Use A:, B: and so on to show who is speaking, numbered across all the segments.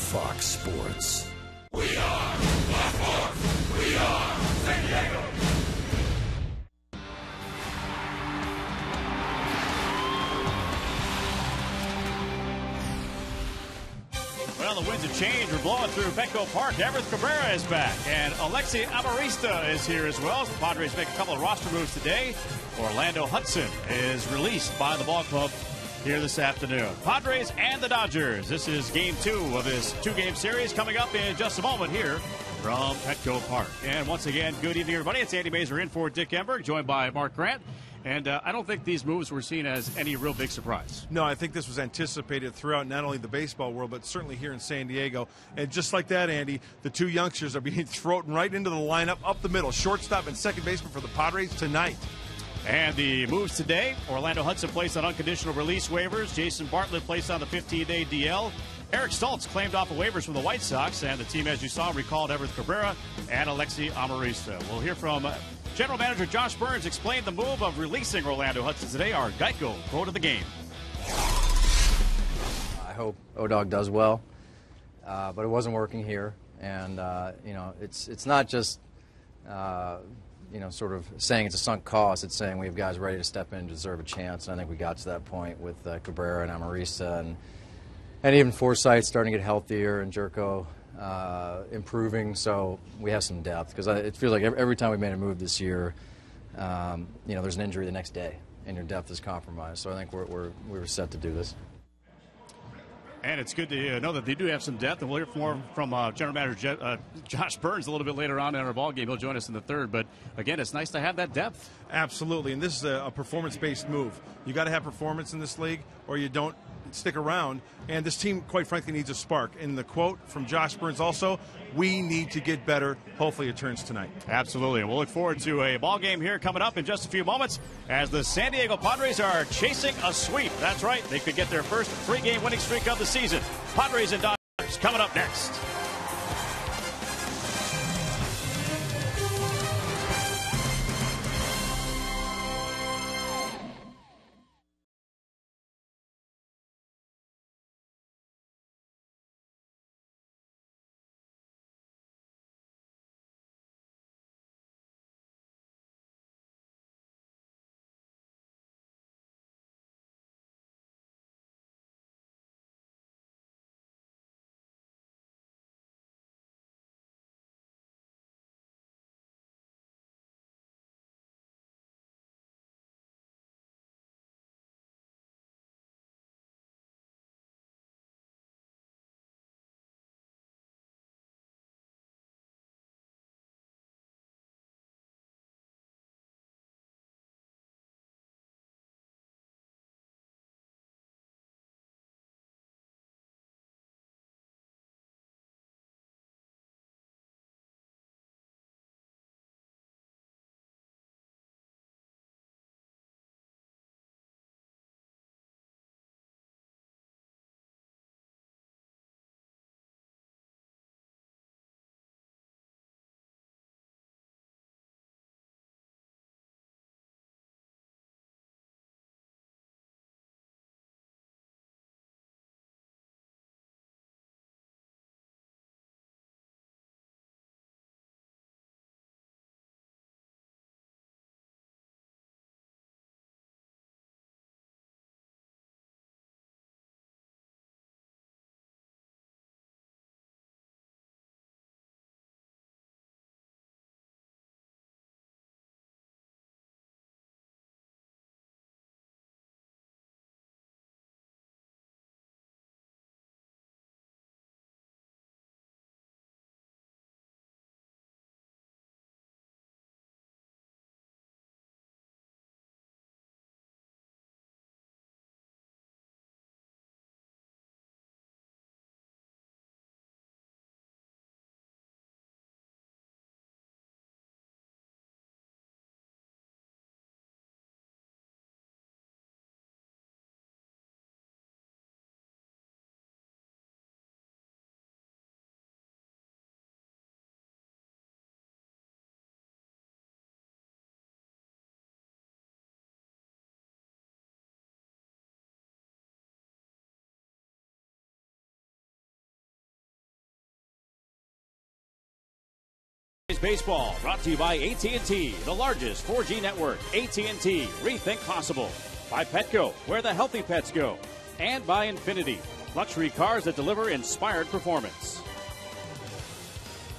A: Fox Sports.
B: We are the Fourth. We are San Diego.
C: Well, the winds of change are blowing through Petco Park. Everett Cabrera is back, and Alexi Amarista is here as well. The Padres make a couple of roster moves today. Orlando Hudson is released by the ball club here this afternoon. Padres and the Dodgers. This is game 2 of this 2-game series coming up in just a moment here from Petco Park. And once again, good evening, everybody. It's Andy Mazer in for Dick Emberg, joined by Mark Grant. And I don't think these moves were seen as any real big surprise.
D: No, I think this was anticipated throughout not only the baseball world, but certainly here in San Diego. And just like that, Andy, the two youngsters are being thrown right into the lineup up the middle. Shortstop and second baseman for the Padres tonight.
C: And the moves today, Orlando Hudson placed on unconditional release waivers. Jason Bartlett placed on the 15-day DL. Eric Stoltz claimed off of waivers from the White Sox. And the team, as you saw, recalled Everett Cabrera and Alexi Amarista. We'll hear from General Manager Josh Burns explained the move of releasing Orlando Hudson today. Our Geico quote of the game.
E: I hope O-Dog does well, but it wasn't working here. And, it's not just, sort of saying it's a sunk cost. It's saying we have guys ready to step in and deserve a chance. And I think we got to that point with Cabrera and Amarista and even Forsythe starting to get healthier and Jerko improving, so we have some depth because it feels like every time we made a move this year, there's an injury the next day and your depth is compromised. So I think we were set to do this.
C: And it's good to know that they do have some depth, and we'll hear more from General Manager Josh Burns a little bit later on in our ball game. He'll join us in the third, but again, it's nice to have that depth.
D: Absolutely, and this is a performance-based move. You got to have performance in this league, or you don't stick around. And this team, quite frankly, needs a spark. And the quote from Josh Burns also, we need to get better. Hopefully it turns tonight.
C: Absolutely. We'll look forward to a ball game here coming up in just a few moments as the San Diego Padres are chasing a sweep. That's right. They could get their first 3-game winning streak of the season. Padres and Dodgers coming up next. Baseball, brought to you by AT&T, the largest 4G network. AT&T, rethink possible. By Petco, where the healthy pets go. And by Infinity, luxury cars that deliver inspired performance.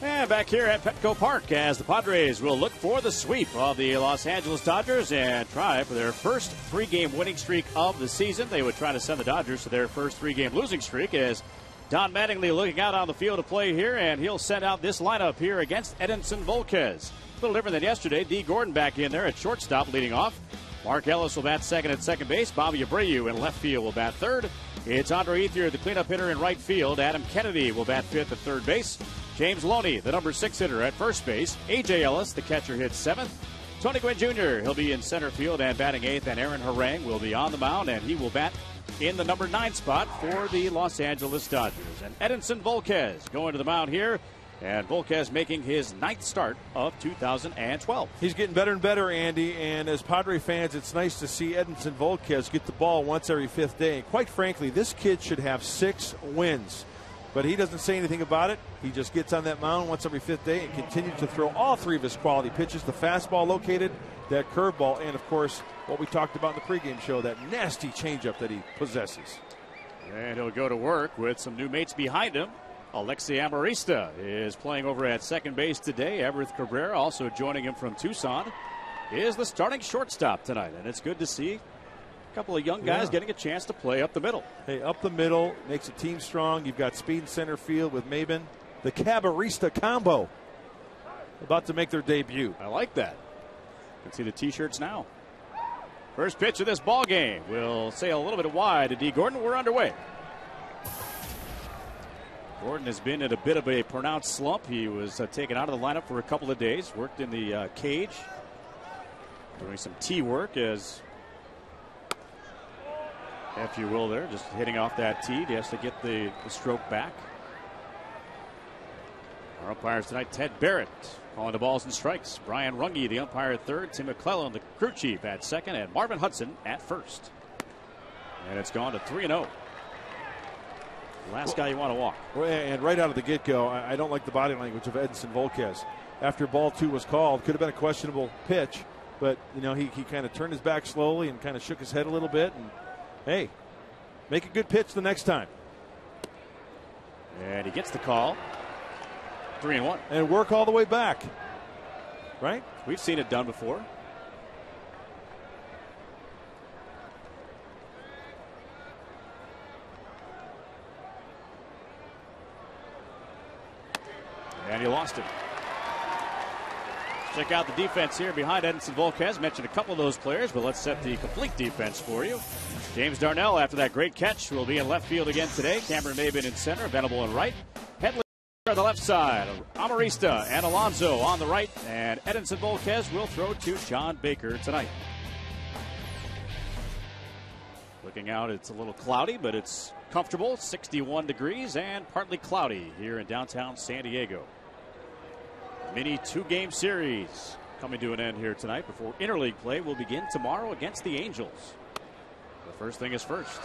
C: And back here at Petco Park, as the Padres will look for the sweep of the Los Angeles Dodgers and try for their first 3-game winning streak of the season. They would try to send the Dodgers to their first 3-game losing streak, as Don Mattingly looking out on the field to play here, and he'll send out this lineup here against Edinson Volquez. A little different than yesterday. D. Gordon back in there at shortstop leading off. Mark Ellis will bat second at second base. Bobby Abreu in left field will bat third. It's Andre Ethier, the cleanup hitter, in right field. Adam Kennedy will bat fifth at third base. James Loney, the number 6 hitter, at first base. A.J. Ellis, the catcher, hits seventh. Tony Gwynn Jr., he'll be in center field and batting eighth. And Aaron Harang will be on the mound, and he will bat in the number 9 spot for the Los Angeles Dodgers. And Edinson Volquez going to the mound here. And Volquez making his 9th start of 2012.
D: He's getting better and better, Andy. And as Padre fans, it's nice to see Edinson Volquez get the ball once every 5th day. And quite frankly, this kid should have 6 wins. But he doesn't say anything about it. He just gets on that mound once every 5th day and continues to throw all 3 of his quality pitches. The fastball located, that curveball, and, of course, what we talked about in the pregame show, that nasty changeup that he possesses.
C: And he'll go to work with some new mates behind him. Alexi Amarista is playing over at second base today. Everett Cabrera, also joining him from Tucson, is the starting shortstop tonight. And it's good to see a couple of young guys getting a chance to play up the middle.
D: Hey, up the middle makes a team strong. You've got speed in center field with Maben. The Cabarista combo about to make their debut.
C: I like that. You can see the T-shirts now. First pitch of this ball game will sail a little bit wide to D. Gordon. We're underway. Gordon has been in a bit of a pronounced slump. He was taken out of the lineup for a couple of days, worked in the cage, doing some tee work, as if you will there, just hitting off that tee. He has to get the stroke back. Our umpires tonight, Ted Barrett calling the balls and strikes. Brian Runge, the umpire, at third. Tim McClellan, the crew chief, at second. And Marvin Hudson at first. And it's gone to 3-0. Last guy you want to walk.
D: And right out of the get-go, I don't like the body language of Edinson Volquez. After ball 2 was called, could have been a questionable pitch, but you know he kind of turned his back slowly and kind of shook his head a little bit. And hey, make a good pitch the next time.
C: And he gets the call. 3-1.
D: And work all the way back. Right?
C: We've seen it done before. And he lost it. Check out the defense here behind Edinson Volquez. Mentioned a couple of those players, but let's set the complete defense for you. James Darnell, after that great catch, will be in left field again today. Cameron Maben in center, Venable in right. Headley on the left side. Amarista and Alonso on the right. And Edinson Volquez will throw to John Baker tonight. Looking out, it's a little cloudy, but it's comfortable. 61 degrees and partly cloudy here in downtown San Diego. Mini 2-game series coming to an end here tonight before interleague play will begin tomorrow against the Angels. The first thing is first.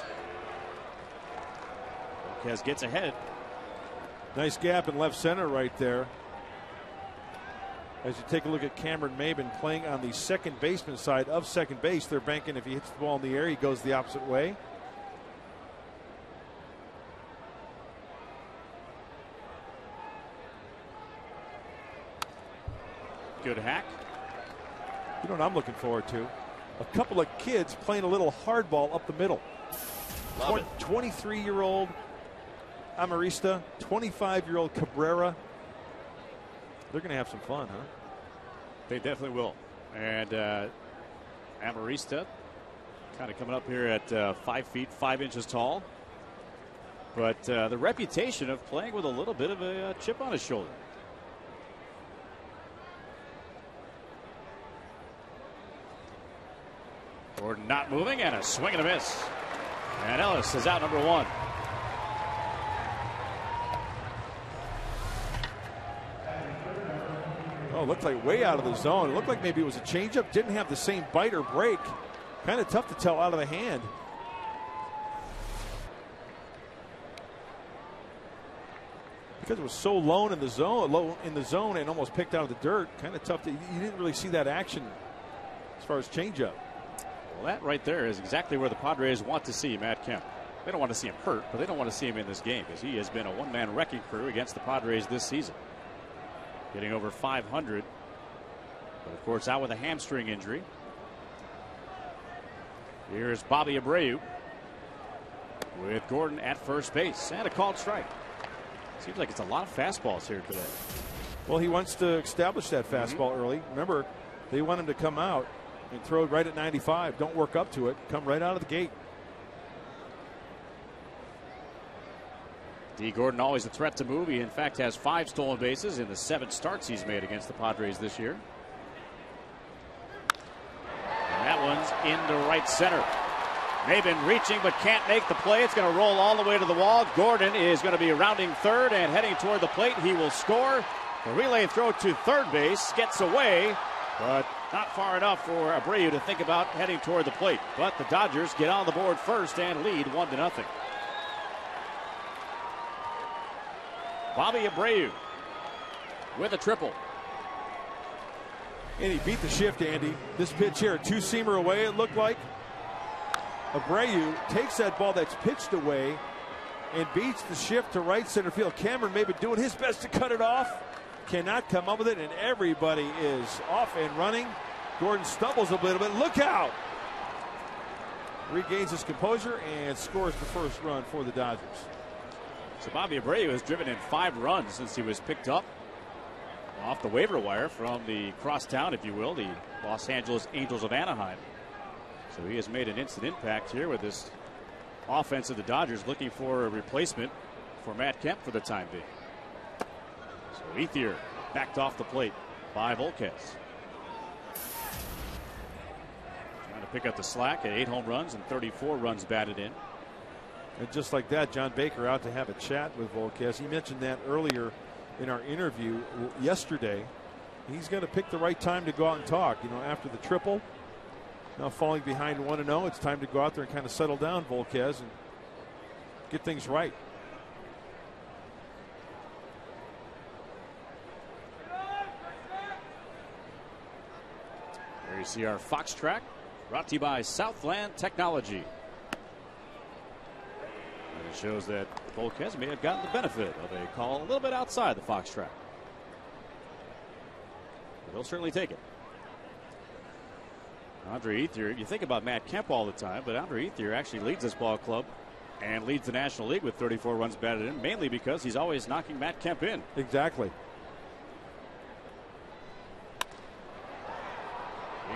C: Volquez gets ahead.
D: Nice gap in left center right there. As you take a look at Cameron Maben playing on the second baseman side of second base, they're banking if he hits the ball in the air, he goes the opposite way.
C: Good hack.
D: You know what I'm looking forward to? A couple of kids playing a little hardball up the middle. 23-year-old Amarista, 25-year-old Cabrera. They're going to have some fun, huh?
C: They definitely will. And Amarista kind of coming up here at 5 feet 5 inches tall. But the reputation of playing with a little bit of a chip on his shoulder. Gordon not moving, and a swing and a miss. And Ellis is out number 1.
D: Oh, looked like way out of the zone. It looked like maybe it was a changeup. Didn't have the same bite or break. Kind of tough to tell out of the hand.
A: because it was so low in the zone, and almost picked out of the dirt. Kind of tough. You didn't really see that action as far as changeup.
C: Well, that right there is exactly where the Padres want to see Matt Kemp. They don't want to see him hurt, but they don't want to see him in this game, because he has been a one-man wrecking crew against the Padres this season. Getting over 500, but of course out with a hamstring injury. Here's Bobby Abreu with Gordon at first base, and a called strike. Seems like it's a lot of fastballs here today.
A: Well, he wants to establish that fastball early. Remember, they want him to come out and throw it right at 95. Don't work up to it. Come right out of the gate.
C: D. Gordon always a threat to move. He, in fact, has 5 stolen bases in the 7 starts he's made against the Padres this year. And that one's into right center. Maben reaching but can't make the play. It's going to roll all the way to the wall. Gordon is going to be rounding third and heading toward the plate. He will score. The relay throw to third base gets away, but not far enough for Abreu to think about heading toward the plate. But the Dodgers get on the board first and lead 1-0. Bobby Abreu with a triple.
A: And he beat the shift, Andy. This pitch here, a two-seamer away, it looked like. Abreu takes that ball that's pitched away and beats the shift to right center field. Cameron maybe doing his best to cut it off. Cannot come up with it, and everybody is off and running. Gordon stumbles a little bit. Look out! Regains his composure and scores the first run for the Dodgers.
C: So Bobby Abreu has driven in 5 runs since he was picked up off the waiver wire from the crosstown, if you will, the Los Angeles Angels of Anaheim. So he has made an instant impact here with this offense of the Dodgers, looking for a replacement for Matt Kemp for the time being. So ETHIER backed off the plate by Volquez. Trying to pick up the slack at 8 home runs and 34 runs batted in.
A: And just like that, John Baker out to have a chat with Volquez. He mentioned that earlier in our interview yesterday. He's going to pick the right time to go out and talk. You know, after the triple, now falling behind 1-0, it's time to go out there and kind of settle down, Volquez, and get things right.
C: There you see our Fox track, brought to you by Southland Technology. And it shows that Volquez may have gotten the benefit of a call a little bit outside the Fox track. But he'll certainly take it. Andre Ethier, you think about Matt Kemp all the time, but Andre Ethier actually leads this ball club and leads the National League with 34 runs batted in, mainly because he's always knocking Matt Kemp in.
A: Exactly.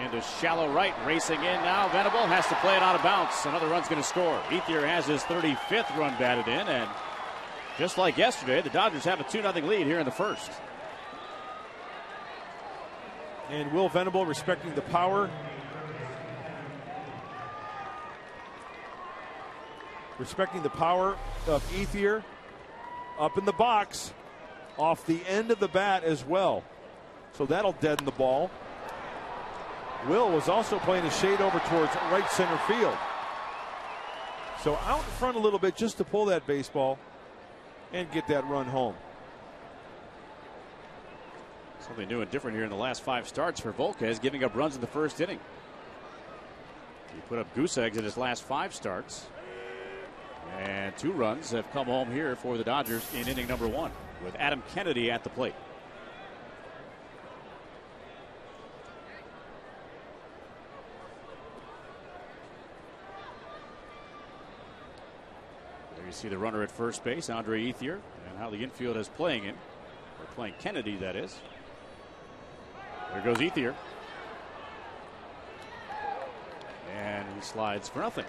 C: Into shallow right, racing in now. Venable has to play it out of bounds. Another run's going to score. Ethier has his 35th run batted in, and just like yesterday, the Dodgers have a 2-0 lead here in the first.
A: And Will Venable respecting the power. Respecting the power of Ethier up in the box off the end of the bat as well. So that'll deaden the ball. Will was also playing a shade over towards right center field. So out in front a little bit just to pull that baseball and get that run home.
C: Something new and different here in the last 5 starts for Volquez, giving up runs in the first inning. He put up goose eggs in his last 5 starts. And 2 runs have come home here for the Dodgers in inning number 1 with Adam Kennedy at the plate. There you see the runner at first base, Andre Ethier, and how the infield is playing him. Or playing Kennedy, that is. There goes Ethier. And he slides for nothing.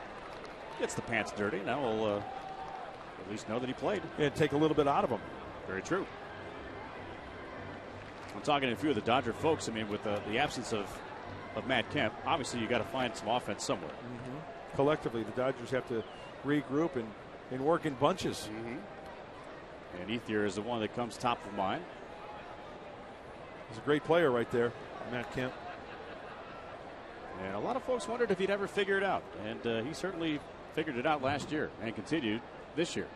C: Gets the pants dirty. Now we'll at least know that he played.
A: And take a little bit out of him.
C: Very true. I'm talking to a few of the Dodger folks. I mean, with the absence of Matt Kemp, obviously you got to find some offense somewhere.
A: Mm-hmm. Collectively, the Dodgers have to regroup and work in bunches.
C: Mm-hmm. And Ethier is the one that comes top of mind.
A: He's a great player right there, Matt Kemp.
C: And a lot of folks wondered if he'd ever figure it out. And he certainly figured it out last year and continued this year.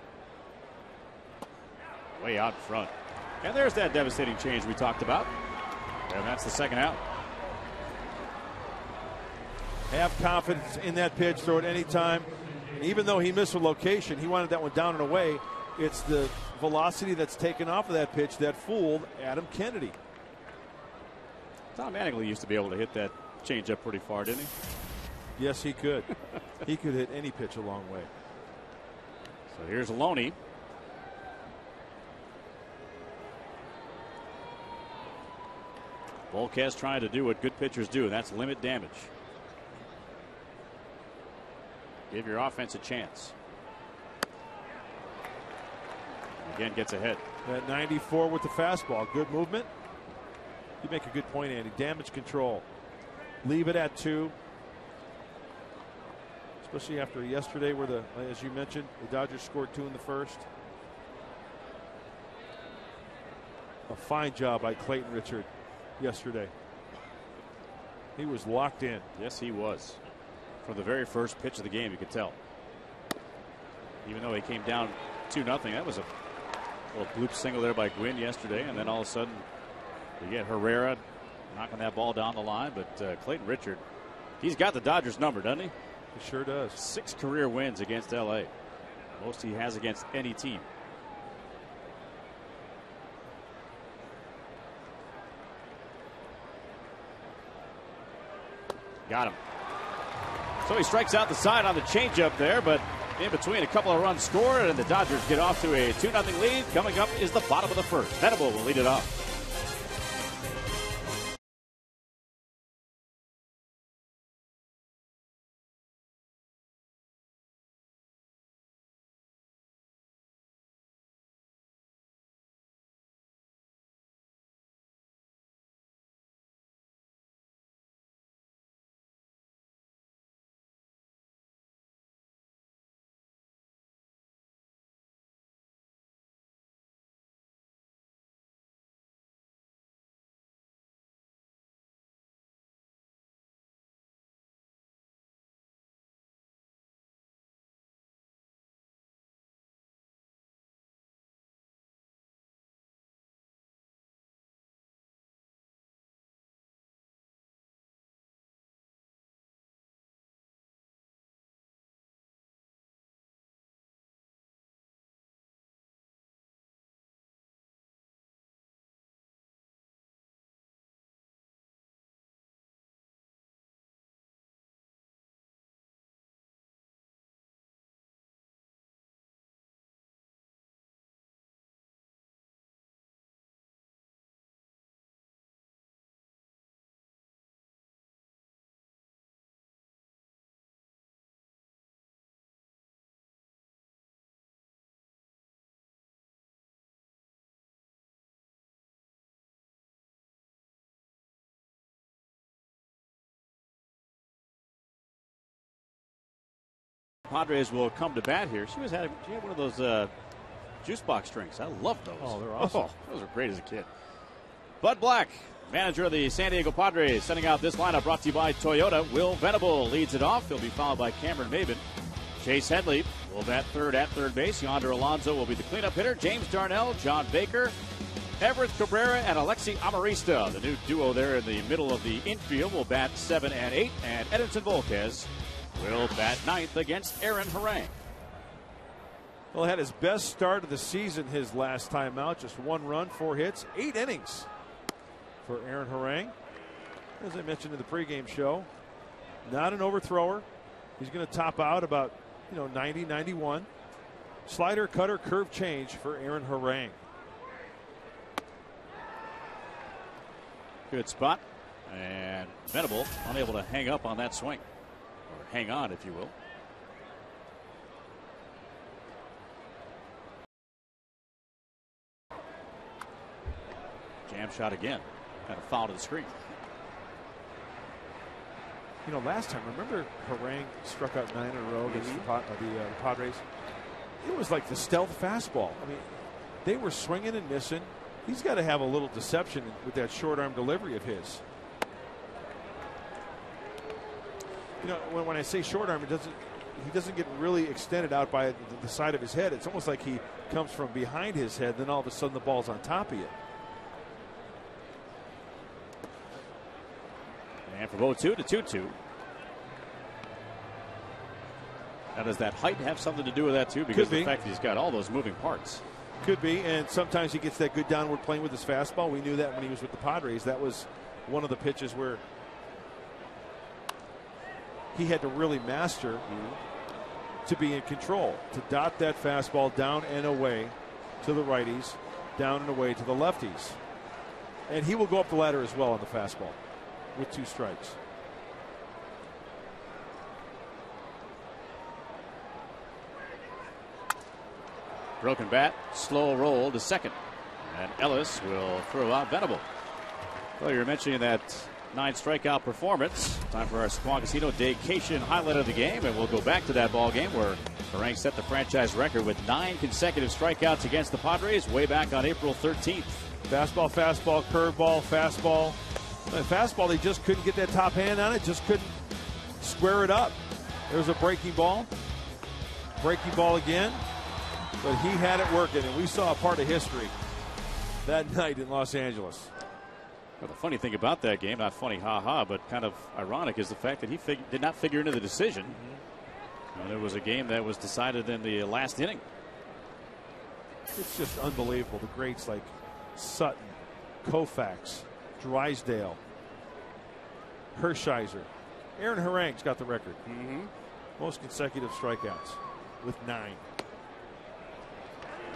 C: way out in front. And there's that devastating change we talked about. And that's the second out.
A: Have confidence in that pitch, throw it any time. And even though he missed a location, he wanted that one down and away. It's the velocity that's taken off of that pitch that fooled Adam Kennedy.
C: Tom Mattingly used to be able to hit that changeup pretty far, didn't he?
A: Yes, he could. He could hit any pitch a long way.
C: So here's Loney. Volquez trying to do what good pitchers do, and that's limit damage. Give your offense a chance. Again, gets ahead.
A: At 94 with the fastball. Good movement. You make a good point, Andy. Damage control. Leave it at 2. Especially after yesterday where, as you mentioned, the Dodgers scored 2 in the first. A fine job by Clayton Richard yesterday. He was locked in.
C: Yes, he was. From the very first pitch of the game, you could tell. Even though he came down 2-0, that was a little bloop single there by Gwynn yesterday, and then all of a sudden you get Herrera knocking that ball down the line. But Clayton Richard, he's got the Dodgers number, doesn't he?
A: He sure does.
C: 6 career wins against LA. Most he has against any team. Got him. So he strikes out the side on the changeup there, but in between a couple of runs scored, and the Dodgers get off to a 2-0 lead. Coming up is the bottom of the first. Venable will lead it off. Padres will come to bat here. She had one of those juice box drinks. I love those.
A: Oh, they're awesome.
C: Oh, those are great as a kid. Bud Black, manager of the San Diego Padres, sending out this lineup brought to you by Toyota. Will Venable leads it off. He'll be followed by Cameron Maben. Chase Headley will bat third at third base. Yonder Alonso will be the cleanup hitter. James Darnell, John Baker, Everett Cabrera, and Alexi Amarista. The new duo there in the middle of the infield will bat 7 and 8. And Edinson Volquez will bat 9th against Aaron Harang.
A: Well, had his best start of the season his last time out. Just 1 run, 4 hits, 8 innings for Aaron Harang. As I mentioned in the pregame show, not an overthrower. He's going to top out about 90, 91. Slider, cutter, curve change for Aaron Harang.
C: Good spot. And Venable unable to hang up on that swing. Or hang on, if you will. Jam shot again. Kind of foul to the screen.
A: Last time, remember Harang struck out 9 in a row against the Padres? It was like the stealth fastball. I mean, they were swinging and missing. He's got to have a little deception with that short arm delivery of his. When I say short arm, it doesn't. he doesn't get really extended out by the side of his head. It's almost like he comes from behind his head, then all of a sudden the ball's on top of you.
C: And from 0-2 to 2-2. Now, does that height have something to do with that, too? Because of the fact that he's got all those moving parts.
A: Could be, and sometimes he gets that good downward playing with his fastball. We knew that when he was with the Padres. That was one of the pitches where he had to really master to be in control, to dot that fastball down and away to the righties, down and away to the lefties. And he will go up the ladder as well on the fastball with 2 strikes.
C: Broken bat, slow roll to second. And Ellis will throw out Venable. Well, you're mentioning that 9 strikeout performance. Time for our Squaw Casino Daycation highlight of the game, and we'll go back to that ball game where Harang set the franchise record with 9 consecutive strikeouts against the Padres way back on April 13th.
A: Fastball, fastball, curveball, fastball. Fastball, they just couldn't get that top hand on it, just couldn't square it up. There was a breaking ball again, but he had it working, and we saw a part of history that night in Los Angeles.
C: Well, the funny thing about that game, not funny, ha-ha, but kind of ironic, is the fact that he did not figure into the decision. And it was a game that was decided in the last inning.
A: It's just unbelievable. The greats like Sutton, Koufax, Drysdale, Hershiser. Aaron Harang's got the record. Most consecutive strikeouts with 9.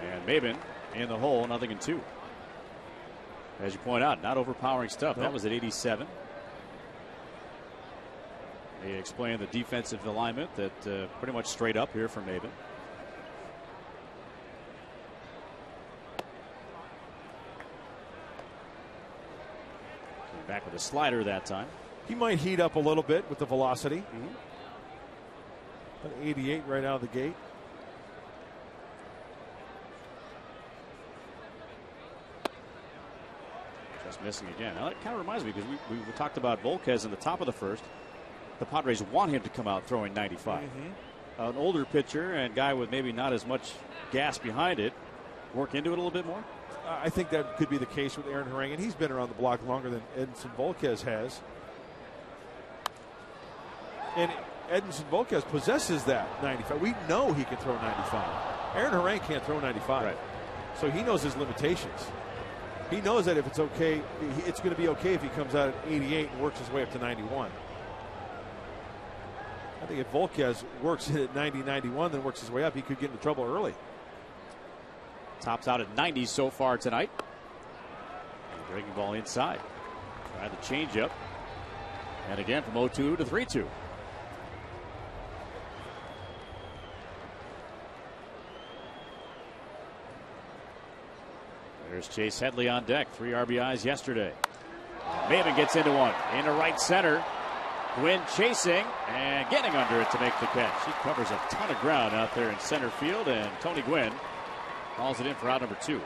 C: And Maben in the hole, 0-2. As you point out, not overpowering stuff. That was at 87. They explained the defensive alignment that pretty much straight up here for Maben. Came back with a slider that time.
A: He might heat up a little bit with the velocity. But 88 right out of the gate.
C: Missing again. Now, that kind of reminds me, because we talked about Volquez in the top of the first. The Padres want him to come out throwing 95. An older pitcher and guy with maybe not as much gas behind it, work into it a little bit more?
A: I think that could be the case with Aaron Harang, and he's been around the block longer than Edinson Volquez has. And Edinson Volquez possesses that 95. We know he can throw 95. Aaron Harang can't throw 95.
C: Right.
A: So he knows his limitations. He knows that if it's okay, it's going to be okay if he comes out at 88 and works his way up to 91. I think if Volquez works it at 90, 91, then works his way up, he could get into trouble early.
C: Tops out at 90 so far tonight. Breaking ball inside. Try the changeup. And again from 0-2 to 3-2. There's Chase Headley on deck. 3 RBIs yesterday. Maben gets into one. Into right center. Gwynn chasing and getting under it to make the catch. He covers a ton of ground out there in center field, and Tony Gwynn calls it in for out number 2.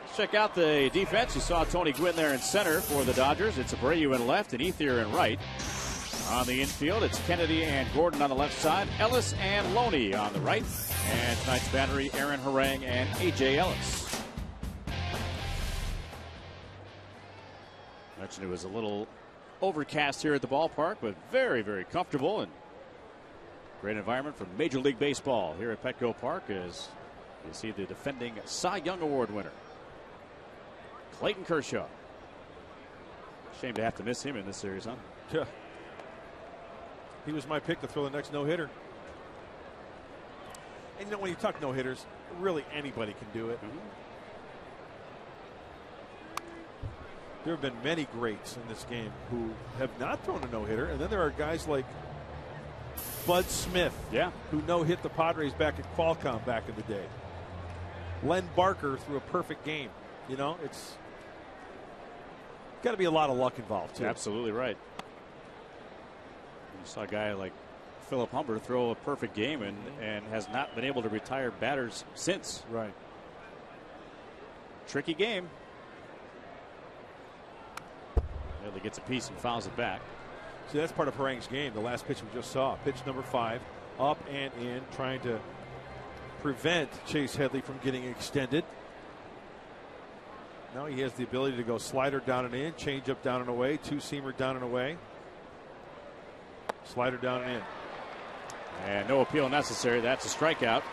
C: Let's check out the defense. You saw Tony Gwynn there in center for the Dodgers. It's Abreu in left and Ethier in right. On the infield, it's Kennedy and Gordon on the left side. Ellis and Loney on the right. And tonight's battery, Aaron Harang and A.J. Ellis. Mentioned it was a little overcast here at the ballpark, but very, very comfortable and great environment for Major League Baseball here at Petco Park as you see the defending Cy Young Award winner, Clayton Kershaw. Shame to have to miss him in this series, huh?
A: Yeah. He was my pick to throw the next no-hitter. And you know, when you talk no-hitters, really anybody can do it. There have been many greats in this game who have not thrown a no-hitter, and then there are guys like Bud Smith, who no-hit the Padres back at Qualcomm back in the day. Len Barker threw a perfect game. You know, it's got to be a lot of luck involved, too.
C: Absolutely right. You saw a guy like Philip Humber throw a perfect game and has not been able to retire batters since.
A: Right.
C: Tricky game. Headley gets a piece and fouls it back.
A: See, that's part of Harang's game. The last pitch we just saw, pitch number 5, up and in, trying to prevent Chase Headley from getting extended. Now he has the ability to go slider down and in, change up down and away, two-seamer down and away, slider down and in.
C: And no appeal necessary. That's a strikeout.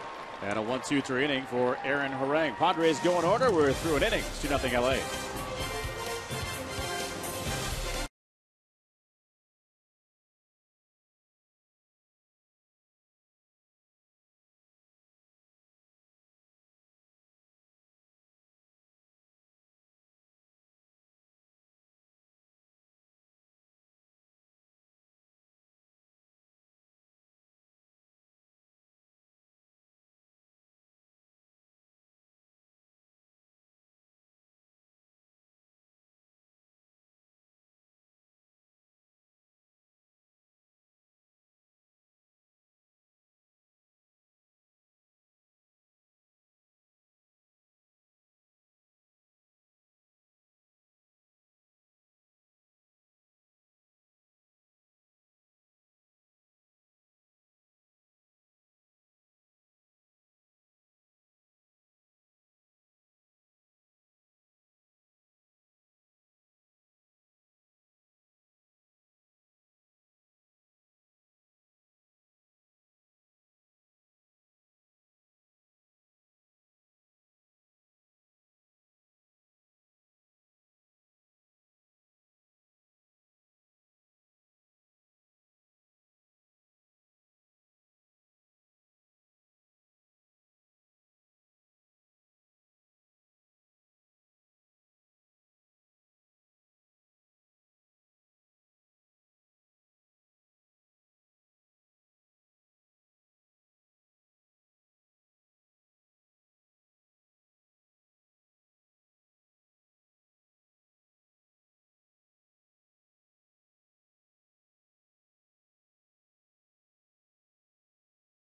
C: And a 1-2-3 inning for Aaron Harang. Padres go in order. We're through an inning. 2-0 LA.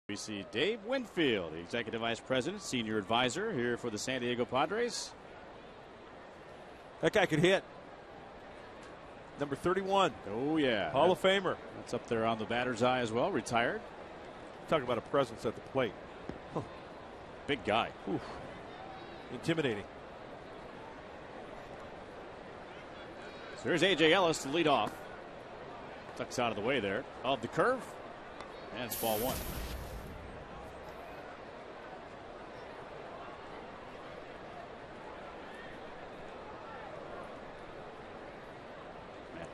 C: We see Dave Winfield, the Executive Vice President, Senior Advisor here for the San Diego Padres.
A: That guy could hit. Number 31.
C: Oh, yeah.
A: Hall of Famer.
C: That's up there on the batter's eye as well. Retired.
A: Talk about a presence at the plate. Huh.
C: Big guy.
A: Oof. Intimidating.
C: So here's A.J. Ellis to lead off. Tucks out of the way there. Of the curve. And it's ball 1.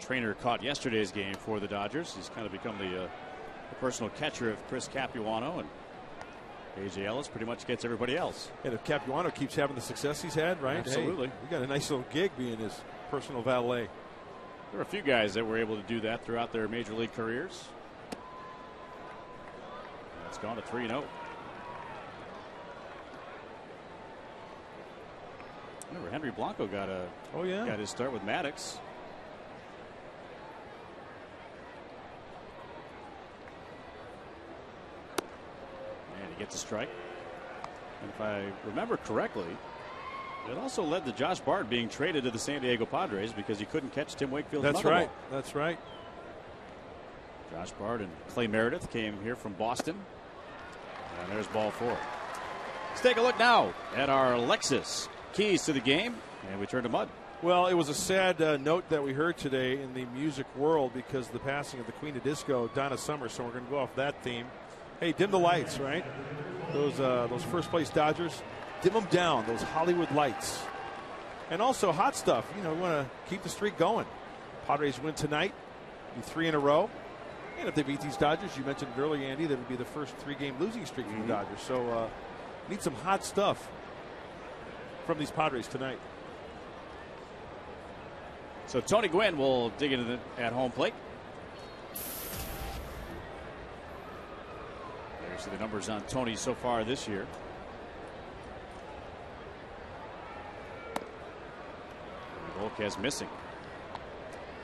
C: Trainer caught yesterday's game for the Dodgers. He's kind of become the personal catcher of Chris Capuano, and A.J. Ellis pretty much gets everybody else.
A: And if Capuano keeps having the success he's had, right?
C: Absolutely.
A: Hey, we got a nice little gig being his personal valet.
C: There are a few guys that were able to do that throughout their major league careers. And it's gone to 3-0. Remember, Henry Blanco got his start with Maddox. Gets a strike. And if I remember correctly, it also led to Josh Bard being traded to the San Diego Padres because he couldn't catch Tim Wakefield's
A: That's
C: knuckleball.
A: right. That's right.
C: Josh Bard and Clay Meredith came here from Boston. And there's ball 4. Let's take a look now at our Lexus keys to the game, and we turn to mud.
A: Well, it was a sad note that we heard today in the music world because of the passing of the Queen of Disco, Donna Summer. So we're going to go off that theme. Hey, dim the lights, right? Those first place Dodgers, dim them down, those Hollywood lights. And also hot stuff. You know, we want to keep the streak going. Padres win tonight, be 3 in a row. And if they beat these Dodgers, you mentioned it earlier, Andy, that would be the first 3-game losing streak for the Dodgers. So need some hot stuff from these Padres tonight.
C: So Tony Gwynn will dig into at home plate. See the numbers on Tony so far this year. Volquez missing.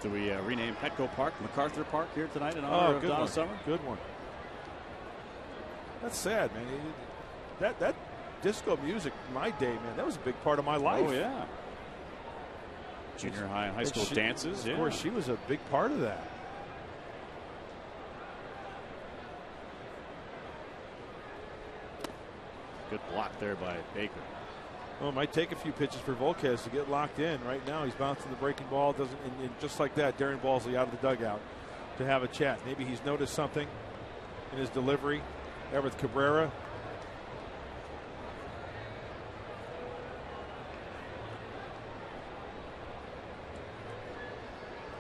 C: Do we rename Petco Park MacArthur Park here tonight in honor of Donna Summer?
A: Good one. That's sad, man. That disco music in my day, man, that was a big part of my life.
C: Oh, yeah. Junior high and high school dances.
A: Of course, she was a big part of that.
C: Good block there by Baker.
A: Well, it might take a few pitches for Volquez to get locked in. Right now, he's bouncing the breaking ball. Doesn't, and just like that, Darren Balsley out of the dugout to have a chat. Maybe he's noticed something in his delivery there with Cabrera.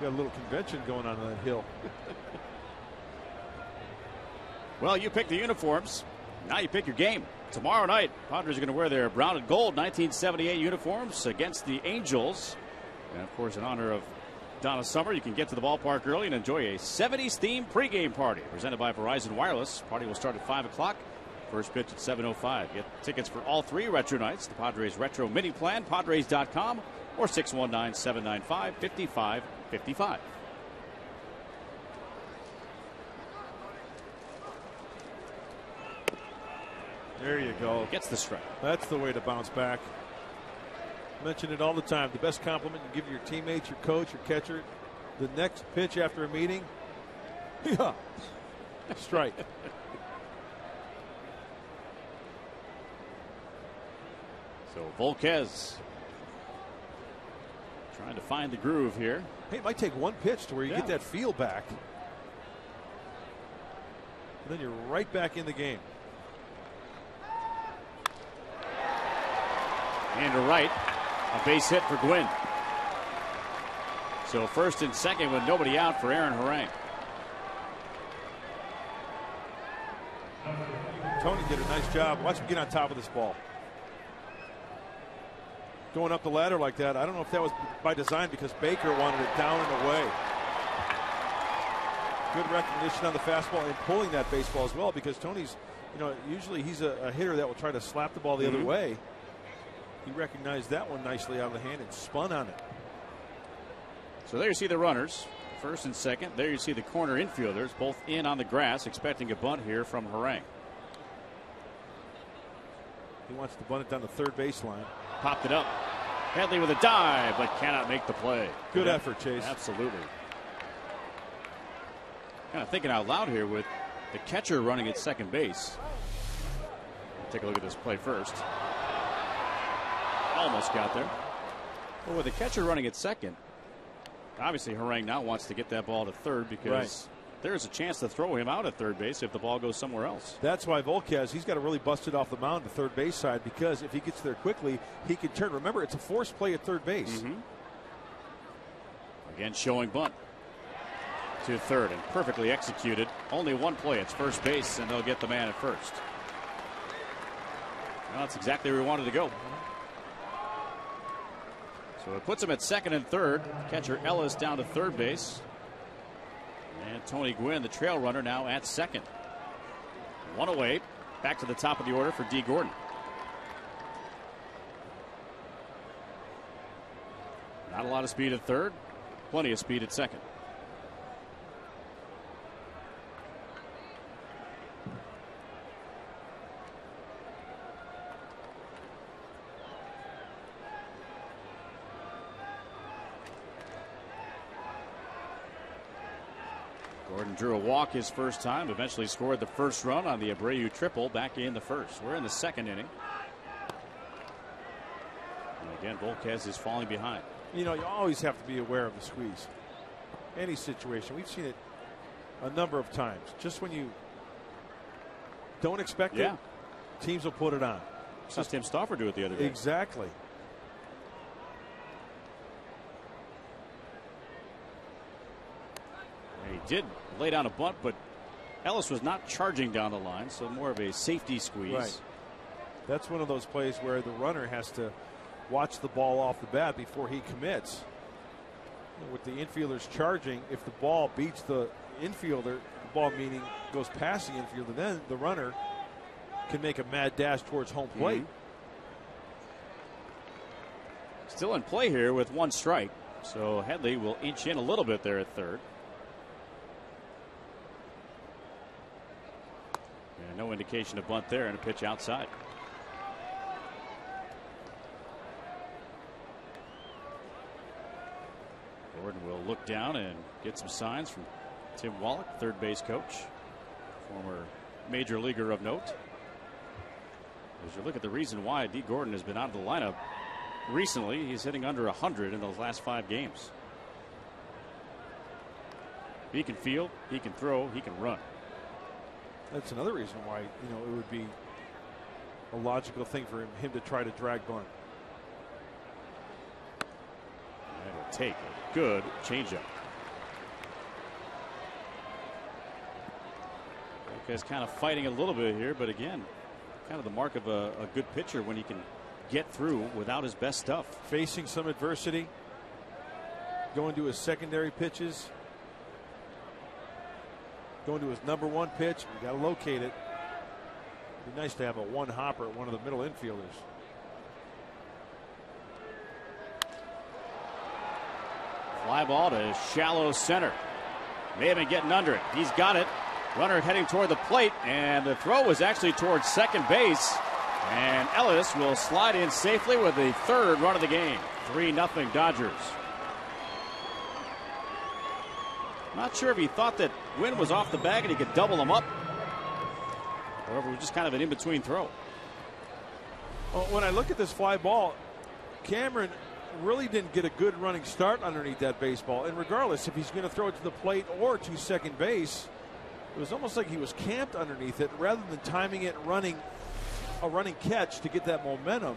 A: Got a little convention going on that hill.
C: Well, you pick the uniforms. Now you pick your game. Tomorrow night, Padres are going to wear their brown and gold 1978 uniforms against the Angels. And, of course, in honor of Donna Summer, you can get to the ballpark early and enjoy a 70s-themed pregame party presented by Verizon Wireless. Party will start at 5 o'clock. First pitch at 7:05. Get tickets for all 3 retro nights. The Padres Retro Mini Plan, Padres.com, or 619-795-5555.
A: There you go.
C: Gets the strike.
A: That's the way to bounce back. Mention it all the time. The best compliment you give your teammates, your coach, your catcher, the next pitch after a meeting. Yeah. Strike.
C: So Volquez trying to find the groove here.
A: Hey, it might take one pitch to where you get that feel back. And then you're right back in the game.
C: And to right, a base hit for GWYNN. So first and second with nobody out for Aaron Harang.
A: Tony did a nice job. Watch him get on top of this ball. Going up the ladder like that, I don't know if that was by design because Baker wanted it down and away. Good recognition on the fastball and pulling that baseball as well because Tony's, usually he's a hitter that will try to slap the ball the other way. He recognized that one nicely out of the hand and spun on it.
C: So there you see the runners, first and second. There you see the corner infielders, both in on the grass, expecting a bunt here from Harang.
A: He wants to bunt it down the third baseline.
C: Popped it up. Headley with a dive, but cannot make the play.
A: Good effort, Chase.
C: Absolutely. Kind of thinking out loud here with the catcher running at second base. Take a look at this play first. Almost got there. Well, with the catcher running at second, obviously Harang now wants to get that ball to third because there's a chance to throw him out at third base if the ball goes somewhere else.
A: That's why Volquez, he's got to really bust it off the mound to third base side because if he gets there quickly, he can turn. Remember, it's a forced play at third base.
C: Again, showing bunt to third and perfectly executed. Only one play. It's first base, and they'll get the man at first. Well, that's exactly where we wanted to go. So it puts him at second and third. Catcher Ellis down to third base. And Tony Gwynn, the trail runner, now at second. One away. Back to the top of the order for D. Gordon. Not a lot of speed at third. Plenty of speed at second. Gordon drew a walk his first time, eventually scored the first run on the Abreu triple back in the first. We're in the second inning. And again, Volquez is falling behind.
A: You always have to be aware of the squeeze. Any situation. We've seen it a number of times. Just when you don't expect it, teams will put it on.
C: Saw Tim Stauffer do it the other day.
A: Exactly.
C: He did lay down a bunt, but Ellis was not charging down the line, so more of a safety squeeze.
A: Right. That's one of those plays where the runner has to watch the ball off the bat before he commits. With the infielders charging, if the ball beats the infielder, the ball meaning goes past the infielder, then the runner can make a mad dash towards home plate.
C: Still in play here with one strike, so Headley will inch in a little bit there at third. And no indication of bunt there, and a pitch outside. Gordon will look down and get some signs from Tim Wallach, third base coach, former major leaguer of note. As you look at the reason why D. Gordon has been out of the lineup recently, he's hitting under 100 in those last 5 games. He can field, he can throw, he can run.
A: That's another reason why, you know, it would be a logical thing for him to try to drag bunt.
C: That'll take a good changeup. Guy's kind of fighting a little bit here, but again, kind of the mark of a good pitcher when he can get through without his best stuff.
A: Facing some adversity, going to his secondary pitches, going to his #1 pitch. You got to locate it. It'd be nice to have a one hopper at one of the middle infielders.
C: Fly ball to shallow center. May have been getting under it. He's got it. Runner heading toward the plate, and the throw was actually towards second base. And Ellis will slide in safely with the 3rd run of the game. 3-0 Dodgers. Not sure if he thought that Gwynn was off the bag and he could double him up, or if it was just kind of an in-between throw.
A: Well, when I look at this fly ball, Cameron really didn't get a good running start underneath that baseball. And regardless if he's going to throw it to the plate or to second base, it was almost like he was camped underneath it rather than timing it, running a running catch to get that momentum.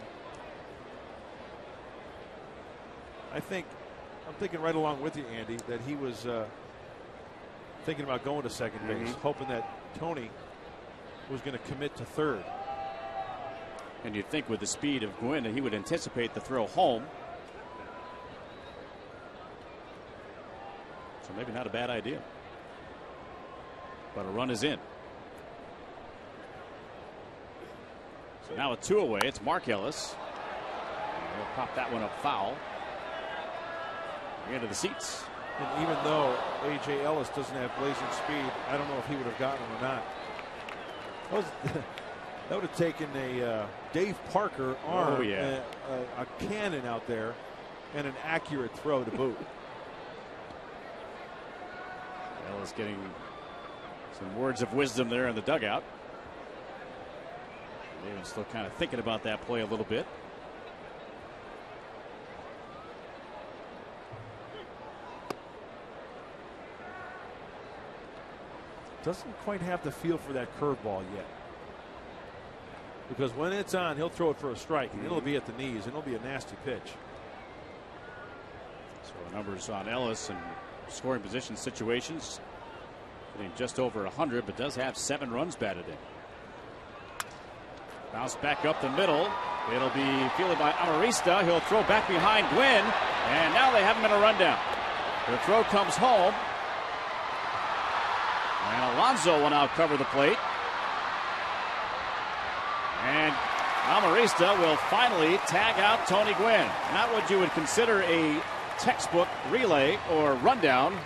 A: I'm thinking right along with you, Andy, that he was thinking about going to second base, hoping that Tony was going to commit to 3rd.
C: And you'd think with the speed of Gwynn that he would anticipate the throw home. So maybe not a bad idea. But a run is in. So now with 2 away, it's Mark Ellis. And he'll pop that one up foul. Into the seats.
A: And even though A.J. Ellis doesn't have blazing speed, I don't know if he would have gotten him or not. That would have taken a Dave Parker arm, a cannon out there, and an accurate throw to boot.
C: Ellis getting some words of wisdom there in the dugout. David's still kind of thinking about that play a little bit.
A: Doesn't quite have the feel for that curveball yet. Because when it's on, he'll throw it for a strike, and it'll be at the knees, and it'll be a nasty pitch.
C: So the numbers on Ellis and scoring position situations, getting just over 100, but does have 7 runs batted in. Bounce back up the middle. It'll be fielded by Amarista. He'll throw back behind Gwynn, and now they have him in a rundown. The throw comes home, and Alonso will now cover the plate. And Amarista will finally tag out Tony Gwynn. Not what you would consider a textbook relay or rundown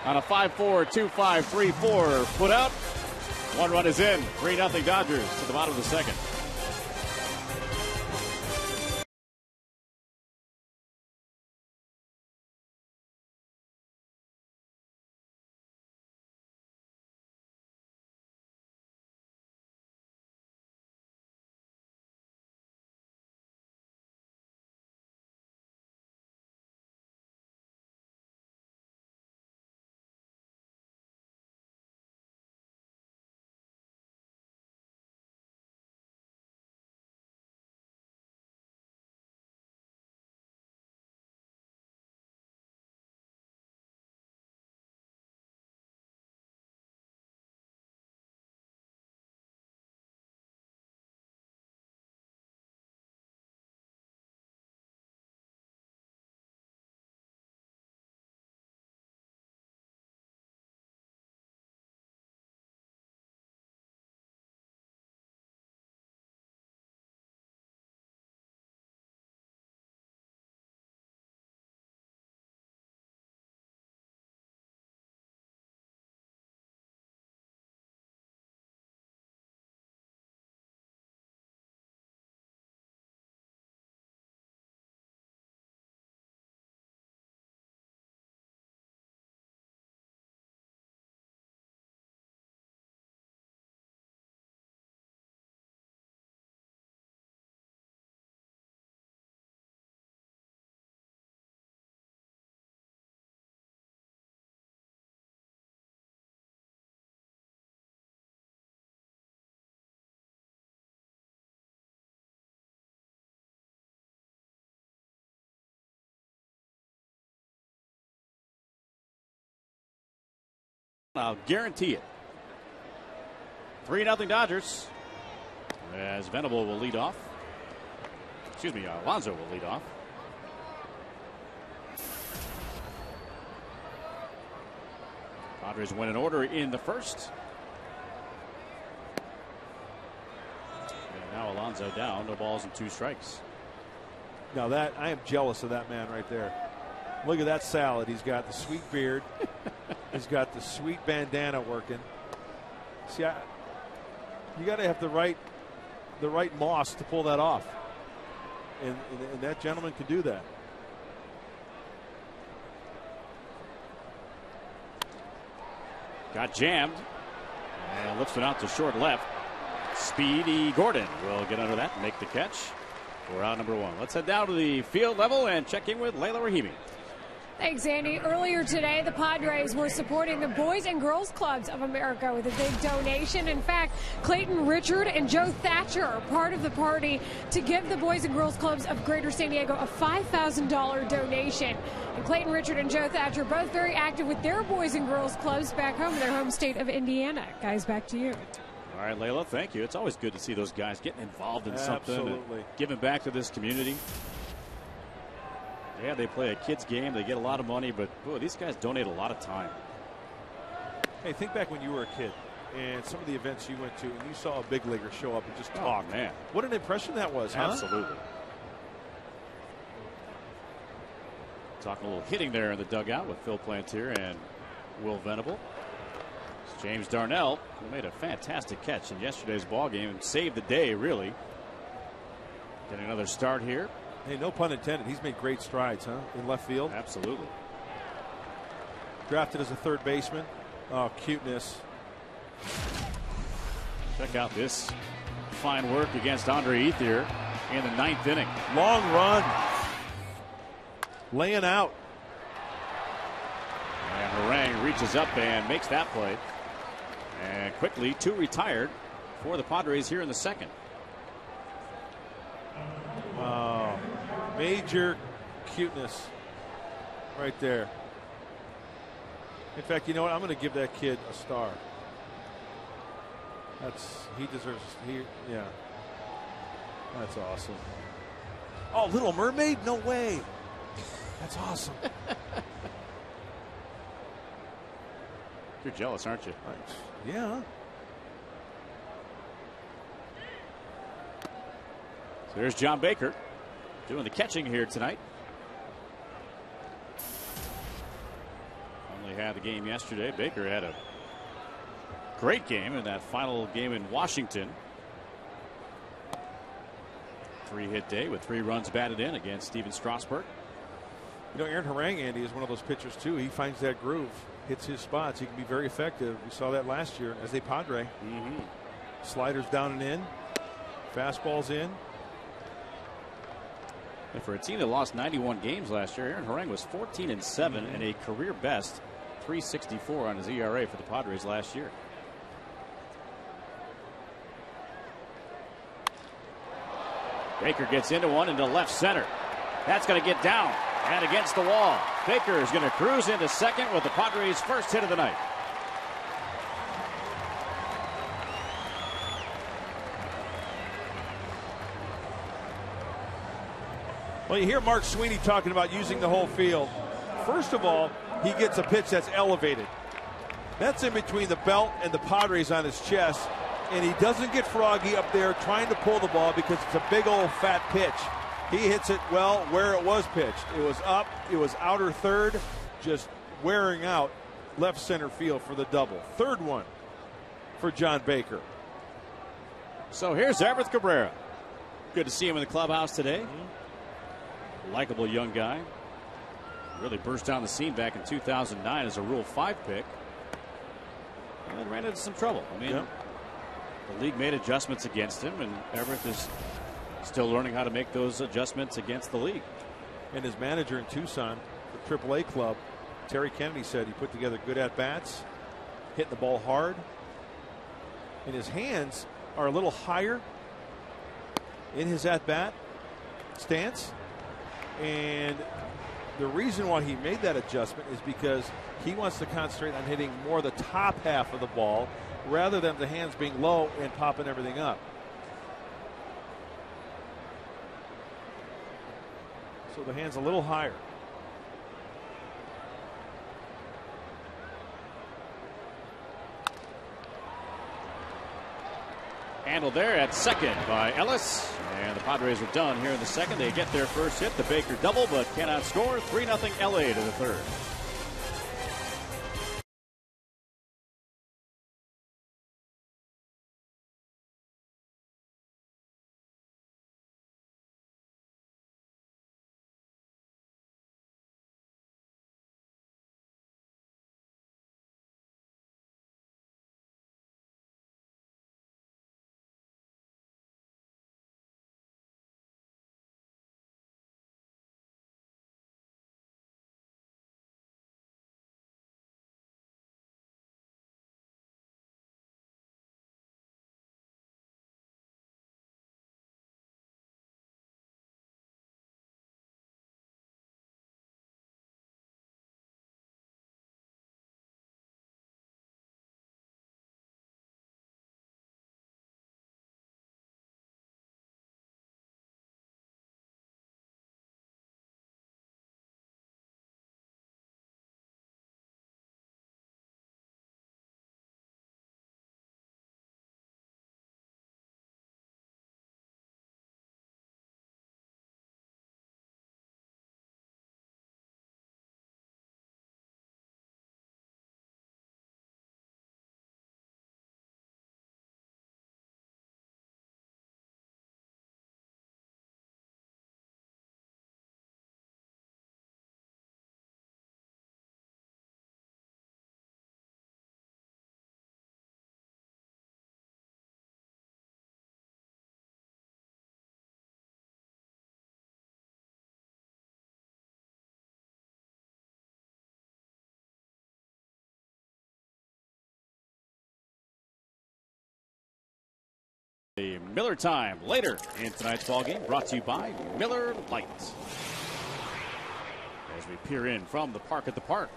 C: on a 5-4, 2-5, 3-4 put out. 1 run is in. 3-0 Dodgers to the bottom of the 2nd. I'll guarantee it. 3-0 Dodgers. As Venable will lead off. Excuse me, Alonso will lead off. Padres win an order in the first. And now Alonso down, no balls and 2 strikes.
A: Now that, I am jealous of that man right there. Look at that salad. He's got the sweet beard. He's got the sweet bandana working. See, you got to have the right moss to pull that off. And that gentleman can do that.
C: Got jammed and lifts it out to short left. Speedy Gordon will get under that and make the catch for out number 1. Let's head down to the field level and check in with Layla Rahimi.
F: Thanks, Andy. Earlier today, the Padres were supporting the Boys and Girls Clubs of America with a big donation. In fact, Clayton Richard and Joe Thatcher are part of the party to give the Boys and Girls Clubs of Greater San Diego a $5,000 donation. And Clayton Richard and Joe Thatcher both very active with their Boys and Girls Clubs back home in their home state of Indiana. Guys, back to you.
C: All right, Layla, thank you. It's always good to see those guys getting involved in something.
A: Absolutely.
C: And giving back to this community. Yeah, they play a kids game. They get a lot of money, but boy, these guys donate a lot of time.
A: Hey, think back when you were a kid and some of the events you went to and you saw a big leaguer show up and just talk.
C: Oh, man.
A: What an impression that was, huh?
C: Absolutely. Talking a little hitting there in the dugout with Phil Plantier and Will Venable. It's James Darnell, who made a fantastic catch in yesterday's ball game and saved the day, really. Getting another start here.
A: Hey, no pun intended. He's made great strides, huh? In left field.
C: Absolutely.
A: Drafted as a third baseman. Oh, cuteness.
C: Check out this fine work against Andre Ethier in the 9th inning.
A: Long run. Laying out.
C: And Harang reaches up and makes that play. And quickly, 2 retired for the Padres here in the 2nd.
A: Major cuteness right there. In fact, you know what? I'm going to give that kid a star. He deserves. Yeah. That's awesome. Oh, Little Mermaid? No way. That's awesome.
C: You're jealous, aren't you?
A: Yeah.
C: So there's John Baker doing the catching here tonight. Only had the game yesterday. Baker had a great game in that final game in Washington. 3-hit day with 3 runs batted in against Steven Strasburg.
A: You know, Aaron Harang, Andy, is one of those pitchers, too. He finds that groove, hits his spots. He can be very effective. We saw that last year as a Padre. Sliders down and in. Fastballs in.
C: And for a team that lost 91 games last year, Aaron Harang was 14-7 and a career best 3.64 on his ERA for the Padres last year. Baker gets into one into left center. That's going to get down and against the wall. Baker is going to cruise into second with the Padres' first hit of the night.
A: Well, you hear Mark Sweeney talking about using the whole field. First of all, he gets a pitch that's elevated. That's in between the belt and the Padres on his chest. And he doesn't get froggy up there trying to pull the ball because it's a big old fat pitch. He hits it well where it was pitched. It was up, it was outer third, just wearing out left center field for the double. Third one for John Baker.
C: So here's Everth Cabrera. Good to see him in the clubhouse today. Likeable young guy. Really burst down the scene back in 2009 as a Rule 5 pick. And then ran into some trouble. I mean, the league made adjustments against him, and Everett is still learning how to make those adjustments against the league.
A: And his manager in Tucson, the AAA club, Terry Kennedy, said he put together good at-bats, hitting the ball hard. And his hands are a little higher in his at-bat stance. And The reason why he made that adjustment is because he wants to concentrate on hitting more the top half of the ball rather than the hands being low and popping everything up. So the hands a little higher.
C: Handled there at second by Ellis. And the Padres are done here in the second. They get their first hit, the Baker double, but cannot score. 3-0 LA to the third. The Miller time later in tonight's ballgame, brought to you by Miller Lite. As we peer in from the park at the park.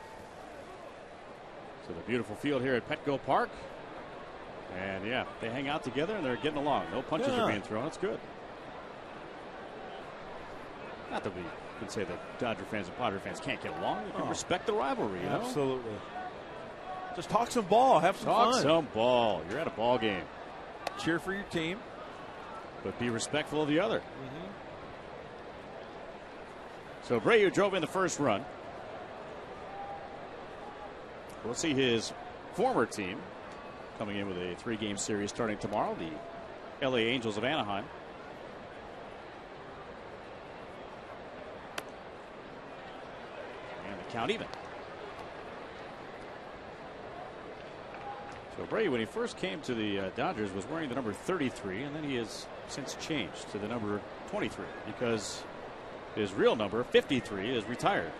C: So the beautiful field here at Petco Park. And yeah, they hang out together and they're getting along. No punches are being thrown. It's good. Not that we can say that Dodger fans and Padre fans can't get along. They can respect the rivalry, you know?
A: Absolutely. Just talk some ball. Have some fun.
C: Talk some ball. You're at a ball game.
A: Cheer for your team,
C: but be respectful of the other. So Abreu drove in the first run. We'll see his former team coming in with a 3-game series starting tomorrow, the LA Angels of Anaheim. And the count even. So Abreu, when he first came to the Dodgers, was wearing the number 33, and then he has since changed to the number 23 because his real number, 53, is retired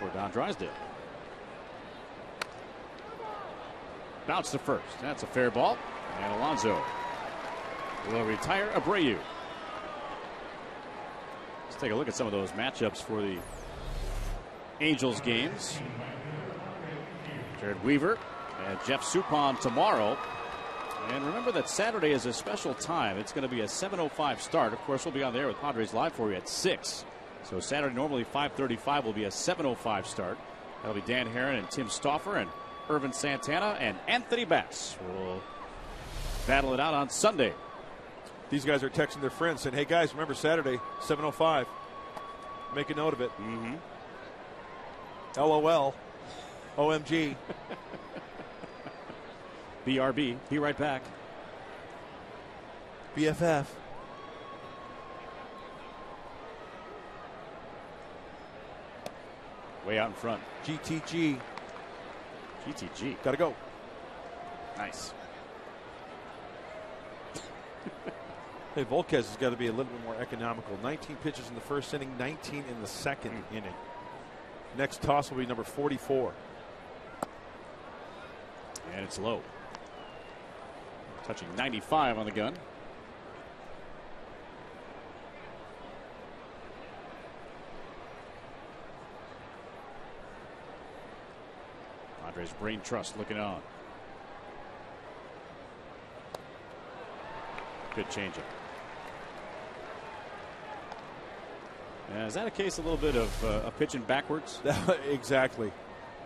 C: for Don Drysdale. Bounce to first. That's a fair ball. And Alonso will retire Abreu. Let's take a look at some of those matchups for the Angels games. Jared Weaver and Jeff Suppan tomorrow. And remember that Saturday is a special time. It's going to be a 7:05 start. Of course, we'll be on the air with Padres Live for you at 6. So Saturday, normally 5:35, will be a 7:05 start. That'll be Dan Herron and Tim Stauffer and Irvin Santana and Anthony Bass will battle it out on Sunday.
A: These guys are texting their friends saying, hey, guys, remember Saturday, 7:05. Make a note of it. LOL. OMG.
C: BRB. Be right back.
A: BFF.
C: Way out in front.
A: GTG.
C: GTG.
A: Gotta go.
C: Nice.
A: Hey, Volquez has got to be a little bit more economical. 19 pitches in the first inning, 19 in the second inning. Next toss will be number 44.
C: And it's low. Touching 95 on the gun. Padres brain trust looking on. Good changeup. Is that a case a little bit of a pitching backwards?
A: Exactly.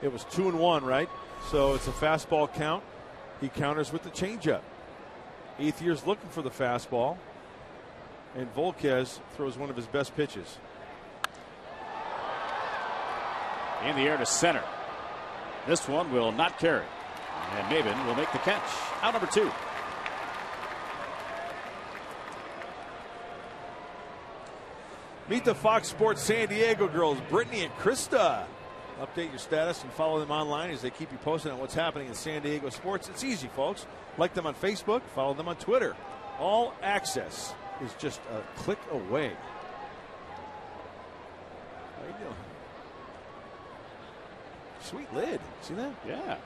A: It was 2-1, right? So it's a fastball count. He counters with the changeup. ETHIER's looking for the fastball, and Volquez throws one of his best pitches.
C: In the air to center. This one will not carry, and Maben will make the catch. Out number 2.
A: Meet the Fox Sports San Diego girls, Brittany and Krista. Update your status and follow them online as they keep you posted on what's happening in San Diego sports. It's easy, folks. Like them on Facebook, follow them on Twitter. All access is just a click away. There you go. Sweet lid. See that?
C: Yeah.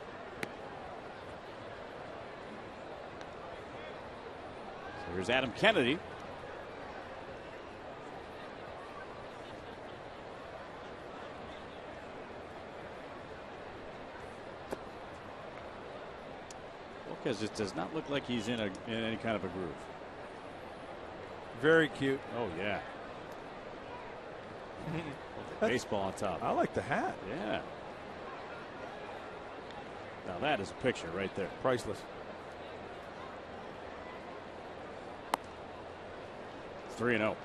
C: So here's Adam Kennedy. Because it does not look like he's in any kind of a groove.
A: Very cute.
C: Oh, yeah. Baseball on top.
A: I like the hat.
C: Yeah. Now that is a picture right there.
A: Priceless.
C: Three 3-0.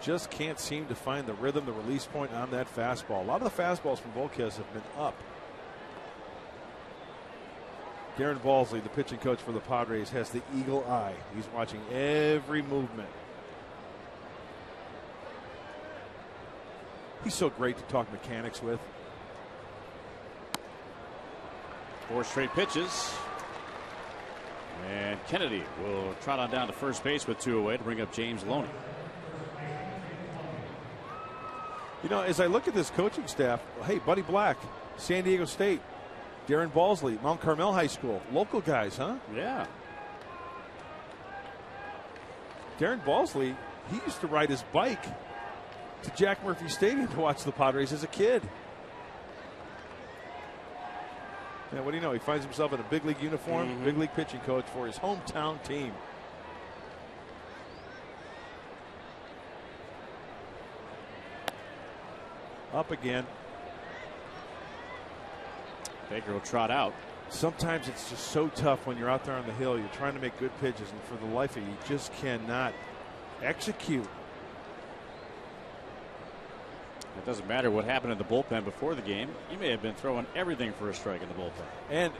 A: Just can't seem to find the rhythm, the release point on that fastball. A lot of the fastballs from Volquez have been up. Darren Balsley, the pitching coach for the Padres, has the eagle eye. He's watching every movement. He's so great to talk mechanics with.
C: 4 straight pitches. And Kennedy will trot on down to first base with 2 away to bring up James Loney.
A: You know, as I look at this coaching staff, hey, Buddy Black, San Diego State, Darren Balsley, Mount Carmel High School, local guys, huh?
C: Yeah.
A: Darren Balsley, he used to ride his bike to Jack Murphy Stadium to watch the Padres as a kid. Yeah, what do you know? He finds himself in a big league uniform, big league pitching coach for his hometown team. Up again.
C: Baker will trot out.
A: Sometimes it's just so tough when you're out there on the hill. You're trying to make good pitches, and for the life of you, you just cannot execute.
C: It doesn't matter what happened in the bullpen before the game. You may have been throwing everything for a strike in the bullpen.
A: And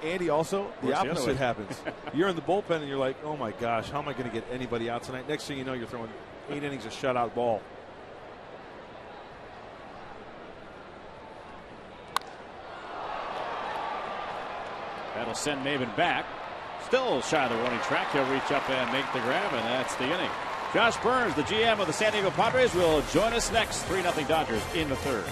A: Andy, also, the opposite happens. You're in the bullpen, and you're like, oh, my gosh, how am I going to get anybody out tonight? Next thing you know, you're throwing 8 innings of shutout ball.
C: That'll send Maben back. Still shy of the warning track. He'll reach up and make the grab, and that's the inning. Josh Burns, the GM of the San Diego Padres, will join us next. 3-0 Dodgers in the 3rd.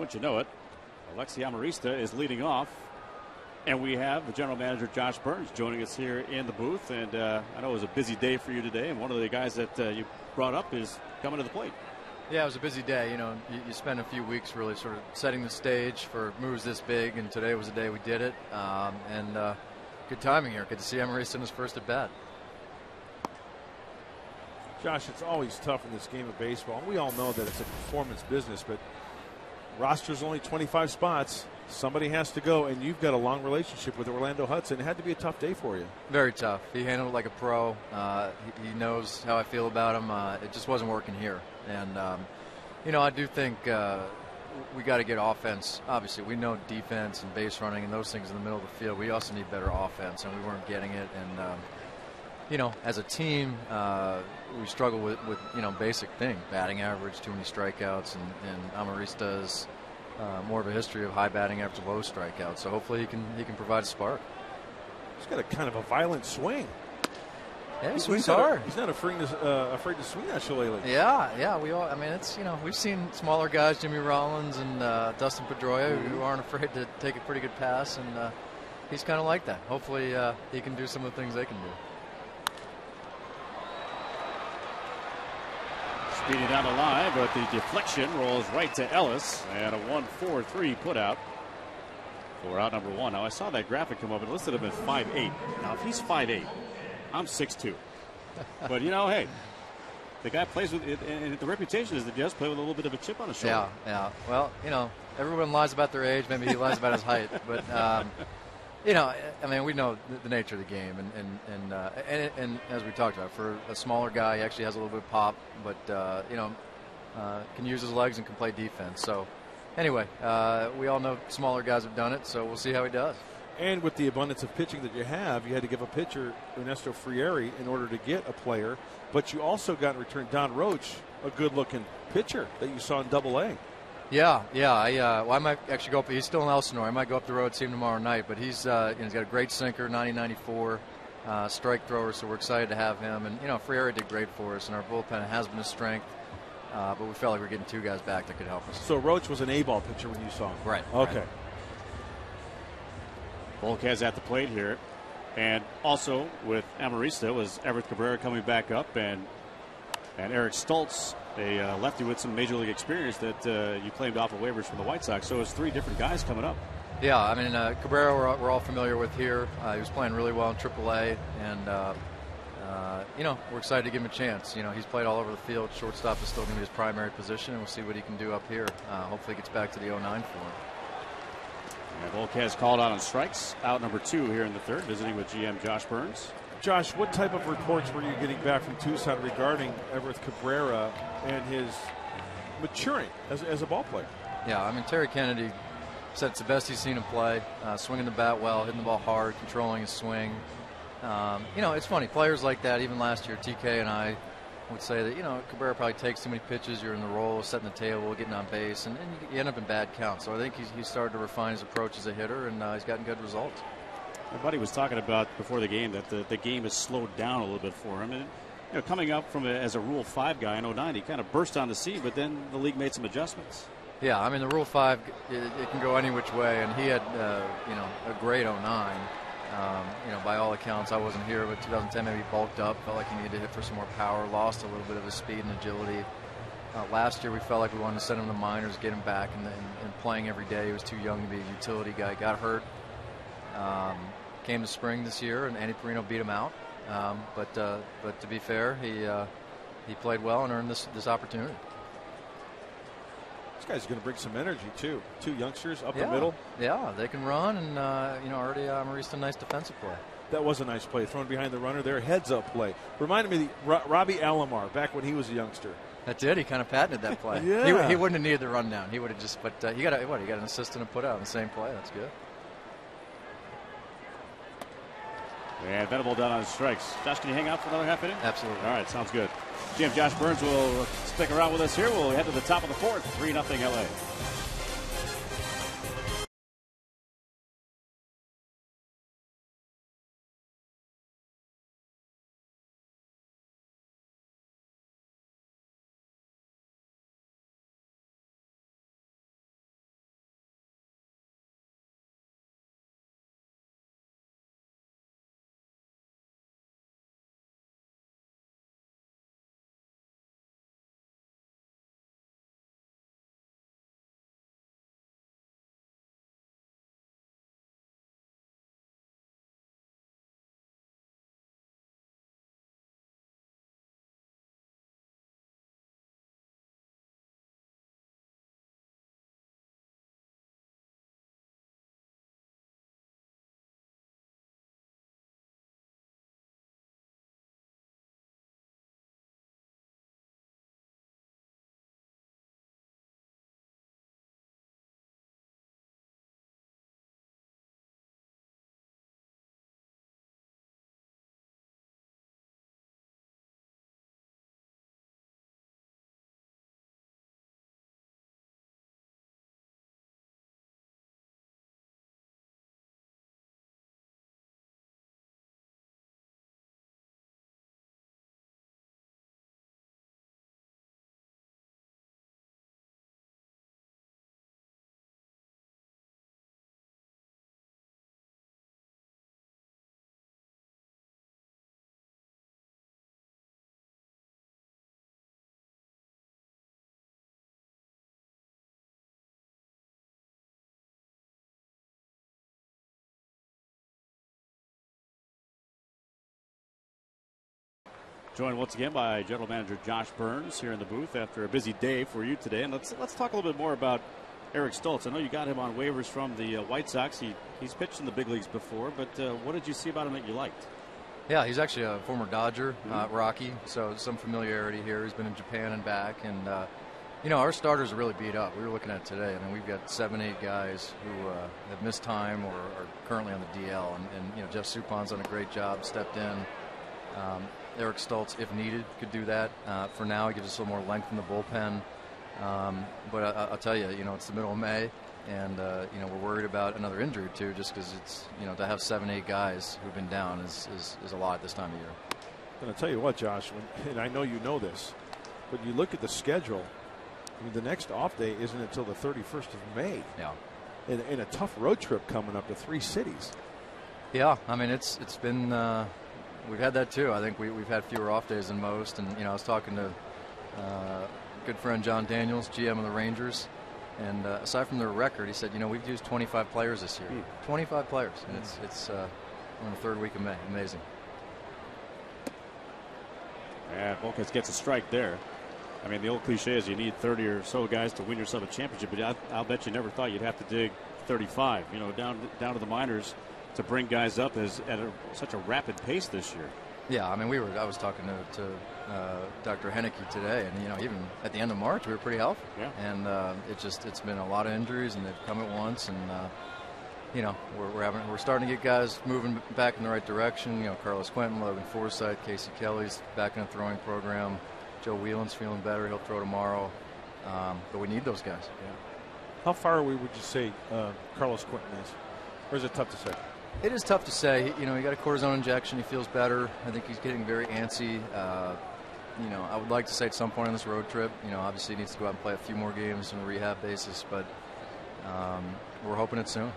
C: wouldn't you know it, Alexi Amarista is leading off. And we have the general manager, Josh Burns, joining us here in the booth. And I know it was a busy day for you today. And one of the guys that you brought up is coming to the plate.
E: Yeah, it was a busy day. You know, you spend a few weeks really sort of setting the stage for moves this big. And today was the day we did it. Good timing here. Good to see Amarista in his first at bat.
A: Josh, it's always tough in this game of baseball. We all know that it's a performance business, but roster's only 25 spots. Somebody has to go, and you've got a long relationship with Orlando Hudson. It had to be a tough day for you.
E: Very tough. He handled it like a pro. He knows how I feel about him. It just wasn't working here. And, you know, I do think we got to get offense. Obviously, we know defense and base running and those things in the middle of the field. We also need better offense, and we weren't getting it. And, you know, as a team, we struggle with you know, basic thing, batting average, too many strikeouts, and Amarista's more of a history of high batting average, low strikeouts. So hopefully he can provide a spark.
A: He's got a kind of a violent swing.
E: Yeah, he swings hard.
A: He's not afraid to swing that shillelagh.
E: Yeah. We all. I mean, it's, you know, we've seen smaller guys, Jimmy Rollins and Dustin Pedroia, who aren't afraid to take a pretty good pass, and he's kind of like that. Hopefully he can do some of the things they can do.
C: Speeding down the line, but the deflection rolls right to Ellis, and a 1-4-3 put out for out number one. Now, I saw that graphic come up and listed him at 5'8". Now, if he's 5'8", I'm 6'2". But, you know, hey, the guy plays with it, and the reputation is that he does play with a little bit of a chip on his shoulder.
E: Yeah. Well, you know, everyone lies about their age. Maybe he lies about his height, but you know, I mean, we know the nature of the game, and as we talked about, for a smaller guy, he actually has a little bit of pop, but you know, can use his legs and can play defense. So, anyway, we all know smaller guys have done it, so we'll see how he does.
A: And with the abundance of pitching that you had to give a pitcher, Ernesto Frieri, in order to get a player, but you also got in return Don Roach, a good-looking pitcher that you saw in Double-A.
E: Yeah. I might actually go up. He's still in Elsinore. I might go up the road, see him tomorrow night. But he's got a great sinker, 90-94 strike thrower. So we're excited to have him. And you know, Frieri did great for us, and our bullpen has been a strength. But we felt like we're getting two guys back that could help us.
A: So Roach was an A-ball pitcher when you saw him,
E: right?
A: Okay.
E: Right.
C: Volquez at the plate here, and also with Amarista was Everett Cabrera coming back up, and Eric Stoltz, a lefty with some major league experience that you claimed off of waivers from the White Sox. So it's three different guys coming up.
E: Yeah, I mean, Cabrera we're all familiar with here. He was playing really well in AAA, and you know, we're excited to give him a chance. You know, he's played all over the field. Shortstop is still going to be his primary position, and we'll see what he can do up here. Hopefully he gets back to the 09 form.
C: And Volquez called out on strikes. Out number two here in the third, visiting with GM Josh Burns.
A: Josh, what type of reports were you getting back from Tucson regarding Everett Cabrera and his maturing as a ball player?
E: Yeah, I mean, Terry Kennedy said it's the best he's seen him play. Swinging the bat well, hitting the ball hard, controlling his swing. You know, it's funny. Players like that, even last year, TK and I would say that, you know, Cabrera probably takes too many pitches. You're in the role, setting the table, getting on base, and you end up in bad counts. So I think he's started to refine his approach as a hitter, and he's gotten good results.
C: My buddy was talking about before the game that the game has slowed down a little bit for him. And, you know, coming up from as a Rule 5 guy in 09, he kind of burst on the scene, but then the league made some adjustments.
E: Yeah, I mean, the Rule 5, it can go any which way, and he had, you know, a great 09. You know, by all accounts, I wasn't here, but 2010 maybe bulked up, felt like he needed to hit for some more power, lost a little bit of his speed and agility. Last year, we felt like we wanted to send him to the minors, get him back and playing every day. He was too young to be a utility guy. Got hurt. Came to spring this year, and Andy Perino beat him out. But to be fair, he played well and earned this opportunity.
A: This guy's going to bring some energy too. Two youngsters up the middle.
E: Yeah, they can run, and you know, already Maurice, a nice defensive play.
A: That was a nice play, thrown behind the runner there, heads up play. Reminded me of Robbie Alomar back when he was a youngster.
E: That did. He kind of patented that play.
A: Yeah.
E: He wouldn't have needed the rundown. He would have just. But he got an assistant to put out in the same play. That's good.
C: And Venable down on strikes. Josh, can you hang out for another half inning?
E: Absolutely.
C: All right, sounds good. GM Josh Burns will stick around with us here. We'll head to the top of the fourth. 3-0 LA. Joined once again by General Manager Josh Burns here in the booth after a busy day for you today. And let's talk a little bit more about Eric Stoltz. I know you got him on waivers from the White Sox. He's pitched in the big leagues before, but what did you see about him that you liked?
E: Yeah, he's actually a former Dodger, Rocky, so some familiarity here. He's been in Japan and back, and our starters are really beat up. We were looking at it today. I mean, we've got 7, 8 guys who have missed time or are currently on the DL, and Jeff Supon's done a great job, stepped in. Eric Stoltz, if needed, could do that. For now, he gives us a little more length in the bullpen. But I'll tell you, it's the middle of May, and we're worried about another injury or two, just because it's to have 7, 8 guys who've been down is a lot at this time of year.
A: And I'll tell you what, Josh, and I know you know this, but you look at the schedule. I mean, the next off day isn't until the 31st of May.
E: Yeah.
A: And a tough road trip coming up to 3 cities.
E: Yeah, I mean it's been we've had that too. I think we've had fewer off days than most, and I was talking to good friend John Daniels, GM of the Rangers, and aside from their record, he said we've used 25 players this year. 25 players, and it's we're in the 3rd week of May. Amazing.
C: Yeah, Volquez gets a strike there. I mean, the old cliche is you need 30 or so guys to win yourself a championship, but I'll bet you never thought you'd have to dig 35, down to the minors to bring guys up at such a rapid pace this year.
E: Yeah, I mean, I was talking to Dr. Henneke today, and even at the end of March, we were pretty healthy.
C: Yeah.
E: And it's been a lot of injuries, and they've come at once, and we're starting to get guys moving back in the right direction. Carlos Quentin, Logan Forsythe, Casey Kelly's back in the throwing program. Joe Whelan's feeling better. He'll throw tomorrow. But we need those guys.
A: Yeah. How far away would you say Carlos Quentin is? Or is it tough to say?
E: It is tough to say. He got a cortisone injection. He feels better. I think he's getting very antsy. I would like to say at some point on this road trip, obviously he needs to go out and play a few more games on a rehab basis, but we're hoping it soon.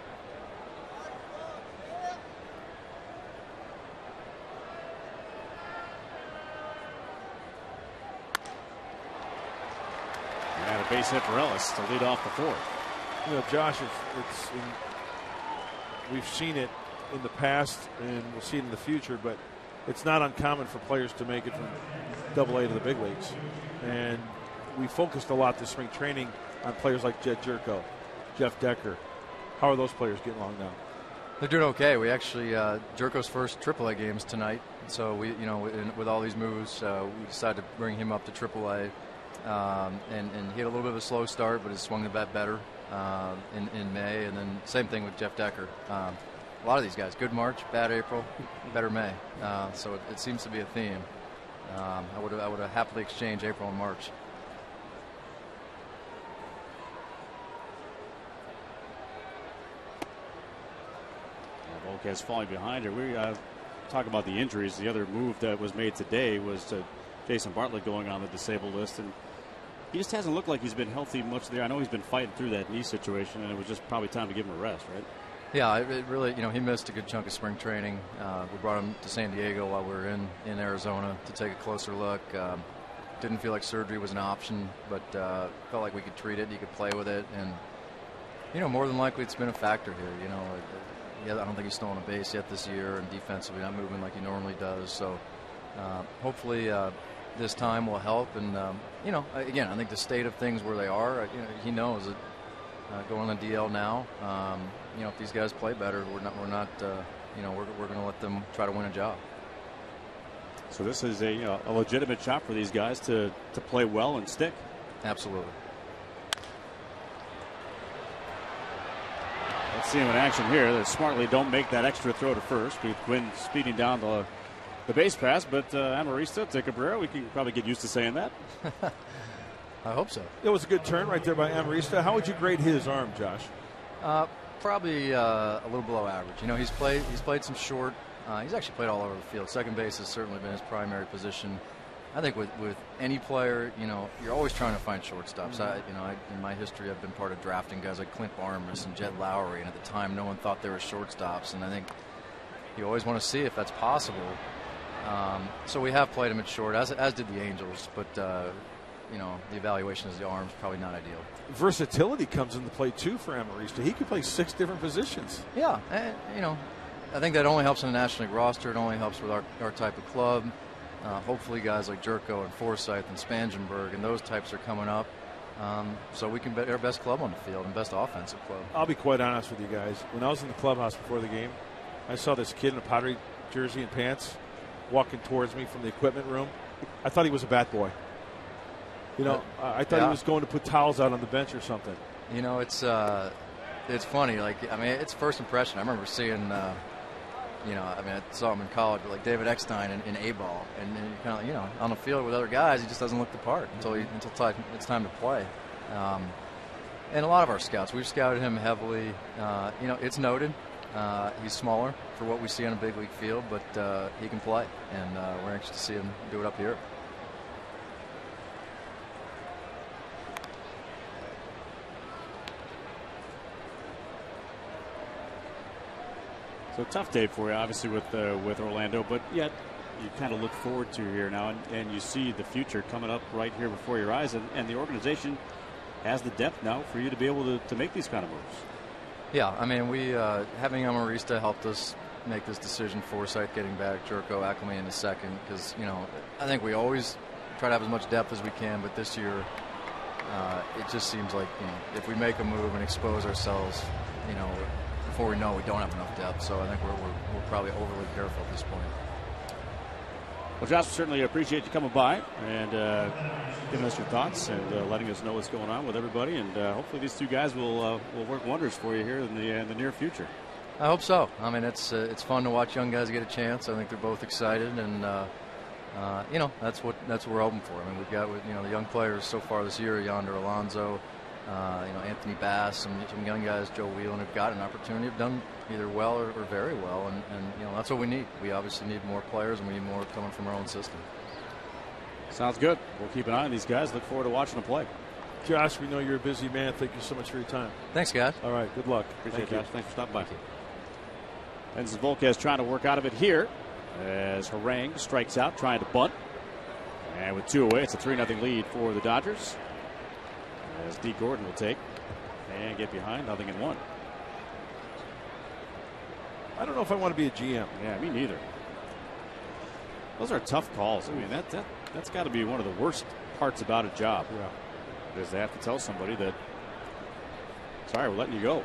C: And a base hit for Ellis to lead off the 4th.
A: Josh, we've seen it in the past, and we'll see it in the future, but it's not uncommon for players to make it from AA to the big leagues. And we focused a lot this spring training on players like Jed Jerko, Jeff Decker. How are those players getting along now?
E: They're doing okay. We actually Jerko's first AAA games tonight, so we with all these moves, we decided to bring him up to AAA. And he had a little bit of a slow start, but has swung the bat better in May. And then same thing with Jeff Decker. A lot of these guys, good March, bad April, better May. So it seems to be a theme. I would have happily exchanged April and March.
C: Volquez falling behind here. We talk about the injuries. The other move that was made today was Jason Bartlett going on the disabled list, and he just hasn't looked like he's been healthy much there. I know he's been fighting through that knee situation, and it was just probably time to give him a rest, right?
E: Yeah, it really, he missed a good chunk of spring training. We brought him to San Diego while we were in Arizona to take a closer look. Didn't feel like surgery was an option, but felt like we could treat it. He could play with it, and more than likely it's been a factor here. I don't think he's stolen a base yet this year, and defensively not moving like he normally does. So hopefully this time will help. And again, I think the state of things where they are, he knows that going on the DL now. If these guys play better, we're going to let them try to win a job.
C: So this is a legitimate shot for these guys to play well and stick.
E: Absolutely.
C: Let's see him in action here. They smartly don't make that extra throw to first. With GWYNN speeding down the base pass, but Amarista to Cabrera, we can probably get used to saying that.
E: I hope so.
A: It was a good turn right there by Amarista. How would you grade his arm, Josh?
E: Probably a little below average. He's played some short. He's actually played all over the field. Second base has certainly been his primary position. I think with any player, you're always trying to find shortstops. In my history, I've been part of drafting guys like Clint Barnes and Jed Lowry, and at the time, no one thought they were shortstops. And I think you always want to see if that's possible. So we have played him at short, as did the Angels, but the evaluation of the arms probably not ideal.
A: Versatility comes into play too for Amarista. He can play 6 different positions.
E: Yeah, and I think that only helps in the National League roster. It only helps with our type of club. hopefully guys like Jerko and Forsythe and Spangenberg and those types are coming up, so we can be our best club on the field and best offensive club.
A: I'll be quite honest with you guys. When I was in the clubhouse before the game, I saw this kid in a Padre jersey and pants walking towards me from the equipment room. I thought he was a bat boy. You know, I thought he was going to put towels out on the bench or something.
E: You know, it's funny. Like, I mean, it's first impression. I remember seeing, you know, I mean, I saw him in college, but like David Eckstein in A-ball, and kind of, you know, on the field with other guys, he just doesn't look the part until it's time to play. And a lot of our scouts, we've scouted him heavily. You know, it's noted. He's smaller for what we see on a big league field, but he can play, and we're anxious to see him do it up here.
C: So tough day for you, obviously, with Orlando, but yet you kind of look forward to here now, and you see the future coming up right here before your eyes, and the organization has the depth now for you to be able to make these kind of moves.
E: Yeah, I mean, we having Amarista helped us make this decision. Forsythe getting back, Jerko acclimating in a second, because, you know, I think we always try to have as much depth as we can, but this year it just seems like, you know, if we make a move and expose ourselves, you know, before we know, we don't have enough depth. So I think we're probably overly careful at this point.
C: Well, Josh, we certainly appreciate you coming by and giving us your thoughts and letting us know what's going on with everybody. And hopefully these two guys will work wonders for you here in the near future.
E: I hope so. I mean, it's fun to watch young guys get a chance. I think they're both excited, and you know, that's what we're hoping for. I mean, we've got, you know, the young players so far this year: Yonder Alonso, you know, Anthony Bass, some young guys, Joe Whelan, have got an opportunity, have done either well or very well, and you know, that's what we need. We obviously need more players, and we need more coming from our own system.
C: Sounds good. We'll keep an eye on these guys. Look forward to watching them play.
A: Josh, we know you're a busy man. Thank you so much for your time.
E: Thanks, guys.
A: All right, good luck.
C: Appreciate it, Josh. Thanks for stopping by. Enzo Volquez trying to work out of it here as Harang strikes out, trying to bunt. And with 2 away, it's a 3-0 lead for the Dodgers, as D. Gordon will take and get behind, 0-1.
A: I don't know if I want to be a GM.
C: Yeah, me neither. Those are tough calls. I mean, that's got to be one of the worst parts about a job.
A: Yeah.
C: Because they have to tell somebody that, sorry, we're letting you go.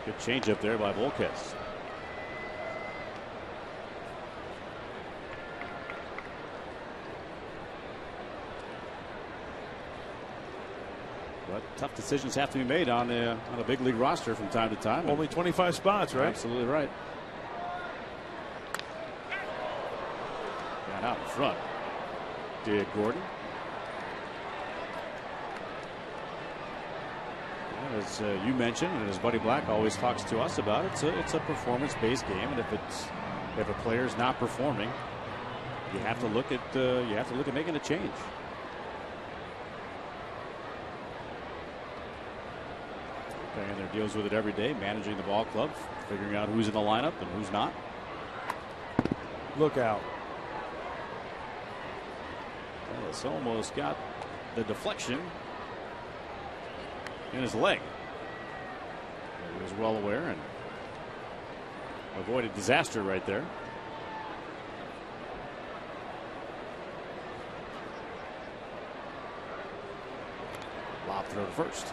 C: Good change up there by Volquez. But tough decisions have to be made on a big league roster from time to time.
A: Only 25 spots, right?
C: Absolutely right. Got out in front. Did Gordon. As you mentioned, and as Buddy Black always talks to us about, it's a performance-based game, and if a player's not performing, you have to look at making a change. And there deals with it every day, managing the ball club, figuring out who's in the lineup and who's not.
A: Look out.
C: Ellis almost got the deflection in his leg. He was well aware and avoided disaster right there. Lob throw to first.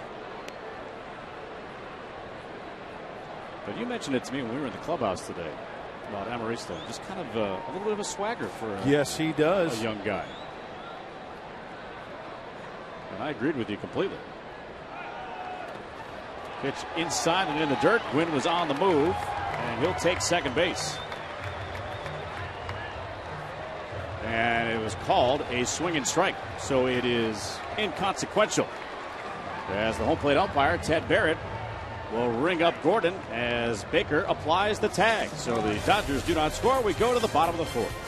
C: But you mentioned it to me when we were in the clubhouse today about Amarista. Just kind of a little bit of a swagger for
A: yes, he does.
C: A young guy. And I agreed with you completely. Pitch inside and in the dirt. Gwynn was on the move, and he'll take second base. And it was called a swing and strike, so it is inconsequential. As the home plate umpire, Ted Barrett, will ring up Gordon as Baker applies the tag. So the Dodgers do not score. We go to the bottom of the fourth.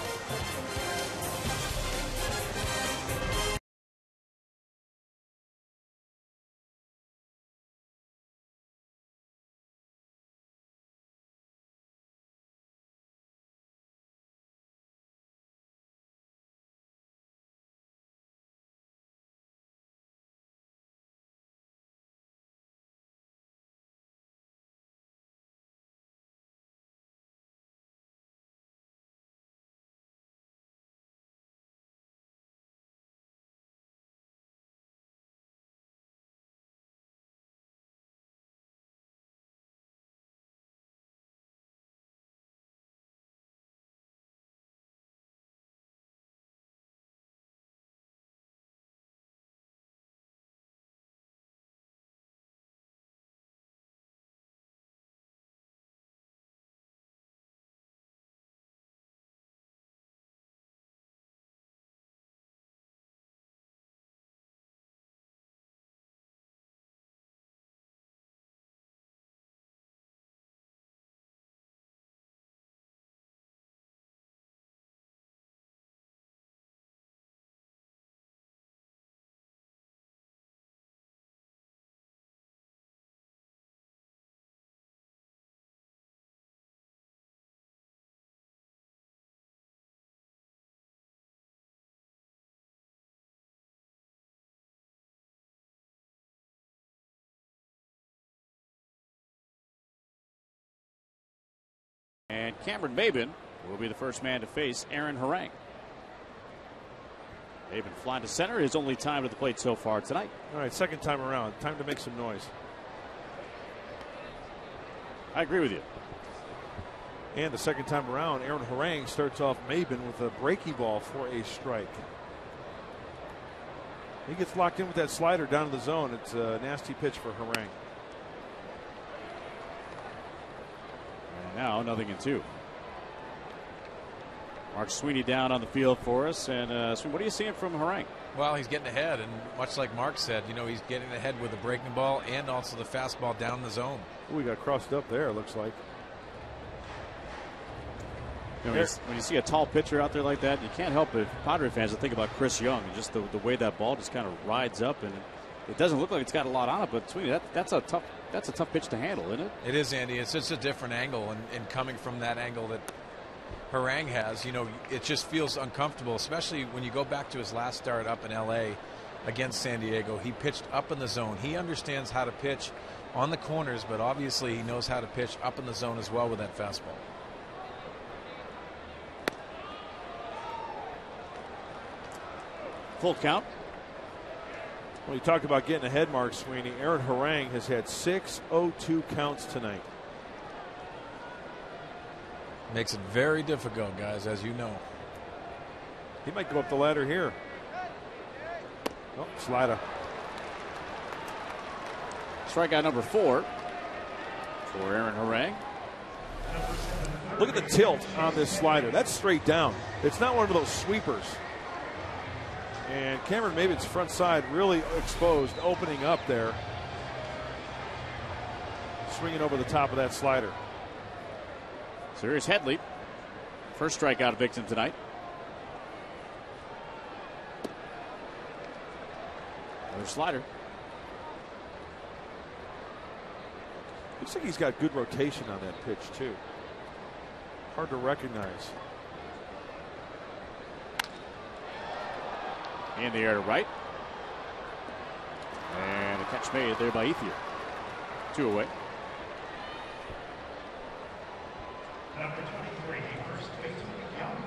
C: And Cameron Maben will be the first man to face Aaron Harang. Maben flying to center, his only time to the plate so far tonight.
A: All right, second time around. Time to make some noise.
C: I agree with you.
A: And the second time around, Aaron Harang starts off Maben with a breaking ball for a strike. He gets locked in with that slider down in the zone. It's a nasty pitch for Harang.
C: And now 0-2. Mark Sweeney down on the field for us. And Sweeney, what are you seeing from Harang?
G: Well, he's getting ahead, and much like Mark said, you know, he's getting ahead with the breaking ball and also the fastball down the zone.
A: Ooh, we got crossed up there, it looks like.
C: You know, when you see a tall pitcher out there like that, you can't help it. Padre fans will think about Chris Young and just the way that ball just kind of rides up, and it doesn't look like it's got a lot on it. But Sweeney, that's a tough pitch to handle, isn't it?
G: It is, Andy. It's just a different angle, and coming from that angle that Harang has, you know, it just feels uncomfortable, especially when you go back to his last start up in LA against San Diego. He pitched up in the zone. He understands how to pitch on the corners, but obviously he knows how to pitch up in the zone as well with that fastball.
C: Full count.
A: Well, you talk about getting ahead, Mark Sweeney. Aaron Harang has had 6 0-2 counts tonight.
G: Makes it very difficult, guys, as you know.
A: He might go up the ladder here. Oh, slider.
C: Strikeout number 4 for Aaron Harang.
A: Look at the tilt on this slider. That's straight down. It's not one of those sweepers. And Cameron Maben's front side really exposed, opening up there. Swinging over the top of that slider.
C: So here's Headley. First strikeout victim tonight. Another slider.
A: Looks like he's got good rotation on that pitch, too. Hard to recognize.
C: In the air to right. And a catch made there by ETHIER. 2 away.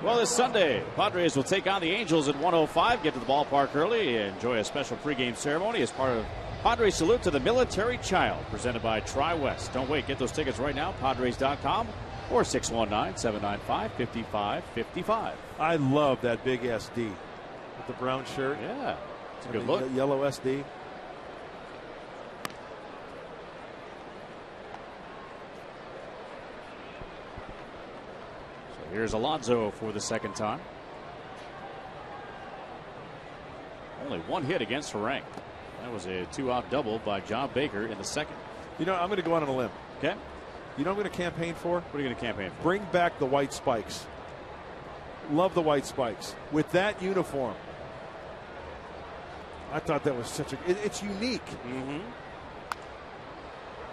C: Well, this Sunday, Padres will take on the Angels at 1:05. Get to the ballpark early. Enjoy a special pregame ceremony as part of Padres Salute to the Military Child, presented by Tri-West. Don't wait. Get those tickets right now, Padres.com or 619-795-5555.
A: I love that big SD with the brown shirt.
C: Yeah, it's a
A: and
C: good look.
A: Yellow SD.
C: Here's Alonso for the second time. Only one hit against Harang. That was a 2-out double by John Baker in the second.
A: You know, I'm going to go out on a limb.
C: Okay.
A: You know what I'm going to campaign for?
C: What are you going to campaign for?
A: Bring back the white spikes. Love the white spikes. With that uniform. I thought that was such a... It's unique.
C: Mm-hmm.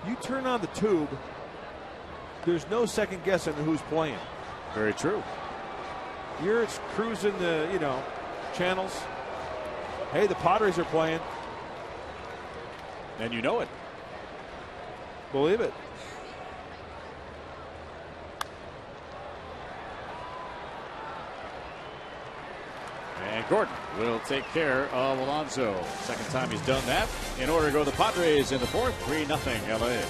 A: You turn on the tube, there's no second guessing who's playing.
C: Very true.
A: You're cruising the, channels. Hey, the Padres are playing.
C: And you know it.
A: Believe it.
C: And Gordon will take care of Alonso. Second time he's done that in order to go to the Padres in the fourth. 3-0 LA.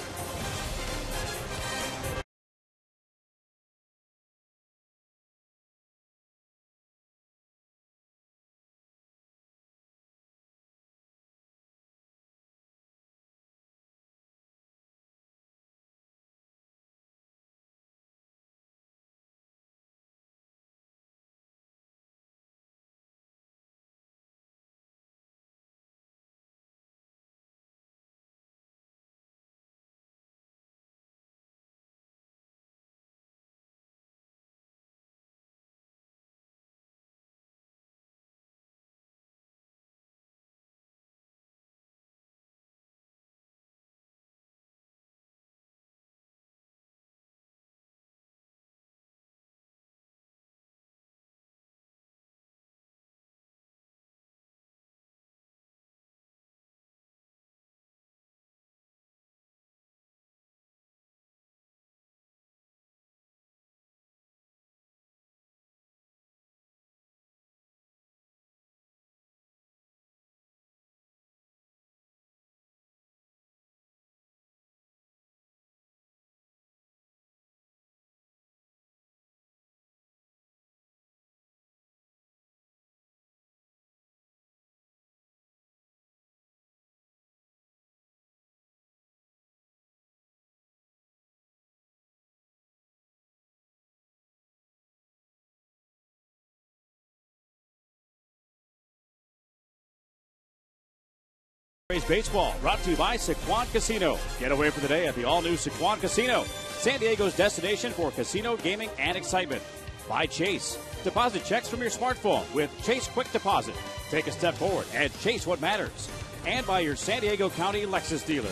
C: Baseball brought to you by Sycuan Casino. Get away for the day at the all-new Sycuan Casino, San Diego's destination for casino gaming and excitement. By Chase. Deposit checks from your smartphone with Chase Quick Deposit. Take a step forward and chase what matters. And by your San Diego County Lexus dealer.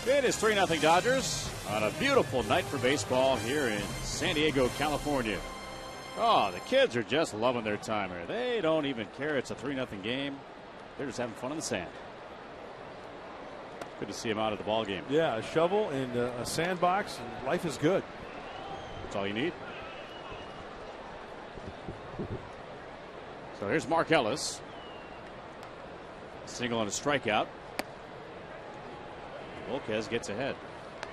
C: It is 3-0 Dodgers on a beautiful night for baseball here in San Diego, California. Oh, the kids are just loving their time here. They don't even care it's a 3-0 game. They're just having fun in the sand. Good to see them out of the ball game.
A: Yeah, a shovel and a sandbox, and life is good.
C: That's all you need. So here's Mark Ellis. Single and a strikeout. Volquez gets ahead.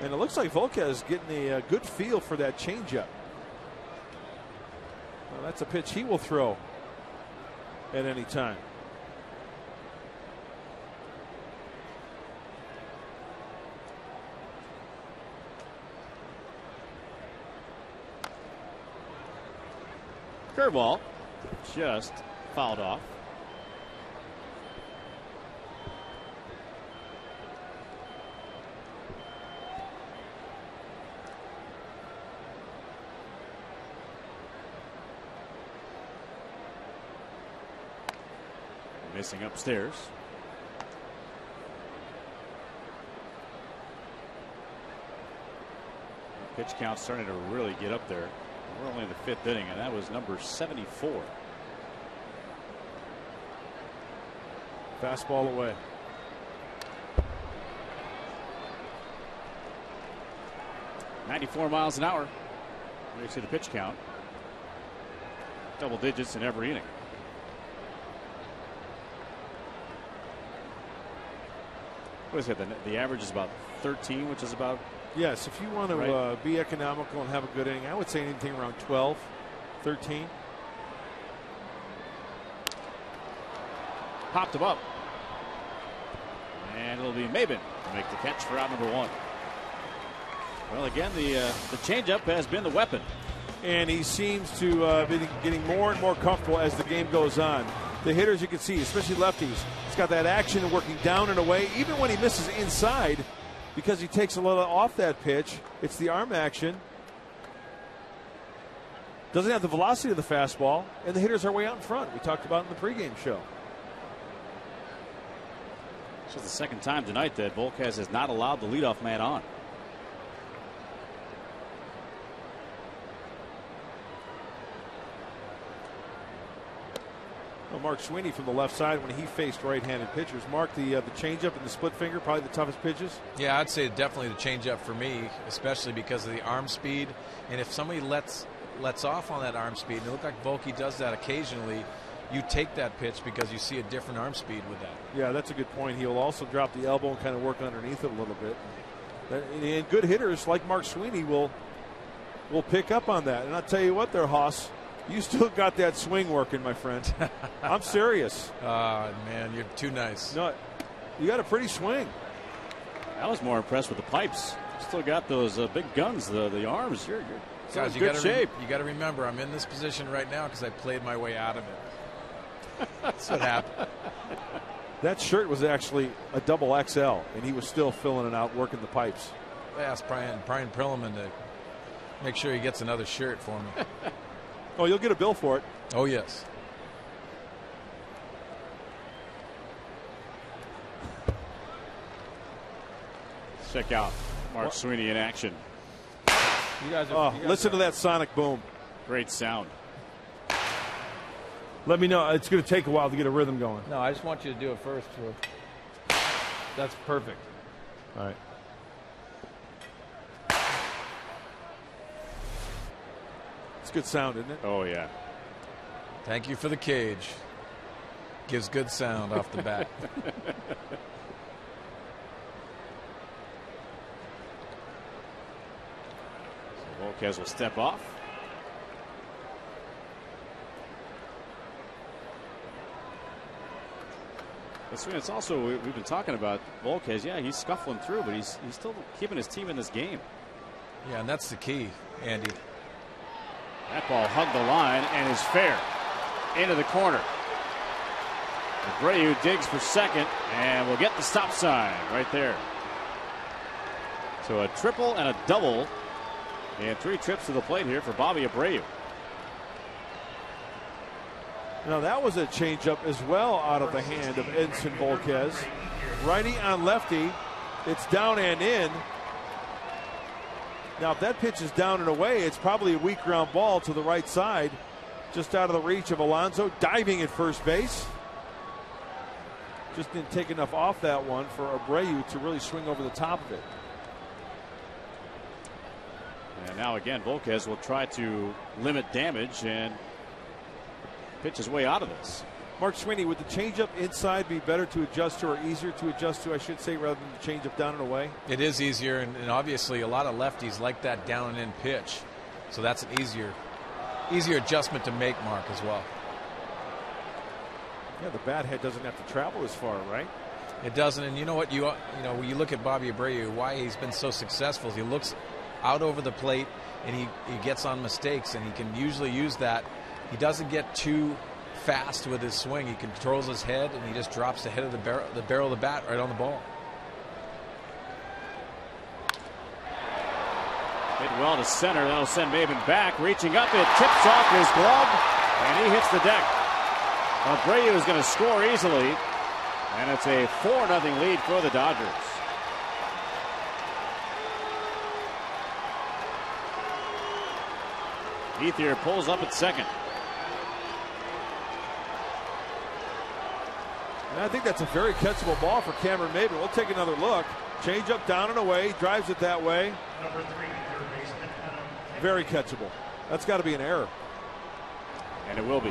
A: And it looks like Volquez getting a good feel for that changeup. Well, that's a pitch he will throw at any time.
C: Curveball just fouled off. Missing upstairs. Pitch count starting to really get up there. We're only in the 5th inning, and that was number 74.
A: Fastball away.
C: .94 miles an hour. You see the pitch count. Double digits in every inning. What is it? The average is about 13, which is about.
A: Yes, if you want to be economical and have a good inning, I would say anything around 12, 13.
C: Popped him up. And it'll be Maben to make the catch for out number 1. Well, again, the changeup has been the weapon.
A: And he seems to be getting more and more comfortable as the game goes on. The hitters, you can see, especially lefties, he's got that action working down and away. Even when he misses inside, because he takes a little off that pitch, it's the arm action. Doesn't have the velocity of the fastball, and the hitters are way out in front. We talked about it in the pregame show.
C: This is the second time tonight that Volquez has not allowed the leadoff man on.
A: Well, Mark Sweeney from the left side when he faced right-handed pitchers. Mark, the changeup and the split finger, probably the toughest pitches.
G: Yeah, I'd say definitely the changeup for me, especially because of the arm speed. And if somebody lets off on that arm speed, and it looked like Volke does that occasionally, you take that pitch because you see a different arm speed with that.
A: Yeah, that's a good point. He'll also drop the elbow and kind of work underneath it a little bit. And good hitters like Mark Sweeney will pick up on that. And I'll tell you what there, Haas, you still got that swing working, my friend. I'm serious.
G: Man, you're too nice.
A: No, you got a pretty swing.
C: I was more impressed with the pipes. Still got those big guns, the arms. You're
G: Guys,
C: in good shape.
G: You got to remember, I'm in this position right now because I played my way out of it. That's what happened.
A: That shirt was actually a double XL, and he was still filling it out, working the pipes.
G: I asked Brian Perlman to make sure he gets another shirt for me.
A: Oh, you'll get a bill for it.
G: Oh, yes.
C: Check out Mark Sweeney in action.
A: You guys listen to that sonic boom.
C: Great sound.
A: Let me know. It's going to take a while to get a rhythm going.
G: No, I just want you to do it first.
A: That's perfect. All right. It's good sound, isn't it?
C: Oh, yeah.
G: Thank you for the cage. Gives good sound off the bat.
C: Volquez will step off. It's also, we've been talking about Volquez. Yeah, he's scuffling through, but he's still keeping his team in this game.
G: Yeah, and that's the key, Andy.
C: That ball hugged the line and is fair into the corner. Abreu digs for second, and we'll get the stop sign right there. So a triple and a double, and 3 trips to the plate here for Bobby Abreu.
A: Now that was a changeup as well out of the hand of Edson Volquez. Righty on lefty. It's down and in. Now if that pitch is down and away, it's probably a weak ground ball to the right side, just out of the reach of Alonso, diving at first base. Just didn't take enough off that one for Abreu to really swing over the top of it.
C: And now again, Volquez will try to limit damage and pitch his way out of this.
A: Mark Sweeney, would the changeup inside be better to adjust to, or easier to adjust to, I should say, rather than the changeup down and away?
G: It is easier, and obviously a lot of lefties like that down and in pitch. So that's an easier adjustment to make, Mark, as well.
A: Yeah, the bat head doesn't have to travel as far, right?
G: It doesn't, and you know what? You know, when you look at Bobby Abreu, why he's been so successful is he looks out over the plate and he gets on mistakes, and he can usually use that. He doesn't get too fast with his swing. He controls his head, and he just drops the head of the barrel of the bat right on the ball.
C: Hit well to center. That'll send Maven back. Reaching up, it tips off his glove, and he hits the deck. Abreu is going to score easily, and it's a 4-0 lead for the Dodgers. ETHIER pulls up at second.
A: And I think that's a very catchable ball for Cameron Maven. We'll take another look. Change up down and away, drives it that way.
B: Number 3, third baseman Adam.
A: Very catchable. That's got to be an error.
C: And it will be.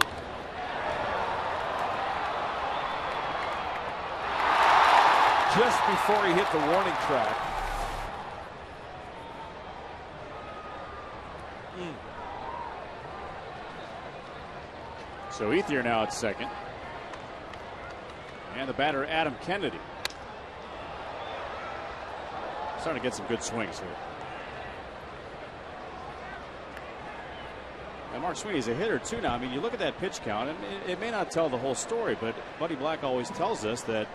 A: Just before he hit the warning track.
C: So ETHIER now at second. And the batter, Adam Kennedy. Starting to get some good swings here. And Mark Sweeney's a hitter too now. I mean, you look at that pitch count, and it may not tell the whole story, but Buddy Black always tells us that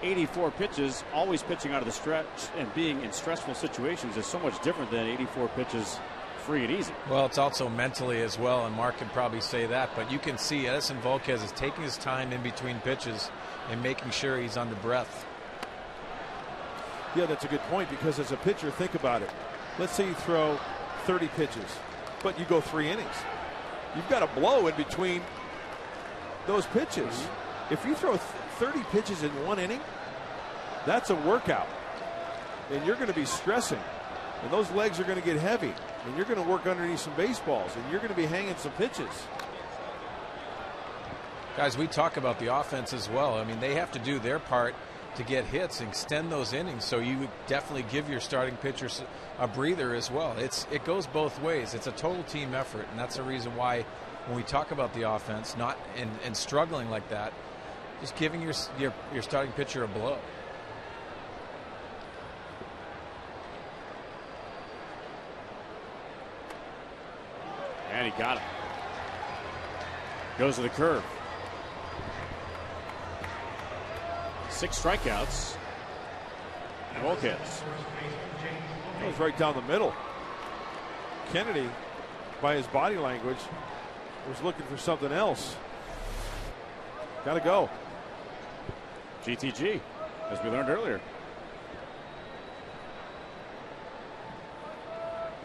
C: 84 pitches, always pitching out of the stretch and being in stressful situations is so much different than 84 pitches free and easy.
G: Well, it's also mentally as well, and Mark could probably say that, but you can see Edson Volquez is taking his time in between pitches and making sure he's under breath.
A: Yeah, that's a good point, because as a pitcher, think about it. Let's say you throw 30 pitches, but you go 3 innings. You've got to blow in between those pitches. If you throw 30 pitches in 1 inning, that's a workout. And you're going to be stressing. And those legs are going to get heavy. And you're going to work underneath some baseballs. And you're going to be hanging some pitches.
G: Guys, we talk about the offense as well. I mean, they have to do their part to get hits and extend those innings. So you definitely give your starting pitchers a breather as well. It goes both ways. It's a total team effort. And that's the reason why when we talk about the offense, not and struggling like that, just giving your starting pitcher a blow.
C: And he got it. Goes to the curve. 6 strikeouts. Volquez.
A: Goes right down the middle. Kennedy, by his body language, was looking for something else. Got to go.
C: GTG, as we learned earlier.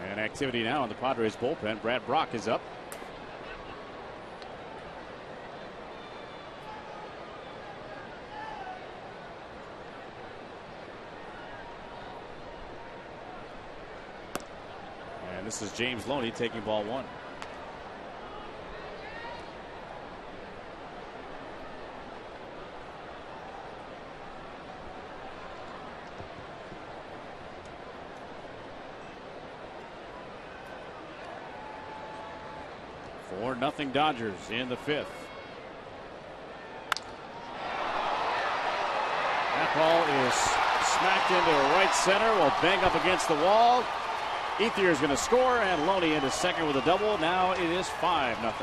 C: And activity now in the Padres bullpen. Brad Brock is up. And this is James Loney taking ball 1. Nothing Dodgers in the 5th. That ball is smacked into right center. Will bang up against the wall. ETHIER is going to score, and Loney into second with a double. Now it is 5-0.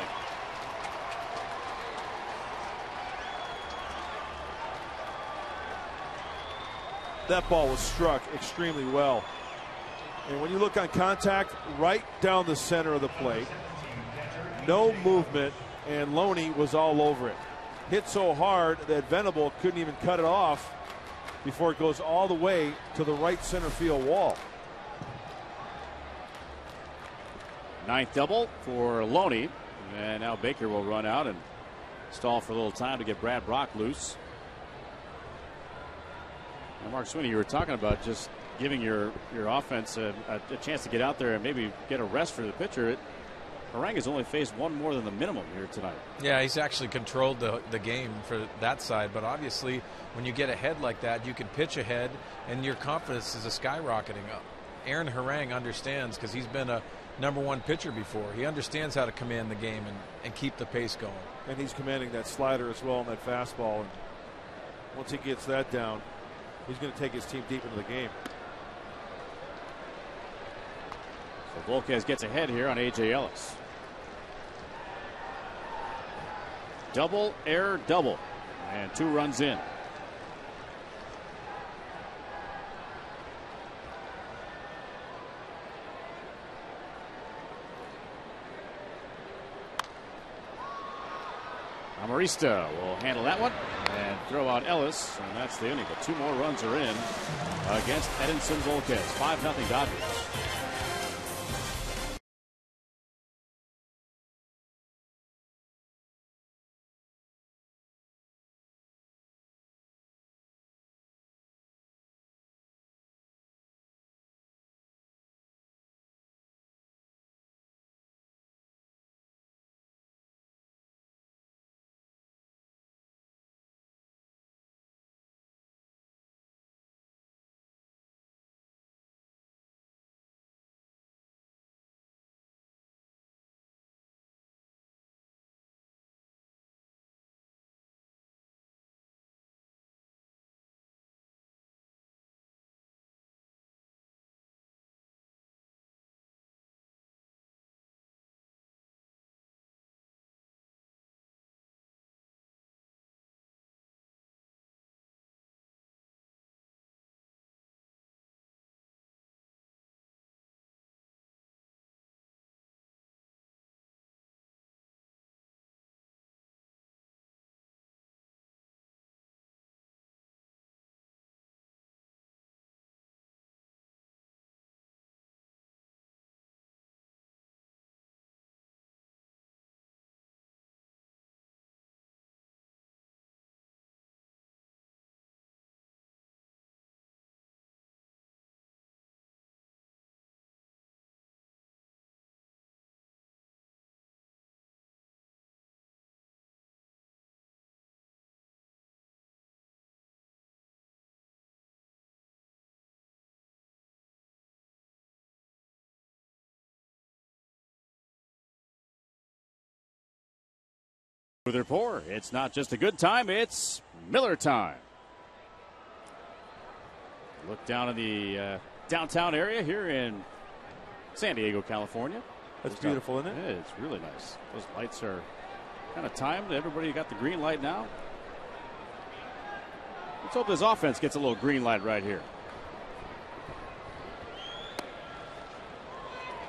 A: that ball was struck extremely well. And when you look on contact, right down the center of the plate, no movement, and Loney was all over it. Hit so hard that Venable couldn't even cut it off before it goes all the way to the right center field wall.
C: Ninth double for Loney. And now Baker will run out and stall for a little time to get Brad Brock loose. Now, Mark Sweeney, you were talking about just giving your offense a chance to get out there and maybe get a rest for the pitcher. Harang has only faced one more than the minimum here tonight.
G: Yeah, he's actually controlled the game for that side. But obviously, when you get ahead like that, you can pitch ahead, and your confidence is skyrocketing up. Aaron Harang understands, because he's been a #1 pitcher before. He understands how to command the game and keep the pace going.
A: And he's commanding that slider as well and that fastball. And once he gets that down, he's going to take his team deep into the game.
C: So Volquez gets ahead here on A.J. Ellis. Double, error, double. And 2 runs in. Amarista will handle that one and throw out Ellis, and that's the inning. But 2 more runs are in against Edinson Volquez. 5-0 Dodgers. With their pour, it's not just a good time, it's Miller time. Look down in the downtown area here in San Diego, California.
A: That's beautiful, isn't it?
C: Yeah, it's really nice. Those lights are kind of timed. Everybody got the green light now. Let's hope this offense gets a little green light right here.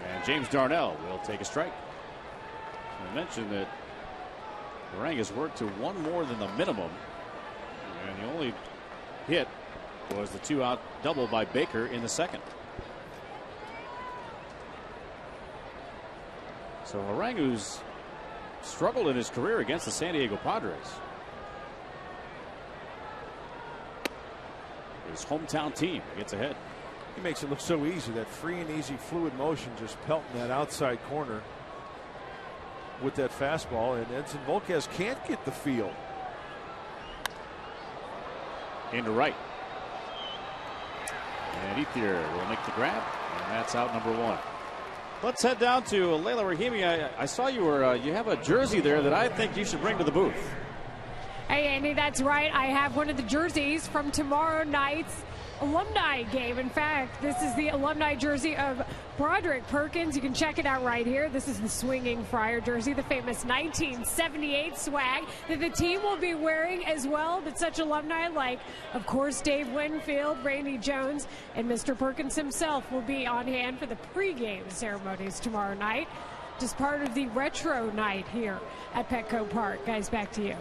C: And James Darnell will take a strike. I mentioned that Harang has worked to 1 more than the minimum, and the only hit was the 2-out double by Baker in the second. So Harang, who's struggled in his career against the San Diego Padres, his hometown team gets ahead.
A: He makes it look so easy, that free and easy fluid motion, just pelting that outside corner with that fastball, and Edinson Volquez can't get the feel.
C: Into right. And ETHIER will make the grab, and that's out number 1. Let's head down to Leila Rahimi. I saw you have a jersey there that I think you should bring to the booth.
F: Hey, Andy, that's right. I have one of the jerseys from tomorrow night's alumni game. In fact, this is the alumni jersey of Broderick Perkins. You can check it out right here. This is the swinging Friar jersey, the famous 1978 swag that the team will be wearing as well. But such alumni like, of course, Dave Winfield, Randy Jones, and Mr. Perkins himself will be on hand for the pregame ceremonies tomorrow night. Just part of the retro night here at Petco Park. Guys, back to you.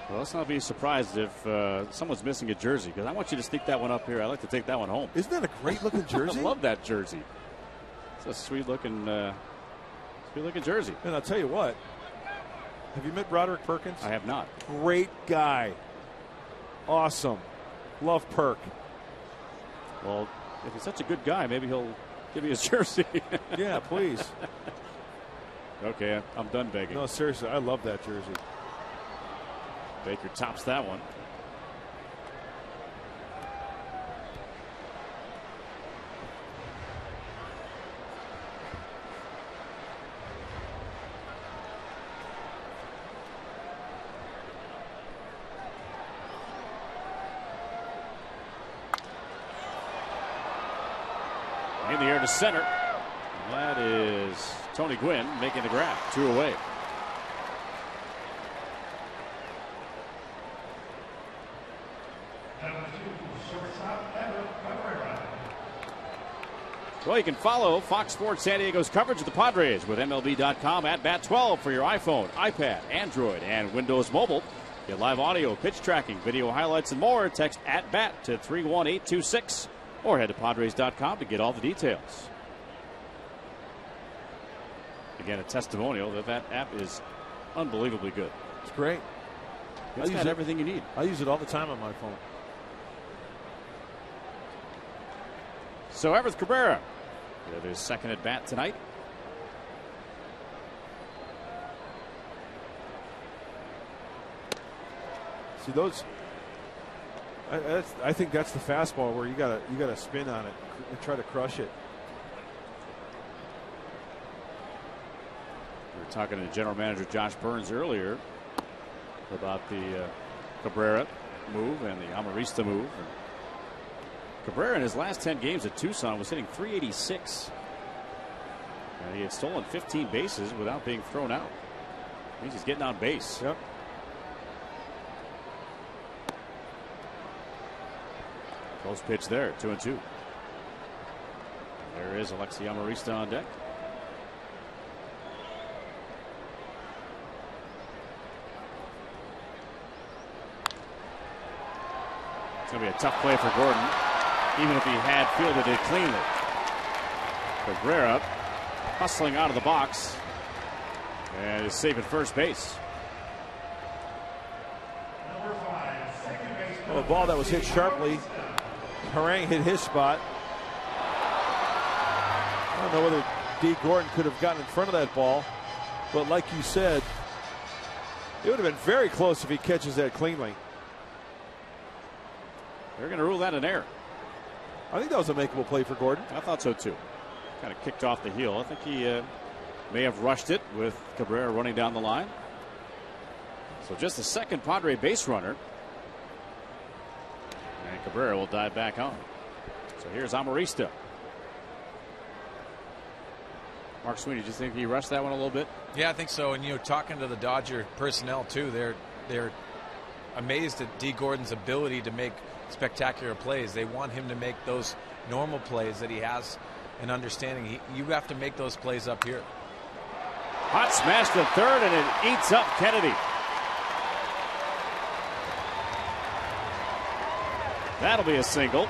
C: Well, let's not be surprised if someone's missing a jersey, because I want you to sneak that one up here. I'd like to take that one home.
A: Isn't that a great-looking jersey?
C: I love that jersey. It's a sweet-looking jersey.
A: And I'll tell you what. Have you met Broderick Perkins?
C: I have not.
A: Great guy. Awesome. Love Perk.
C: Well, if he's such a good guy, maybe he'll give me his jersey.
A: Yeah, please.
C: Okay, I'm done begging.
A: No, seriously, I love that jersey.
C: Baker tops that one. In the air to center. That is Tony Gwynn making the grab. 2 away. Well, you can follow Fox Sports San Diego's coverage of the Padres with MLB.com at Bat 12 for your iPhone, iPad, Android, and Windows Mobile. Get live audio, pitch tracking, video highlights, and more. Text at BAT to 31826 or head to Padres.com to get all the details. Again, a testimonial that app is unbelievably good.
A: It's great.
C: It's got everything you need.
A: I use it all the time on my phone.
C: So Everth Cabrera with his second at bat tonight.
A: See those? I think that's the fastball where you gotta spin on it and try to crush it.
C: We were talking to General Manager Josh Burns earlier about the Cabrera move and the Amarista move. And Cabrera in his last 10 games at Tucson was hitting .386. And he had stolen 15 bases without being thrown out. Means he's getting on base.
A: Yep.
C: Close pitch there, 2-2. There is Alexi Amarista on deck. It's going to be a tough play for Gordon, even if he had fielded it cleanly. Cabrera hustling out of the box and is safe at first base.
A: Well, a ball that was hit sharply. Harang hit his spot. I don't know whether D. Gordon could have gotten in front of that ball, but like you said, it would have been very close if he catches that cleanly.
C: They're going to rule that an error.
A: I think that was a makeable play for Gordon.
C: I thought so too. Kind of kicked off the heel. I think he may have rushed it with Cabrera running down the line. So just the second Padre base runner. And Cabrera will dive back on. So here's Amarista. Mark Sweeney, do you think he rushed that one a little bit?
G: Yeah, I think so. And, you know, talking to the Dodger personnel, too, they're amazed at D. Gordon's ability to make spectacular plays. They want him to make those normal plays that he has an understanding. You have to make those plays up here.
C: Hot smash to third, and it eats up Kennedy. That'll be a single.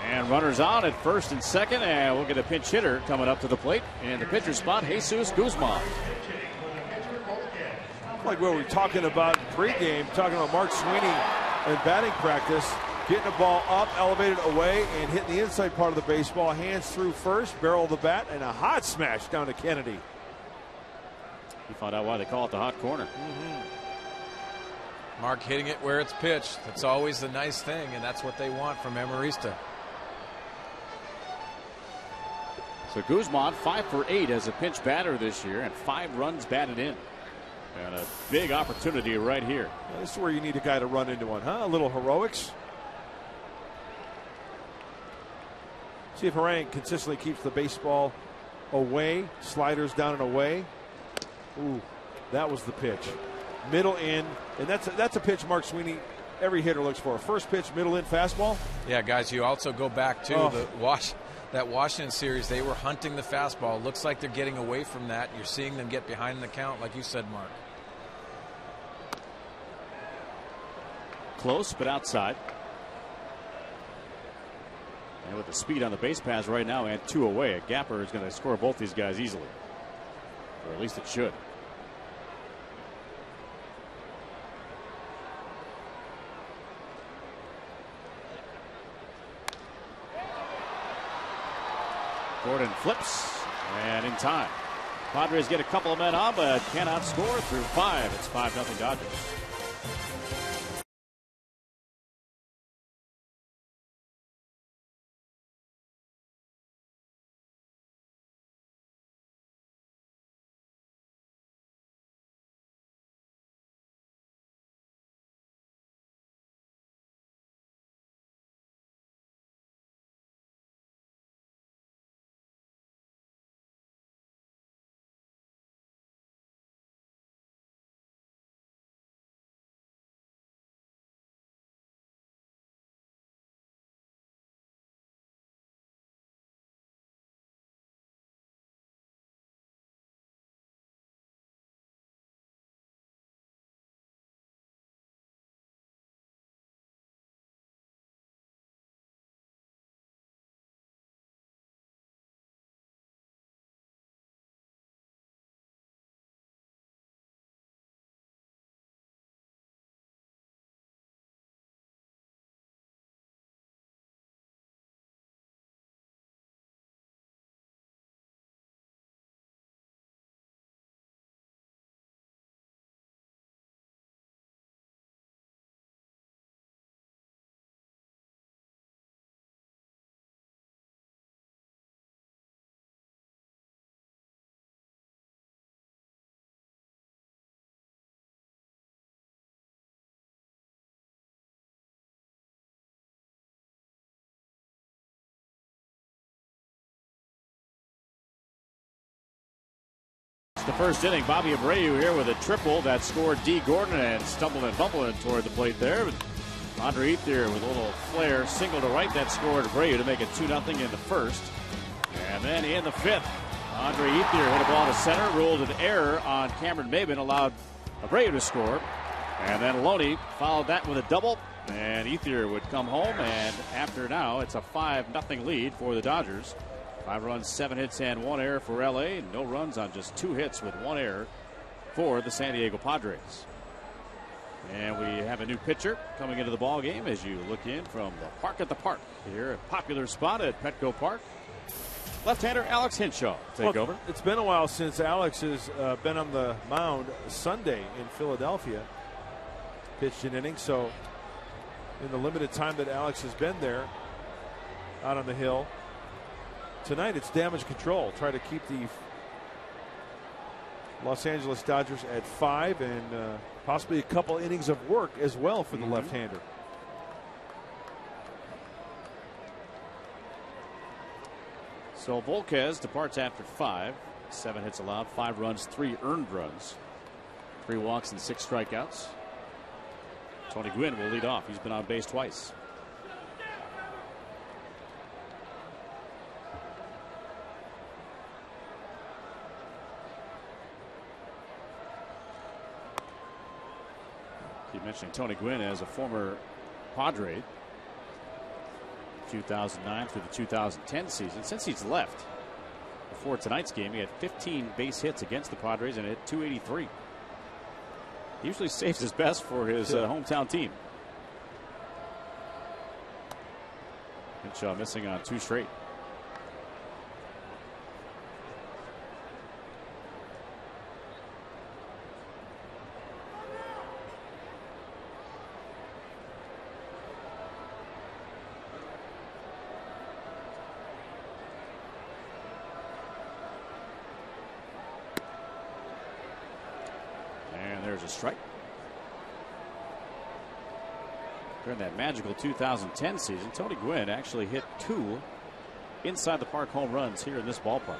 C: And runners on at first and second, and we'll get a pinch hitter coming up to the plate. In the pitcher spot, Jesus Guzman.
A: Like what we were talking about in pregame, talking about Mark Sweeney in batting practice, getting the ball up, elevated away, and hitting the inside part of the baseball. Hands through first, barrel of the bat, and a hot smash down to Kennedy.
C: You found out why they call it the hot corner.
G: Mark hitting it where it's pitched. That's always the nice thing, and that's what they want from Amarista.
C: So Guzman 5 for 8 as a pinch batter this year, and 5 runs batted in. And a big opportunity right here.
A: This is where you need a guy to run into one, huh? A little heroics. See if Harang consistently keeps the baseball away. Sliders down and away. Ooh, that was the pitch. Middle in, and that's a pitch Mark Sweeney, every hitter looks for. First pitch, middle in, fastball.
G: Yeah, guys, you also go back to that Washington series. They were hunting the fastball. Looks like they're getting away from that. You're seeing them get behind the count, like you said, Mark.
C: Close, but outside. And with the speed on the base paths right now and 2 away, a gapper is going to score both these guys easily. Or at least it should. Gordon flips and in time. Padres get a couple of men on, but cannot score through 5. It's 5-0 Dodgers. The first inning, Bobby Abreu here with a triple that scored D. Gordon and stumbling and bumbling toward the plate there. Andre Ethier with a little flare, single to right that scored Abreu to make it 2-0 in the first. And then in the 5th, Andre Ethier hit a ball to center, ruled an error on Cameron Maben, allowed Abreu to score. And then Loney followed that with a double, and Ethier would come home. And after now, it's a 5-0 lead for the Dodgers. 5 runs, 7 hits, and 1 error for LA. No runs on just 2 hits with 1 error for the San Diego Padres. And we have a new pitcher coming into the ball game as you look in from the Park at the Park here, a popular spot at Petco Park. Left-hander Alex Hinshaw take over.
A: It's been a while since Alex has been on the mound Sunday in Philadelphia. Pitched an inning, so in the limited time that Alex has been there out on the hill, tonight it's damage control. Try to keep the Los Angeles Dodgers at 5 and possibly a couple innings of work as well for the left-hander.
C: So Volquez departs after 5. 7 hits allowed, 5 runs, 3 earned runs, 3 walks and 6 strikeouts. Tony Gwynn will lead off. He's been on base twice. Keep mentioning Tony Gwynn as a former Padre, 2009 through the 2010 season. Since he's left before tonight's game, he had 15 base hits against the Padres and hit .283. He usually saves his best for his hometown team. Hinshaw missing on 2 straight. There's a strike. During that magical 2010 season, Tony Gwynn actually hit inside the park home runs here in this ballpark.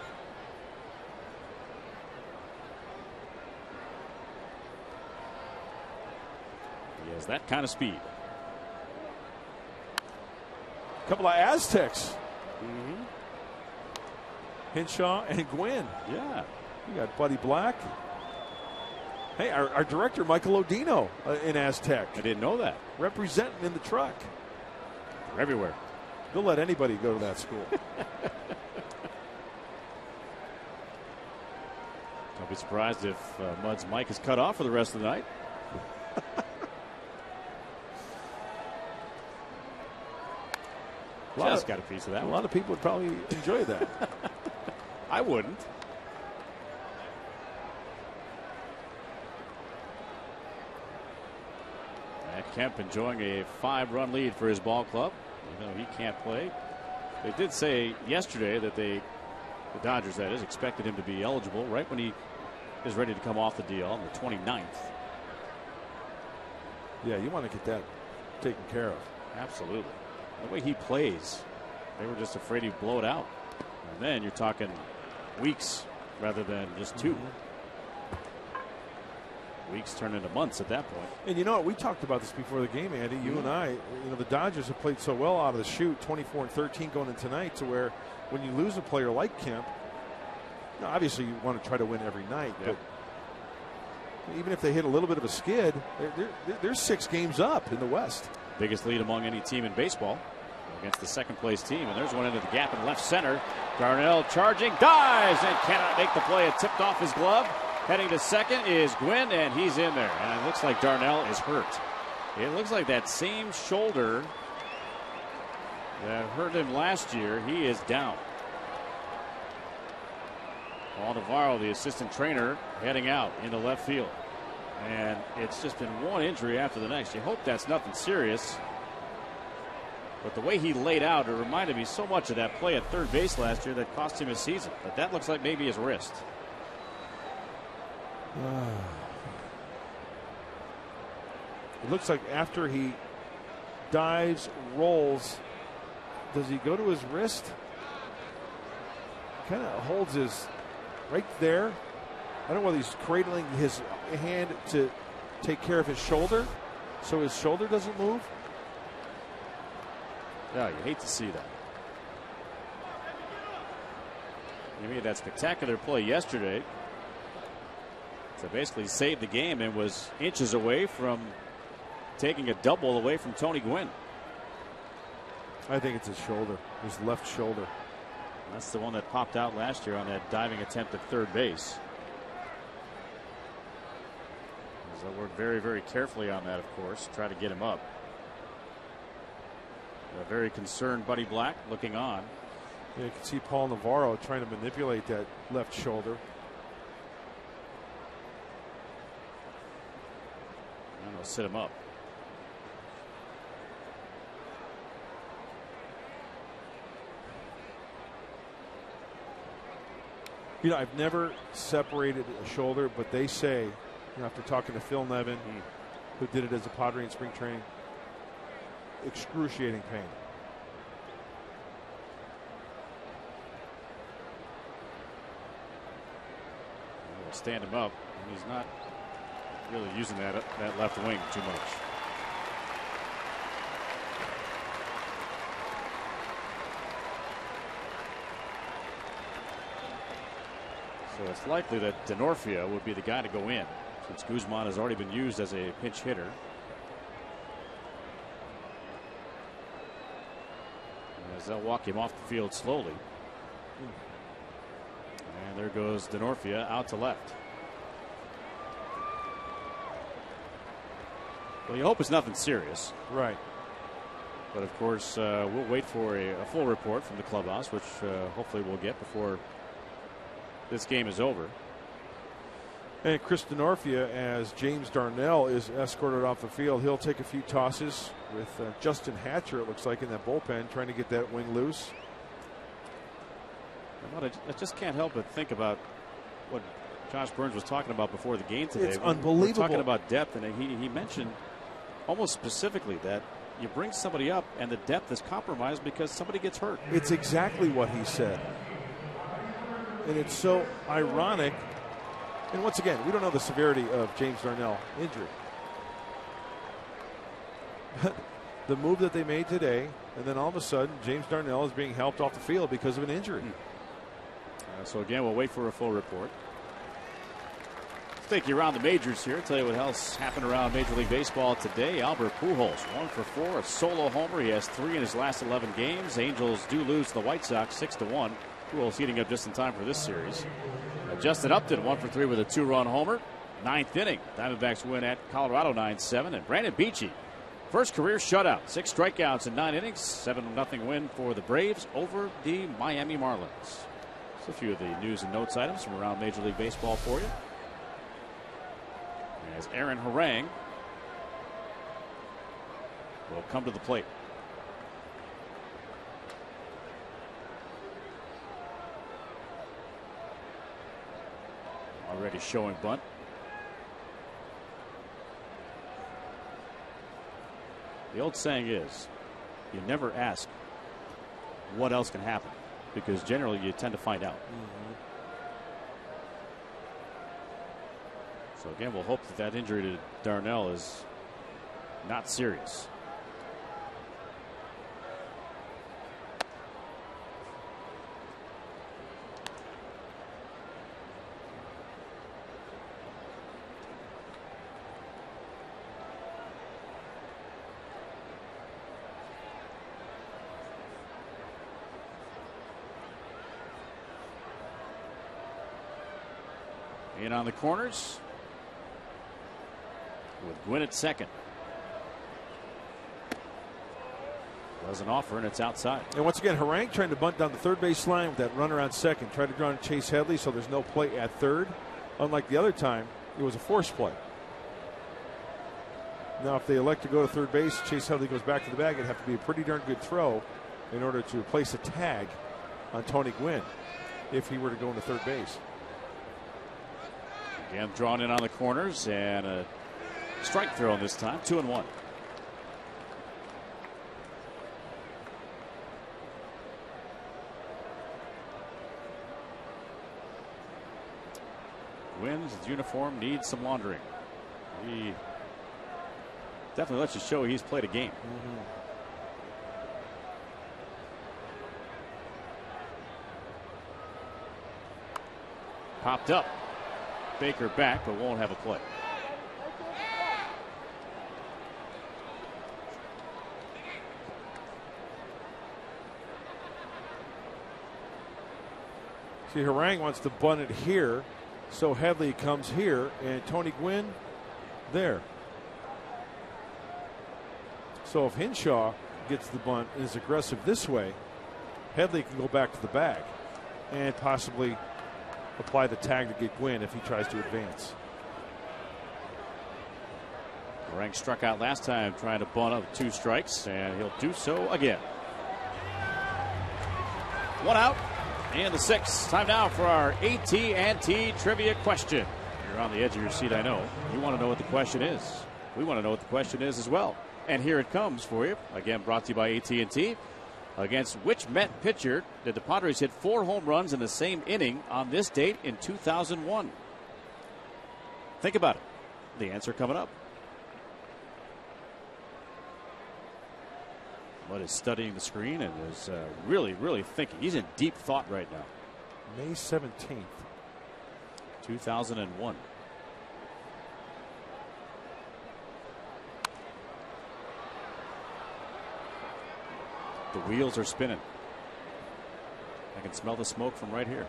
C: He has that kind of speed.
A: A couple of Aztecs. Hinshaw and Gwynn.
C: Yeah.
A: You got Buddy Black. Hey, our director, Michael Odino, in Aztec.
C: I didn't know that.
A: Representing in the truck.
C: They're everywhere.
A: They'll let anybody go to that school.
C: Don't be surprised if Mud's mic is cut off for the rest of the night. Just got a piece of that.
A: A lot of people would probably enjoy that.
C: I wouldn't. Matt Kemp enjoying a 5-run lead for his ball club, even though he can't play. They did say yesterday that the Dodgers, that is, expected him to be eligible right when he is ready to come off the DL on the 29th.
A: Yeah, you want to get that taken care of.
C: Absolutely. The way he plays, they were just afraid he'd blow it out. And then you're talking weeks rather than just 2. Weeks turn into months at that point.
A: And you know what? We talked about this before the game, Andy. You and I, you know, the Dodgers have played so well out of the chute, 24-13 going in tonight, to where when you lose a player like Kemp, you know, obviously you want to try to win every night. But even if they hit a little bit of a skid, they're 6 games up in the West.
C: Biggest lead among any team in baseball against the second place team. And there's one into the gap in left center. Darnell charging, dives, and cannot make the play. It tipped off his glove. Heading to second is Gwynn, and he's in there. And it looks like Darnell is hurt. It looks like that same shoulder that hurt him last year, he is down. Paul Navarro, the assistant trainer, heading out into left field. And it's just been one injury after the next. You hope that's nothing serious. But the way he laid out, it reminded me so much of that play at third base last year that cost him his season. But that looks like maybe his wrist.
A: It looks like after he dives, rolls, does he go to his wrist? Kind of holds his right there. I don't know whether he's cradling his hand to take care of his shoulder so his shoulder doesn't move.
C: Yeah, you hate to see that. He made that spectacular play yesterday to basically save the game and was inches away from taking a double away from Tony Gwynn.
A: I think it's his shoulder, his left shoulder.
C: That's the one that popped out last year on that diving attempt at third base. They worked very, very carefully on that, of course, try to get him up. A very concerned Buddy Black looking on.
A: Yeah, you can see Paul Navarro trying to manipulate that left shoulder.
C: And they'll sit him up.
A: You know, I've never separated a shoulder, but they say, you know, after talking to Phil Nevin, who did it as a Padre in spring training, excruciating pain.
C: We'll stand him up, and he's not really using that left wing too much. So it's likely that Denorfia would be the guy to go in, since Guzman has already been used as a pinch hitter. As they'll walk him off the field slowly. And there goes Denorfia out to left. Well, you hope it's nothing serious.
A: Right.
C: But of course, we'll wait for a full report from the clubhouse, which hopefully we'll get before this game is over.
A: And Chris Denorfia, as James Darnell is escorted off the field, he'll take a few tosses with Justin Hatcher, it looks like, in that bullpen, trying to get that wing loose.
C: I just can't help but think about what Josh Burns was talking about before the game today.
A: It's unbelievable.
C: We're talking about depth, and he mentioned almost specifically that you bring somebody up and the depth is compromised because somebody gets hurt.
A: It's exactly what he said. And it's so ironic. And once again, we don't know the severity of James Darnell injury. The move that they made today, and then all of a sudden, James Darnell is being helped off the field because of an injury.
C: So again, we'll wait for a full report. Take you around the majors here. Tell you what else happened around Major League Baseball today. Albert Pujols, 1 for 4, a solo homer. He has 3 in his last 11 games. Angels do lose to the White Sox 6-1. Pujols heating up just in time for this series. Justin Upton, 1 for 3 with a 2-run homer. 9th inning. Diamondbacks win at Colorado 9-7. And Brandon Beachy, first career shutout. 6 strikeouts in 9 innings. 7-0 win for the Braves over the Miami Marlins. So a few of the news and notes items from around Major League Baseball for you. As Aaron Harang will come to the plate. Already showing bunt. The old saying is, you never ask what else can happen, because generally you tend to find out. So again, we'll hope that injury to Darnell is not serious. In on the corners, with Gwynn at second. Doesn't offer, and it's outside.
A: And once again, Harang trying to bunt down the third base line with that runner on second. Tried to draw on Chase Headley, so there's no play at third. Unlike the other time, it was a force play. Now, if they elect to go to third base, Chase Headley goes back to the bag. It'd have to be a pretty darn good throw in order to place a tag on Tony Gwynn if he were to go into third base.
C: Again, drawn in on the corners, and a strike throw this time. 2-1. Gwynn's uniform needs some laundering. He definitely lets you show he's played a game. Popped up. Baker back, but won't have a play.
A: See, Harang wants to bunt it here, so Headley comes here, and Tony Gwynn there. So if Hinshaw gets the bunt and is aggressive this way, Headley can go back to the bag and possibly apply the tag to get Gwynn if he tries to advance.
C: Harang struck out last time trying to bunt up 2 strikes, and he'll do so again. 1 out and the 6th. Time now for our AT&T trivia question. You're on the edge of your seat, I know. You want to know what the question is. We want to know what the question is as well. And here it comes for you. Again, brought to you by AT&T. Against which Met pitcher did the Padres hit 4 home runs in the same inning on this date in 2001? Think about it. The answer coming up. Bud is studying the screen and is really, really thinking. He's in deep thought right now.
A: May 17th.
C: 2001. The wheels are spinning. I can smell the smoke from right here.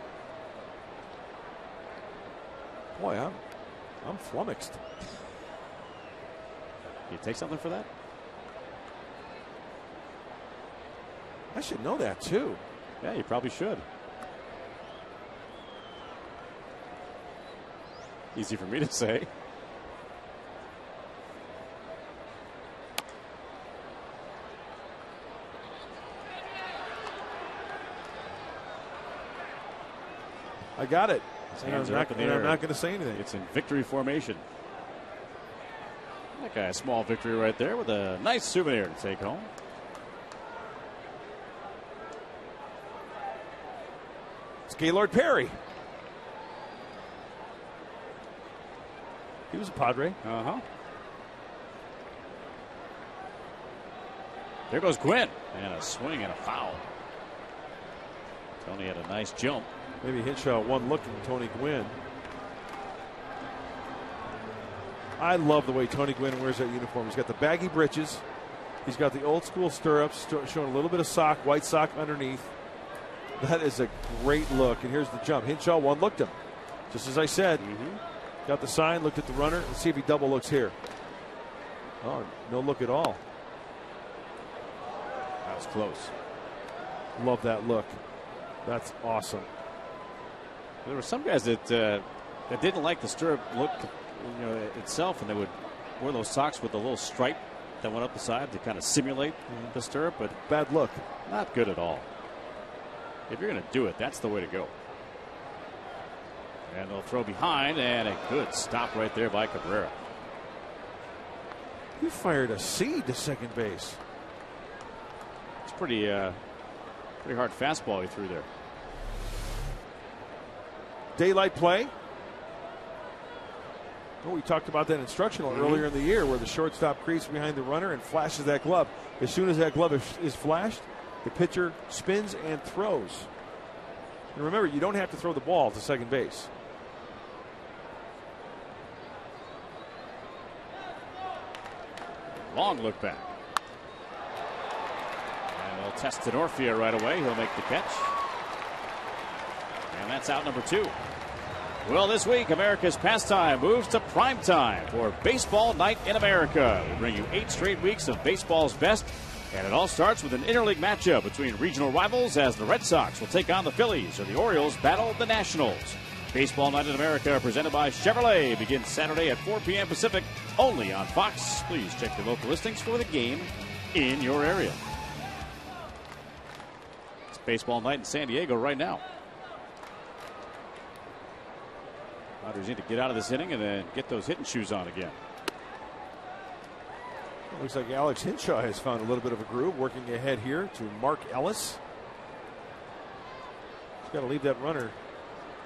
A: Boy, I'm flummoxed.
C: You take something for that?
A: I should know that too.
C: Yeah, you probably should. Easy for me to say.
A: I got it.
C: His
A: And
C: hands
A: I'm
C: are
A: not
C: up in the air.
A: going to say anything.
C: It's in victory formation. That guy, a small victory right there with a nice souvenir to take home.
A: It's Gaylord Perry. He was a Padre.
C: There goes GWYNN. And a swing and a foul. Tony had a nice jump.
A: Maybe Hinshaw one look at Tony Gwynn. I love the way Tony Gwynn wears that uniform. He's got the baggy breeches. He's got the old school stirrups, showing a little bit of sock, white sock underneath. That is a great look. And here's the jump. Hinshaw one looked him. Just as I said. Got the sign, looked at the runner. Let's see if he double looks here. Oh, no look at all.
C: That was close.
A: Love that look. That's awesome.
C: There were some guys that didn't like the stirrup look, itself, and they would wear those socks with a little stripe that went up the side to kind of simulate the stirrup. But
A: bad look.
C: Not good at all. If you're going to do it, that's the way to go. And they'll throw behind, and a good stop right there by Cabrera.
A: He fired a seed to second base.
C: It's pretty hard fastball he threw there.
A: Daylight play. Oh, we talked about that instructional earlier in the year where the shortstop creeps behind the runner and flashes that glove. As soon as that glove is flashed, the pitcher spins and throws. And remember, you don't have to throw the ball to second base.
C: Long look back. And they'll test Tenorfia right away. He'll make the catch. And that's out number 2. Well, this week, America's pastime moves to prime time for Baseball Night in America. We bring you 8 straight weeks of baseball's best. And it all starts with an interleague matchup between regional rivals as the Red Sox will take on the Phillies or the Orioles battle the Nationals. Baseball Night in America, presented by Chevrolet, begins Saturday at 4 p.m. Pacific, only on Fox. Please check the local listings for the game in your area. It's Baseball Night in San Diego right now. Padres need to get out of this inning and then get those hitting shoes on again.
A: Looks like Alex Hinshaw has found a little bit of a groove, working ahead here to Mark Ellis. He's got to leave that runner,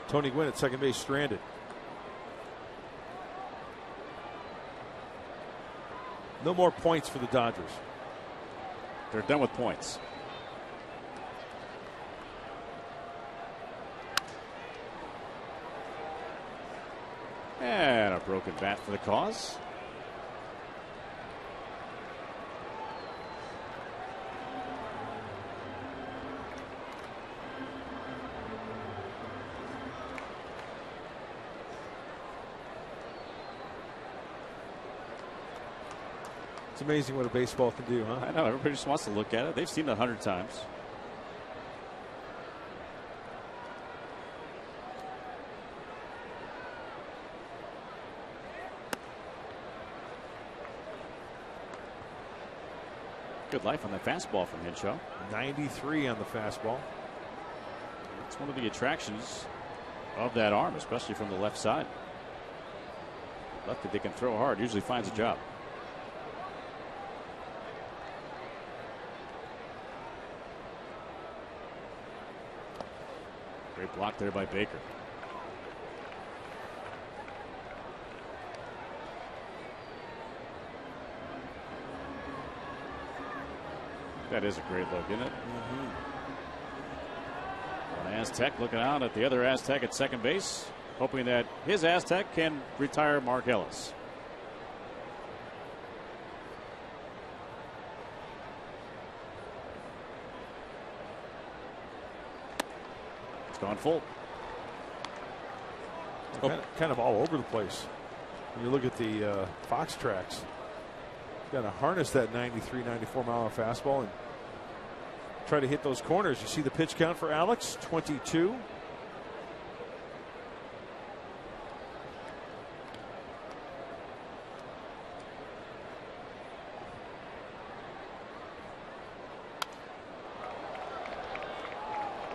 A: Tony Gwynn, at second base stranded. No more points for the Dodgers.
C: They're done with points. And a broken bat for the cause.
A: It's amazing what a baseball can do, huh?
C: I know, everybody just wants to look at it. They've seen it 100 times. Good life on that fastball from Hinshaw.
A: 93 on the fastball.
C: It's one of the attractions of that arm, especially from the left side. Lefty they can throw hard, usually finds a job. Great block there by Baker. That is a great look, isn't it? One Aztec looking out at the other Aztec at second base, hoping that his Aztec can retire Mark Ellis. It's gone full.
A: Kind of all over the place. When you look at the Fox tracks, got to harness that 93, 94 mile an hour fastball and try to hit those corners. You see the pitch count for Alex, 22.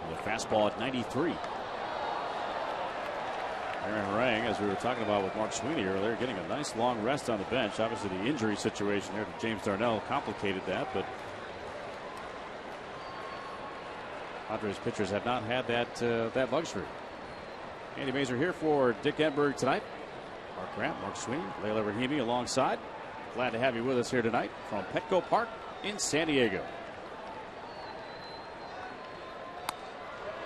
C: The fastball at 93. Aaron Harang, as we were talking about with Mark Sweeney earlier, getting a nice long rest on the bench. Obviously, the injury situation there to James Darnell complicated that, but Padres pitchers have not had that luxury. Andy Mazur here for Dick Enberg tonight. Mark Grant, Mark Sweeney, Leila Rahimi alongside. Glad to have you with us here tonight from Petco Park in San Diego.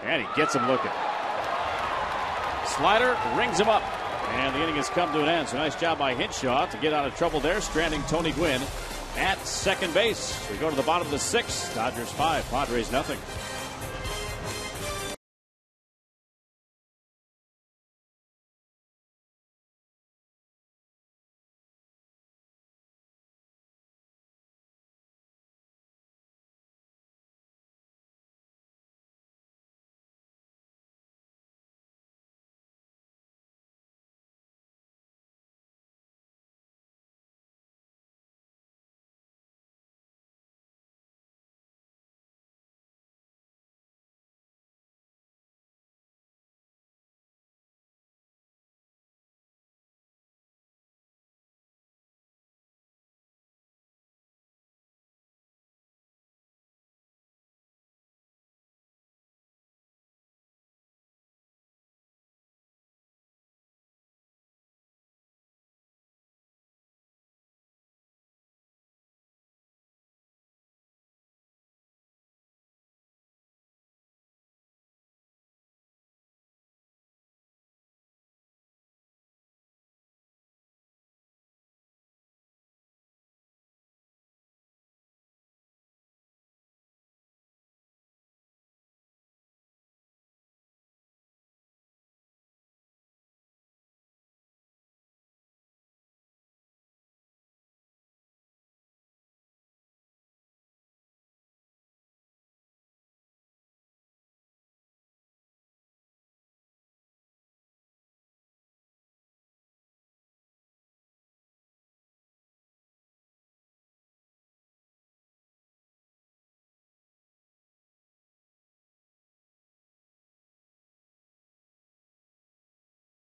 C: And he gets him looking. Slider rings him up. And the inning has come to an end. So nice job by Hinshaw to get out of trouble there, stranding Tony Gwynn at second base. We go to the bottom of the sixth. Dodgers 5, Padres nothing.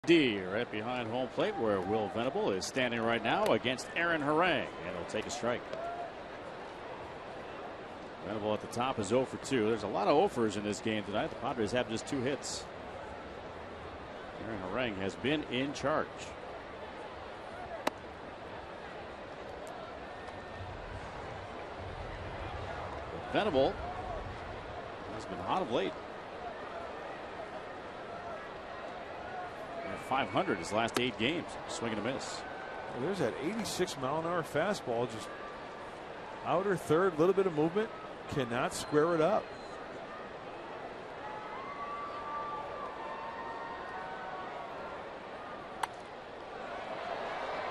C: D right behind home plate where Will Venable is standing right now against Aaron Harang, and he'll take a strike. Venable at the top is 0 for 2. There's a lot of 0-fers in this game tonight. The Padres have just 2 hits. Aaron Harang has been in charge. But Venable has been hot of late. 500 his last 8 games. Swing and a miss.
A: Well, there's that 86-mile-an-hour fastball, just outer third, little bit of movement, cannot square it up.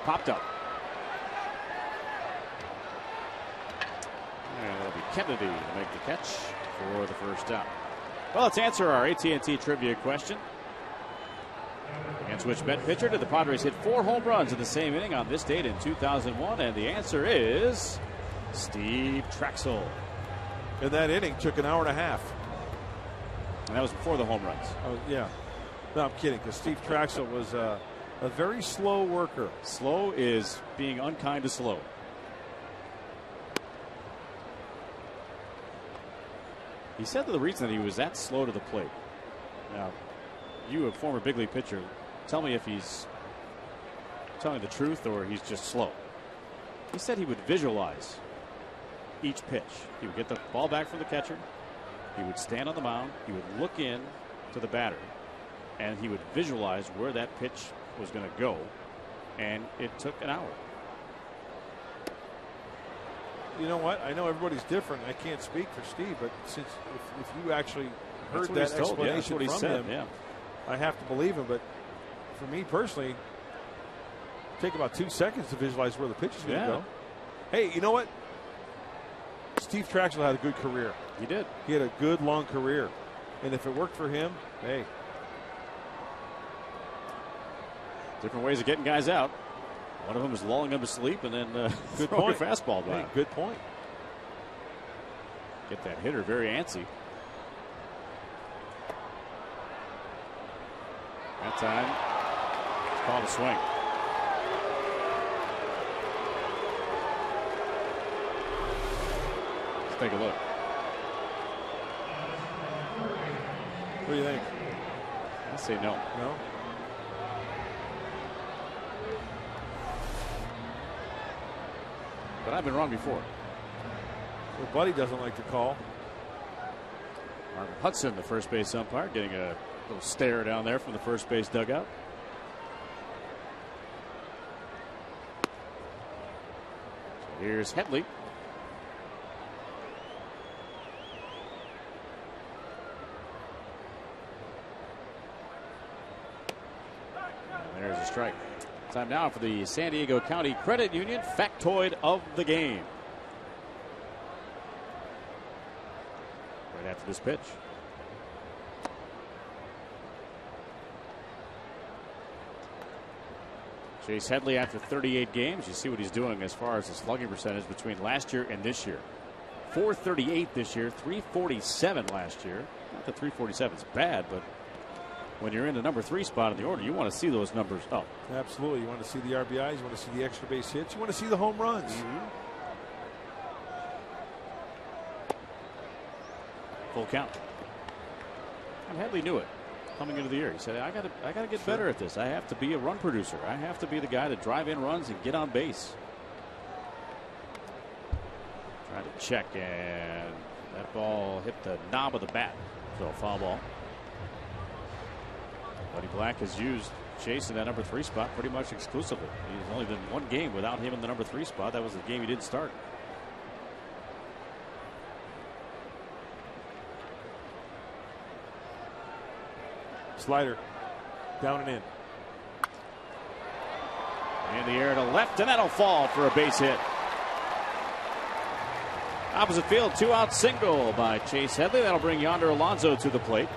C: Popped up. And it'll be Kennedy to make the catch for the first down. Well, let's answer our AT&T trivia question. Against which Bet pitcher did the Padres hit 4 home runs in the same inning on this date in 2001? And the answer is Steve Traxel.
A: And that inning took an hour and a half.
C: And that was before the home runs.
A: Oh, yeah. No, I'm kidding, because Steve Traxel was a very slow worker.
C: Slow is being unkind to slow. He said that the reason that he was that slow to the plate. Now, you, a former big league pitcher, tell me if he's telling the truth or he's just slow. He said he would visualize each pitch. He would get the ball back from the catcher. He would stand on the mound. He would look in to the batter, and he would visualize where that pitch was going to go. And it took an hour.
A: You know what? I know everybody's different. I can't speak for Steve, but since if you actually heard that explanation from him,
C: yeah.
A: I have to believe him. But for me personally, it'd take about 2 seconds to visualize where the pitch is going to go. Hey, you know what? Steve Traxel had a good career.
C: He did.
A: He had a good long career, and if it worked for him, hey.
C: Different ways of getting guys out. One of them is lulling them to sleep and then
A: good
C: throwing
A: point.
C: A fastball by.
A: Hey, good point.
C: Get that hitter very antsy. That time Call the swing. Let's take a look.
A: What do you think?
C: I say no.
A: No?
C: But I've been wrong before.
A: Well, Buddy doesn't like to call.
C: Marvin Hudson, the first base umpire, getting a little stare down there from the first base dugout. So here's Headley. And there's a strike. Time now for the San Diego County Credit Union factoid of the game. Right after this pitch. Chase Headley, after 38 games, you see what he's doing as far as his slugging percentage between last year and this year. 438 this year, 347 last year. Not that 347 is bad, but when you're in the number 3 spot in the order, you want to see those numbers up.
A: Absolutely. You want to see the RBIs, you want to see the extra base hits, you want to see the home runs.
C: Full count. And Headley knew it coming into the year. He said, I gotta get better at this. I have to be a run producer. I have to be the guy to drive in runs and get on base. Trying to check, and that ball hit the knob of the bat. So a foul ball. Buddy Black has used Chase in that number 3 spot pretty much exclusively. He's only been one game without him in the number 3 spot. That was the game he didn't start.
A: Slider down and in.
C: In the air to left, and that'll fall for a base hit. Opposite field, 2-out single by Chase Headley. That'll bring Yonder Alonso to the plate.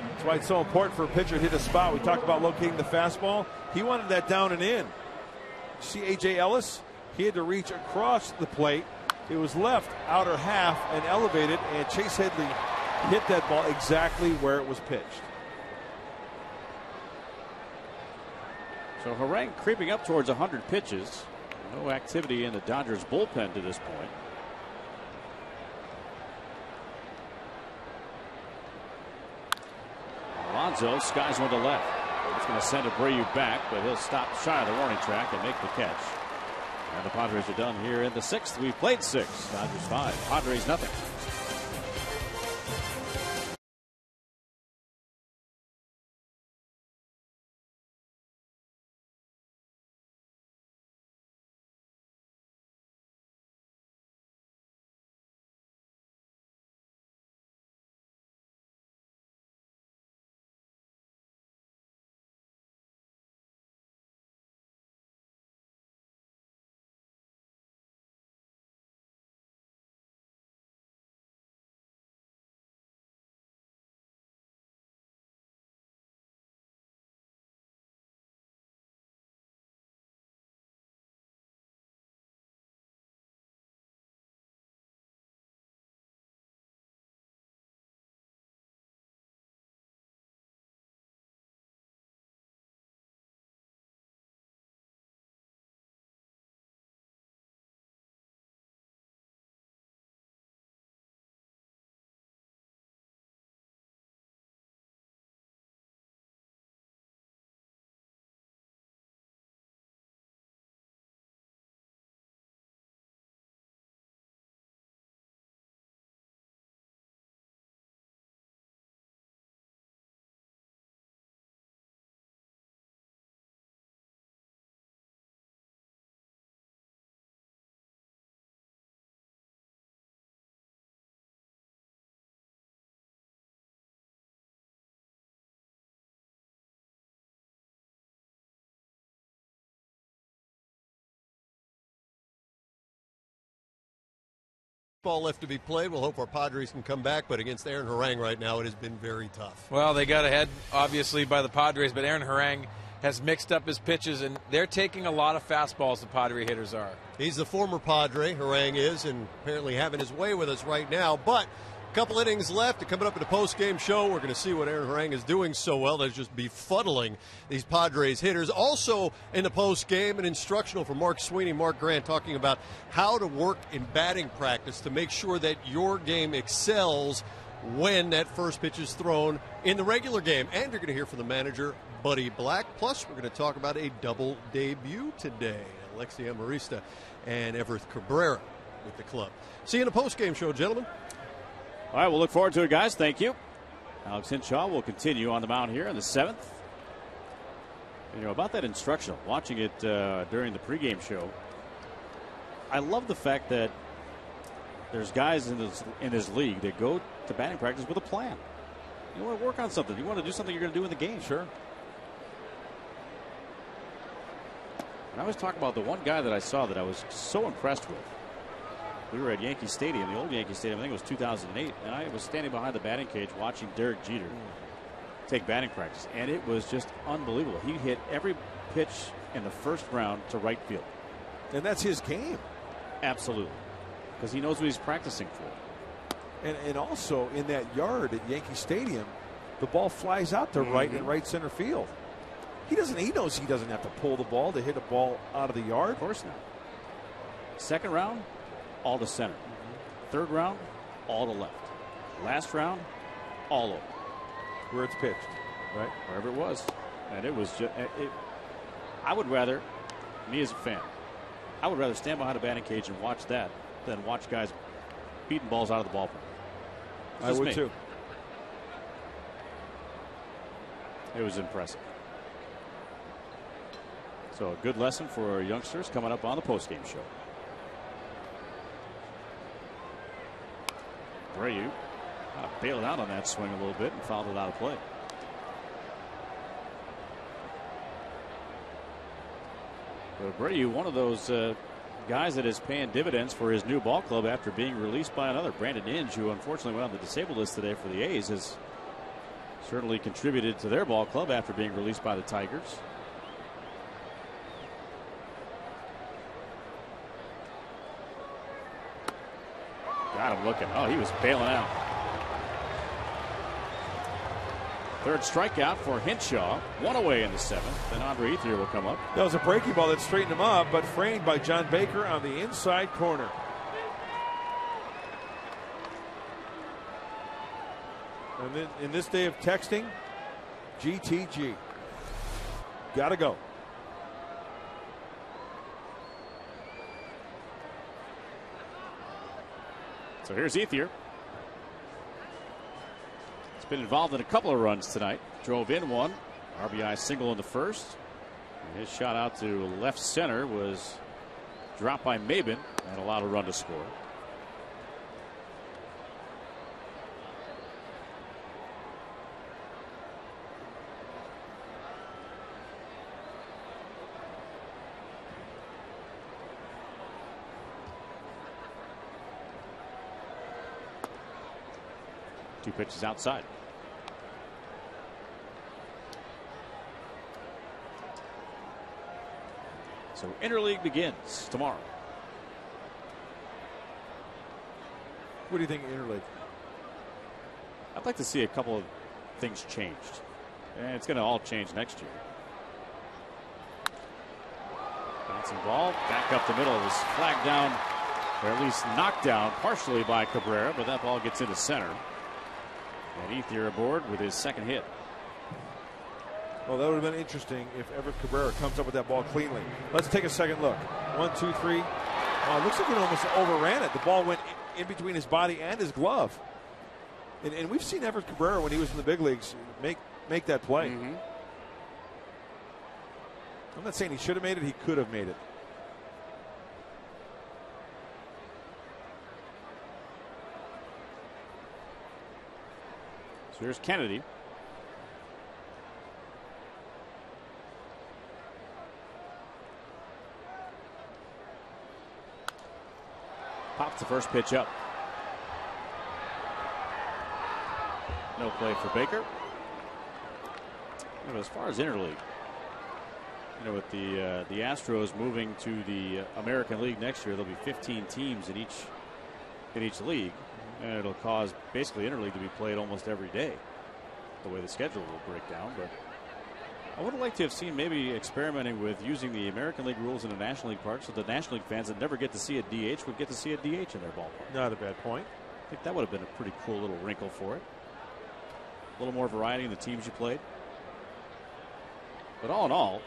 A: That's why it's so important for a pitcher to hit a spot. We talked about locating the fastball. He wanted that down and in. See A.J. Ellis? He had to reach across the plate. It was left outer half and elevated, and Chase Headley hit that ball exactly where it was pitched.
C: So Harang creeping up towards 100 pitches. No activity in the Dodgers bullpen to this point. Alonso skies one to left. It's going to send Abreu back, but he'll stop shy of the warning track and make the catch. And the Padres are done here in the 6th. We've played 6. Dodgers 5. Padres nothing.
H: Ball left to be played. We'll hope our Padres can come back, but against Aaron Harang right now, it has been very tough.
G: Well, they got ahead, obviously, by the Padres, but Aaron Harang has mixed up his pitches, and they're taking a lot of fastballs, the Padre hitters are.
H: He's the former Padre, Harang is, and apparently having his way with us right now, but couple innings left. And coming up in the post-game show, we're going to see what Aaron Harang is doing so well. That's just befuddling these Padres hitters. Also in the post-game, an instructional from Mark Sweeney, Mark Grant, talking about how to work in batting practice to make sure that your game excels when that first pitch is thrown in the regular game. And you're going to hear from the manager, Buddy Black. Plus, we're going to talk about a double debut today. Alexi Amarista and Everett Cabrera with the club. See you in the post-game show, gentlemen.
C: All right, we'll look forward to it, guys. Thank you. Alex Hinshaw will continue on the mound here in the 7th. You know, about that instructional, watching it during the pregame show, I love the fact that there's guys in this league that go to batting practice with a plan. You want to work on something. You want to do something you're going to do in the game.
A: Sure.
C: And I was talking about the one guy that I saw that I was so impressed with. We were at Yankee Stadium, the old Yankee Stadium. I think it was 2008, and I was standing behind the batting cage watching Derek Jeter take batting practice, and it was just unbelievable. He hit every pitch in the first round to right field.
A: And that's his game.
C: Absolutely. Because he knows what he's practicing for.
A: And also in that yard at Yankee Stadium, the ball flies out to right and right center field. He knows he doesn't have to pull the ball to hit a ball out of the yard.
C: Of course not. Second round, all to center. Third round, all to left. Last round, all over.
A: Where it's pitched. Right?
C: Wherever it was. And it was just, I would rather, me as a fan, I would rather stand behind a batting cage and watch that than watch guys beating balls out of the ballpark.
A: I would too.
C: It was impressive. So a good lesson for our youngsters coming up on the postgame show. Abreu bailed out on that swing a little bit and fouled it out of play. But Abreu, one of those guys that is paying dividends for his new ball club after being released by another. Brandon Inge, who unfortunately went on the disabled list today for the A's, has certainly contributed to their ball club after being released by the Tigers. Got him looking. Oh, he was bailing out. Third strikeout for Hinshaw. One away in the 7th. Then Andre Ethier will come up.
A: That was a breaking ball that straightened him up, but framed by John Baker on the inside corner. And then in this day of texting, GTG. Gotta go.
C: So here's Ethier. He's been involved in a couple of runs tonight. Drove in one. RBI single in the first. And his shot out to left center was dropped by Maben and allowed a run to score. Two pitches outside. So interleague begins tomorrow.
A: What do you think of interleague?
C: I'd like to see a couple of things changed. And it's going to all change next year. Bouncing ball back up the middle. It was flagged down, or at least knocked down partially by Cabrera, but that ball gets into center. And Ethier aboard with his second hit.
A: Well, that would have been interesting if Everett Cabrera comes up with that ball cleanly. Let's take a second look. 1, 2, 3. Oh, it looks like he almost overran it. The ball went in between his body and his glove. And we've seen Everett Cabrera when he was in the big leagues make that play. I'm not saying he should have made it. He could have made it.
C: So here's Kennedy. Pops the first pitch up. No play for Baker. But as far as interleague, with the Astros moving to the American League next year, there'll be 15 teams in each league. And it'll cause basically interleague to be played almost every day, the way the schedule will break down. But I would have liked to have seen maybe experimenting with using the American League rules in the National League park so the National League fans that never get to see a DH would get to see a DH in their ballpark.
A: Not a bad point.
C: I think that would have been a pretty cool little wrinkle for it. A little more variety in the teams you played. But all in all,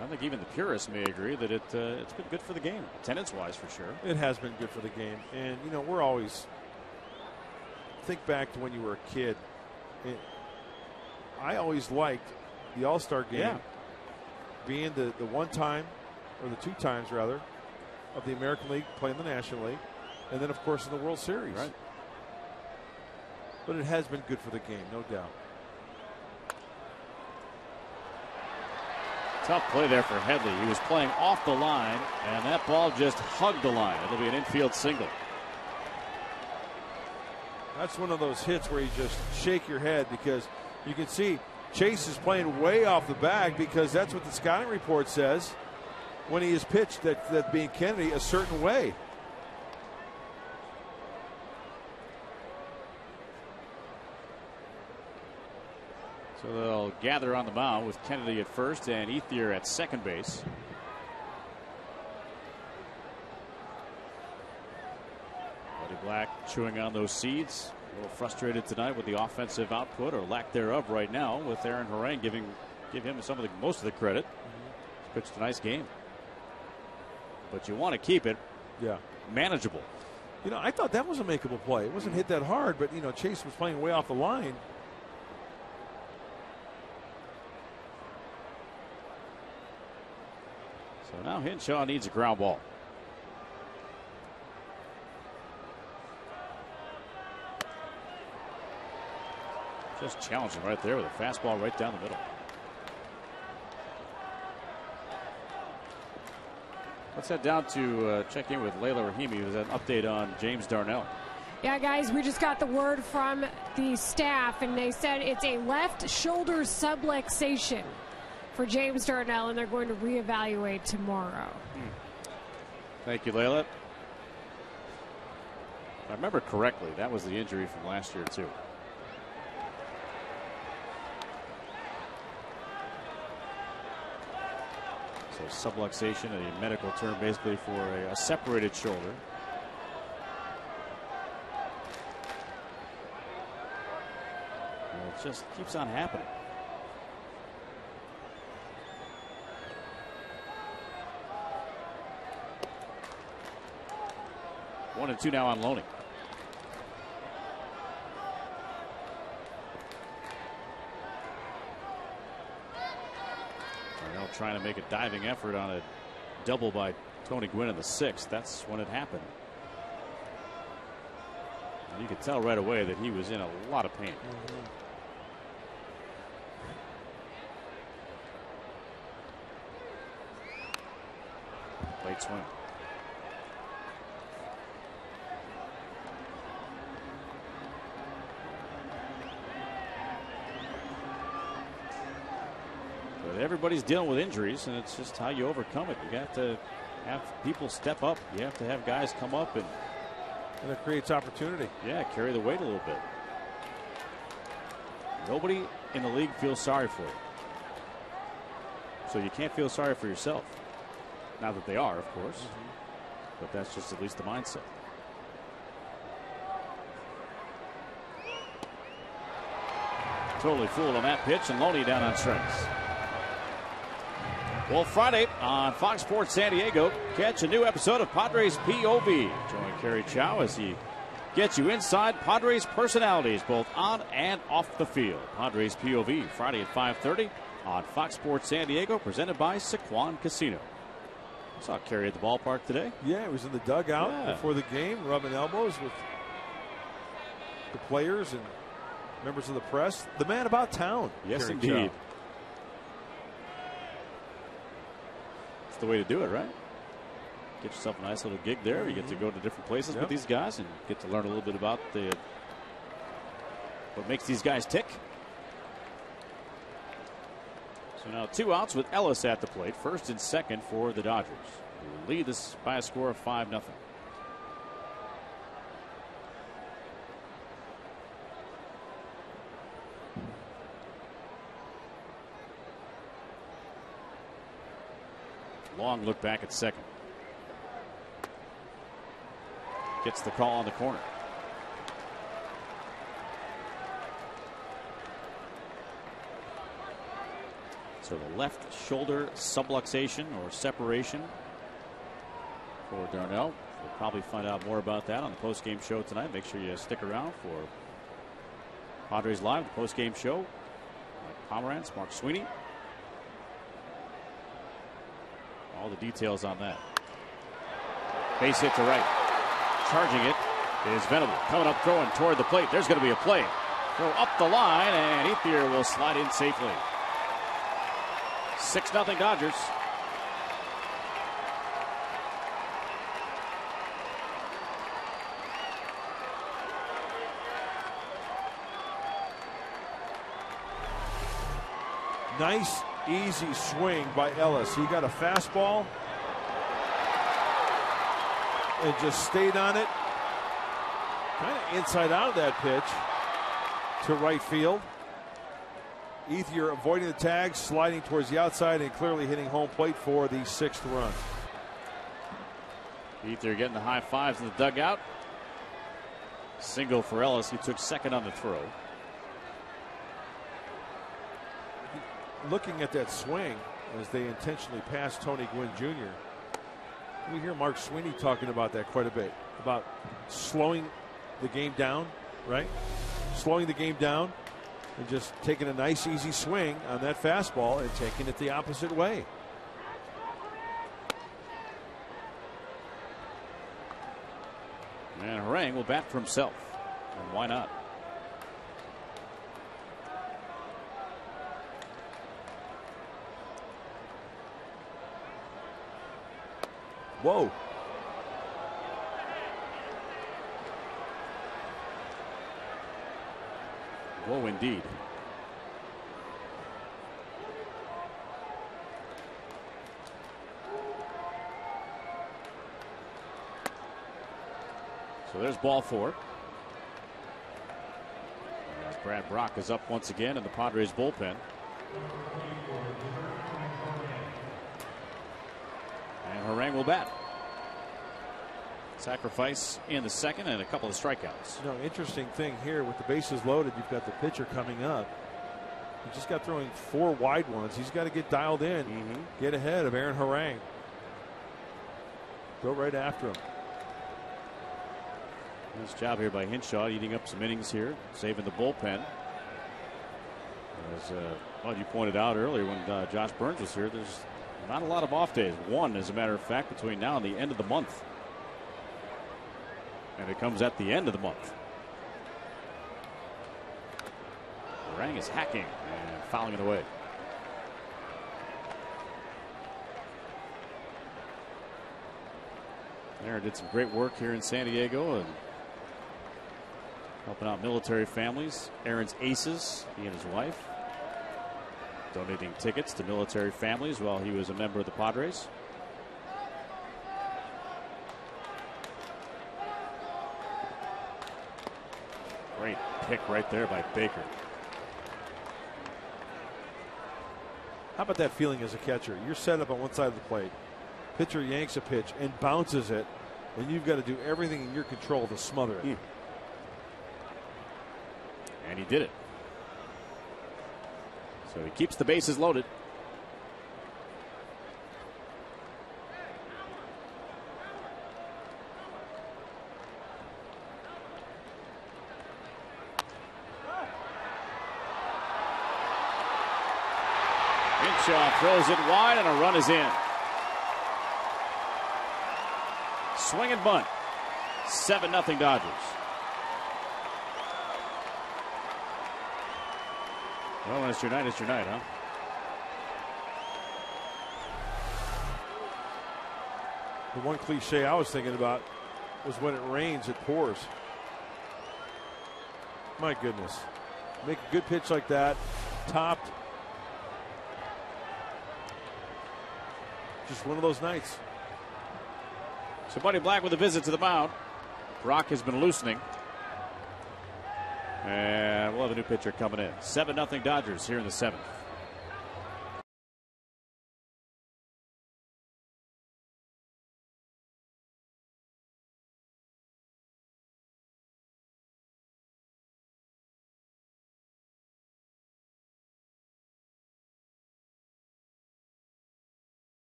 C: I think even the purists may agree that it's been good for the game, attendance-wise for sure.
A: It has been good for the game. And, you know, we're always, think back to when you were a kid. I always liked the All-Star game being the one time, or the 2 times rather, of the American League playing the National League, and then of course in the World Series.
C: Right.
A: But it has been good for the game, no doubt.
C: Tough play there for Headley. He was playing off the line, and that ball just hugged the line. It'll be an infield single.
A: That's one of those hits where you just shake your head, because you can see Chase is playing way off the bag, because that's what the scouting report says when he is pitched, that being Kennedy a certain way.
C: So they'll gather on the mound with Kennedy at first and ETHIER at second base. Buddy Black chewing on those seeds. A little frustrated tonight with the offensive output, or lack thereof right now, with Aaron Harang give him most of the credit. He's pitched a nice game. But you want to keep it manageable.
A: You know, I thought that was a makeable play. It wasn't hit that hard, but, you know, Chase was playing way off the line.
C: So now Hinshaw needs a ground ball. Just challenging right there with a fastball right down the middle. Let's head down to check in with Layla Rahimi with an update on James Darnell.
F: Yeah, guys, we just got the word from the staff, and they said it's a left shoulder subluxation for James Darnell, and they're going to reevaluate tomorrow.
C: Thank you, Layla. If I remember correctly, that was the injury from last year, too. So subluxation, a medical term basically for a separated shoulder. And it just keeps on happening. One and two now on Loney. Trying to make a diving effort on a double by Tony Gwynn in the 6th. That's when it happened. And you could tell right away that he was in a lot of pain. Late swing. Everybody's dealing with injuries, and it's just how you overcome it. You got to have people step up. You have to have guys come up, and
A: it creates opportunity.
C: Yeah, carry the weight a little bit. Nobody in the league feels sorry for you, so you can't feel sorry for yourself. Not that they are, of course, but that's just at least the mindset. Totally fooled on that pitch, and Loney down on strikes. Well, Friday on Fox Sports San Diego, catch a new episode of Padres POV. Join Kerry Chow as he gets you inside Padres personalities, both on and off the field. Padres POV, Friday at 5:30 on Fox Sports San Diego, presented by Sequan Casino. I saw Kerry at the ballpark today.
A: Yeah, he was in the dugout before the game, rubbing elbows with the players and members of the press. The man about town.
C: Yes,
A: Kerry
C: indeed.
A: Chow.
C: The way to do it, right? Get yourself a nice little gig there. You get to go to different places with these guys and get to learn a little bit about what makes these guys tick. So now 2 outs with Ellis at the plate, first and second for the Dodgers, who lead this by a score of 5-0. Long look back at second. Gets the call on the corner. So the left shoulder subluxation or separation for Darnell. We'll probably find out more about that on the post-game show tonight. Make sure you stick around for Padres Live, the post-game show. Mike Pomerantz, Mark Sweeney. All the details on that. Base hit to right. Charging it is Venable. Coming up, throwing toward the plate. There's going to be a play. Throw up the line, and ETHIER will slide in safely. 6-0 Dodgers.
A: Nice, easy swing by Ellis. He got a fastball and just stayed on it. Kind of inside out of that pitch to right field. ETHIER avoiding the tag, sliding towards the outside, and clearly hitting home plate for the 6th run.
C: ETHIER getting the high fives in the dugout. Single for Ellis. He took second on the throw.
A: Looking at that swing as they intentionally passed Tony Gwynn Jr. We hear Mark Sweeney talking about that quite a bit, about slowing the game down, right? Slowing the game down and just taking a nice easy swing on that fastball and taking it the opposite way.
C: And Harang will bat for himself. And why not?
A: Whoa.
C: Whoa, indeed. So there's ball 4. As Brad Brock is up once again in the Padres bullpen. And Harang will bat. Sacrifice in the second and a couple of strikeouts.
A: You know, interesting thing here with the bases loaded, you've got the pitcher coming up. He just got throwing 4 wide ones. He's got to get dialed in, get ahead of Aaron Harang. Go right after him.
C: Nice job here by Hinshaw, eating up some innings here, saving the bullpen. As well, you pointed out earlier when Josh Burns was here, there's not a lot of off days. One, as a matter of fact, between now and the end of the month. And it comes at the end of the month. Harang is hacking and fouling it away. Aaron did some great work here in San Diego and helping out military families. Aaron's Aces, he and his wife, donating tickets to military families while he was a member of the Padres. Great pick right there by Baker.
A: How about that feeling as a catcher? You're set up on one side of the plate. Pitcher yanks a pitch and bounces it, and you've got to do everything in your control to smother it.
C: And he did it. So he keeps the bases loaded. Hinshaw throws it wide and a run is in. Swing and bunt. 7-0 Dodgers. Well, when it's your night, huh?
A: The one cliche I was thinking about was when it rains, it pours. My goodness. Make a good pitch like that, topped. Just one of those nights.
C: So Buddy Black with a visit to the mound. Brock has been loosening. And we'll have a new pitcher coming in. 7-0 Dodgers here in the 7th.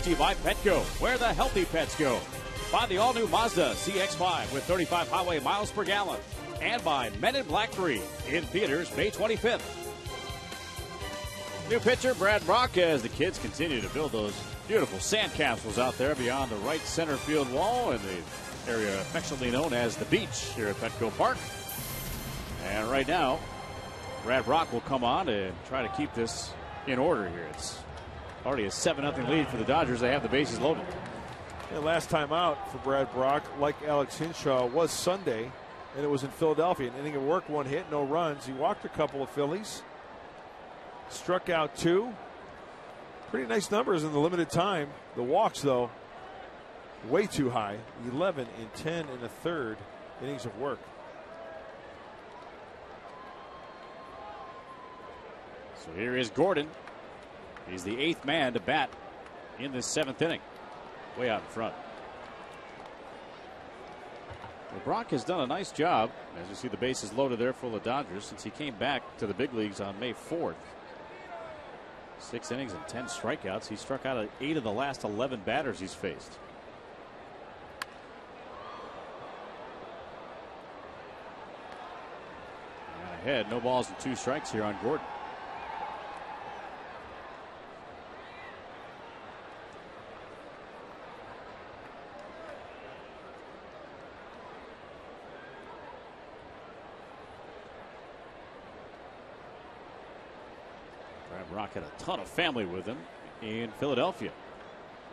C: By Petco, where the healthy pets go. By the all-new Mazda CX-5 with 35 highway miles per gallon. And by Men in Black 3 in theaters May 25th. New pitcher Brad Brock as the kids continue to build those beautiful sandcastles out there beyond the right center field wall in the area affectionately known as the beach here at Petco Park. And right now, Brad Brock will come on and try to keep this in order here. It's already a 7-0 lead for the Dodgers. They have the bases loaded.
A: Yeah, last time out for Brad Brock, like Alex Hinshaw, was Sunday, and it was in Philadelphia. An inning of work, 1 hit, no runs. He walked a couple of Phillies, struck out 2. Pretty nice numbers in the limited time. The walks, though, way too high. 11 and 10 in the third innings of work.
C: So here is Gordon. He's the 8th man to bat in this 7th inning. Way out in front. Well, Brock has done a nice job, as you see the bases loaded there for the Dodgers, since he came back to the big leagues on May 4th. 6 innings and 10 strikeouts. He struck out 8 of the last 11 batters he's faced. And ahead, no balls and 2 strikes here on Gordon. Brock had a ton of family with him in Philadelphia.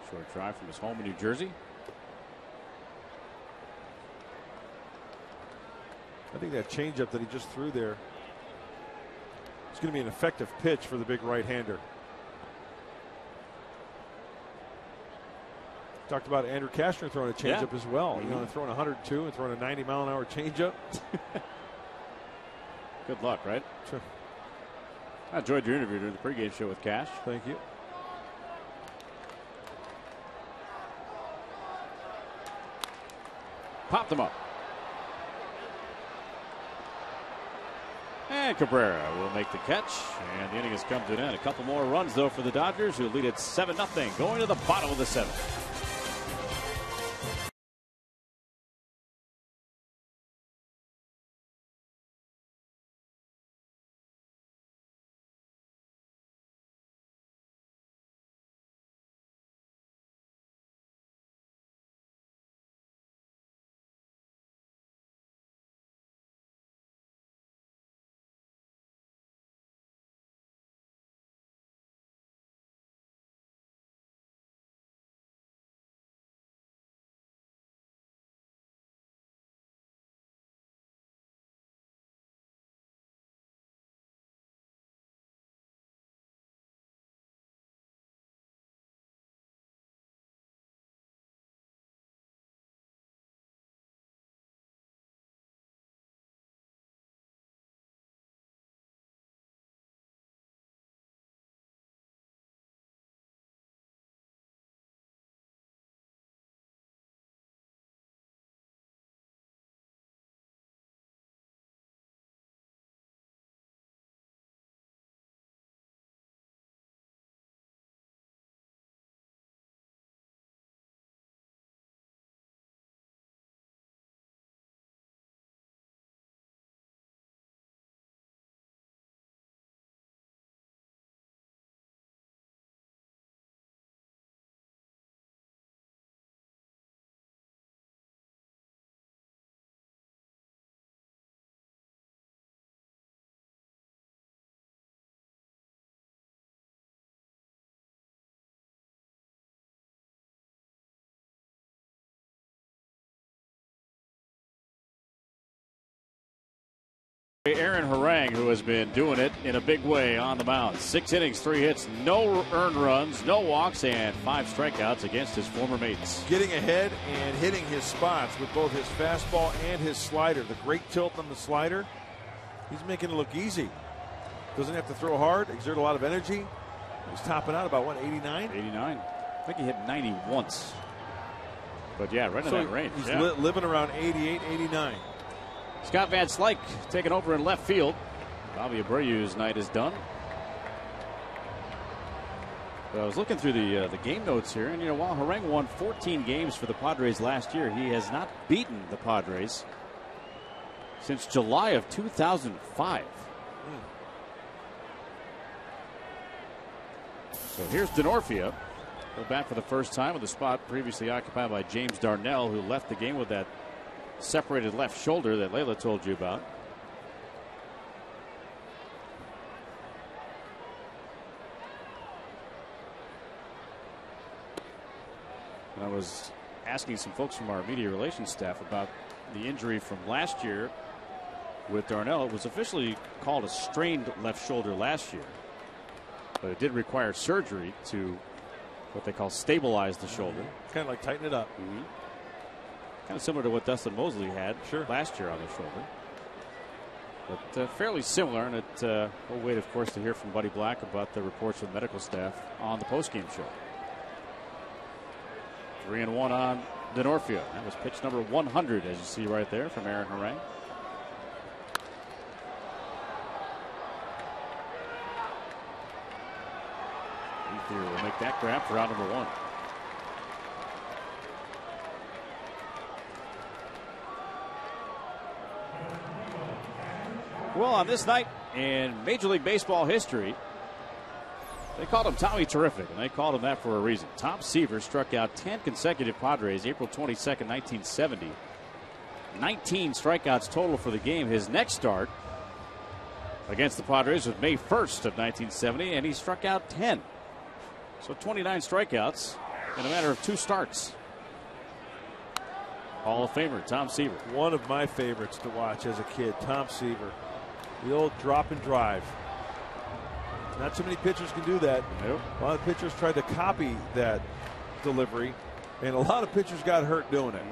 C: Short drive from his home in New Jersey.
A: I think that changeup that he just threw there is going to be an effective pitch for the big right-hander. Talked about Andrew Cashner throwing a changeup as well. You know, throwing 102 and throwing a 90-mile-an-hour changeup.
C: Good luck, right?
A: Sure.
C: I enjoyed your interview during the pregame show with Cash.
A: Thank you.
C: Popped them up. And Cabrera will make the catch. And the inning has come to an end. A couple more runs, though, for the Dodgers, who lead it 7-0 going to the bottom of the 7th. Aaron Harang, who has been doing it in a big way on the mound. 6 innings, 3 hits, no earned runs, no walks, and 5 strikeouts against his former mates.
A: Getting ahead and hitting his spots with both his fastball and his slider. The great tilt on the slider. He's making it look easy. Doesn't have to throw hard, exert a lot of energy. He's topping out about, what, 89?
C: 89. I think he hit 90 once. But, yeah, right in that range.
A: He's living around 88, 89.
C: Scott Van Slyke taking over in left field. Bobby Abreu's night is done. I was looking through the game notes here, and while Harang won 14 games for the Padres last year, he has not beaten the Padres since July of 2005. So here's Denorfia. Go back for the first time with the spot previously occupied by James Darnell, who left the game with that separated left shoulder that Layla told you about. And I was asking some folks from our media relations staff about the injury from last year with Darnell. It was officially called a strained left shoulder last year, but it did require surgery to what they call stabilize the shoulder.
A: Kind of like tighten it up.
C: Kind of similar to what Dustin Mosley had last year on the shoulder. But fairly similar, and we'll wait, of course, to hear from Buddy Black about the reports from medical staff on the postgame show. 3-1 on Denorfia. That was pitch number 100, as you see right there, from Aaron Harang. ETHIER will make that grab for out number 1. Well, on this night in Major League Baseball history, they called him Tommy Terrific, and they called him that for a reason. Tom Seaver struck out 10 consecutive Padres April 22nd, 1970. 19 strikeouts total for the game. His next start against the Padres was May 1st of 1970, and he struck out 10. So 29 strikeouts in a matter of 2 starts. Hall of Famer Tom Seaver.
A: One of my favorites to watch as a kid, Tom Seaver. The old drop and drive. Not too many pitchers can do that.
C: Nope.
A: A lot of pitchers tried to copy that delivery, and a lot of pitchers got hurt doing it.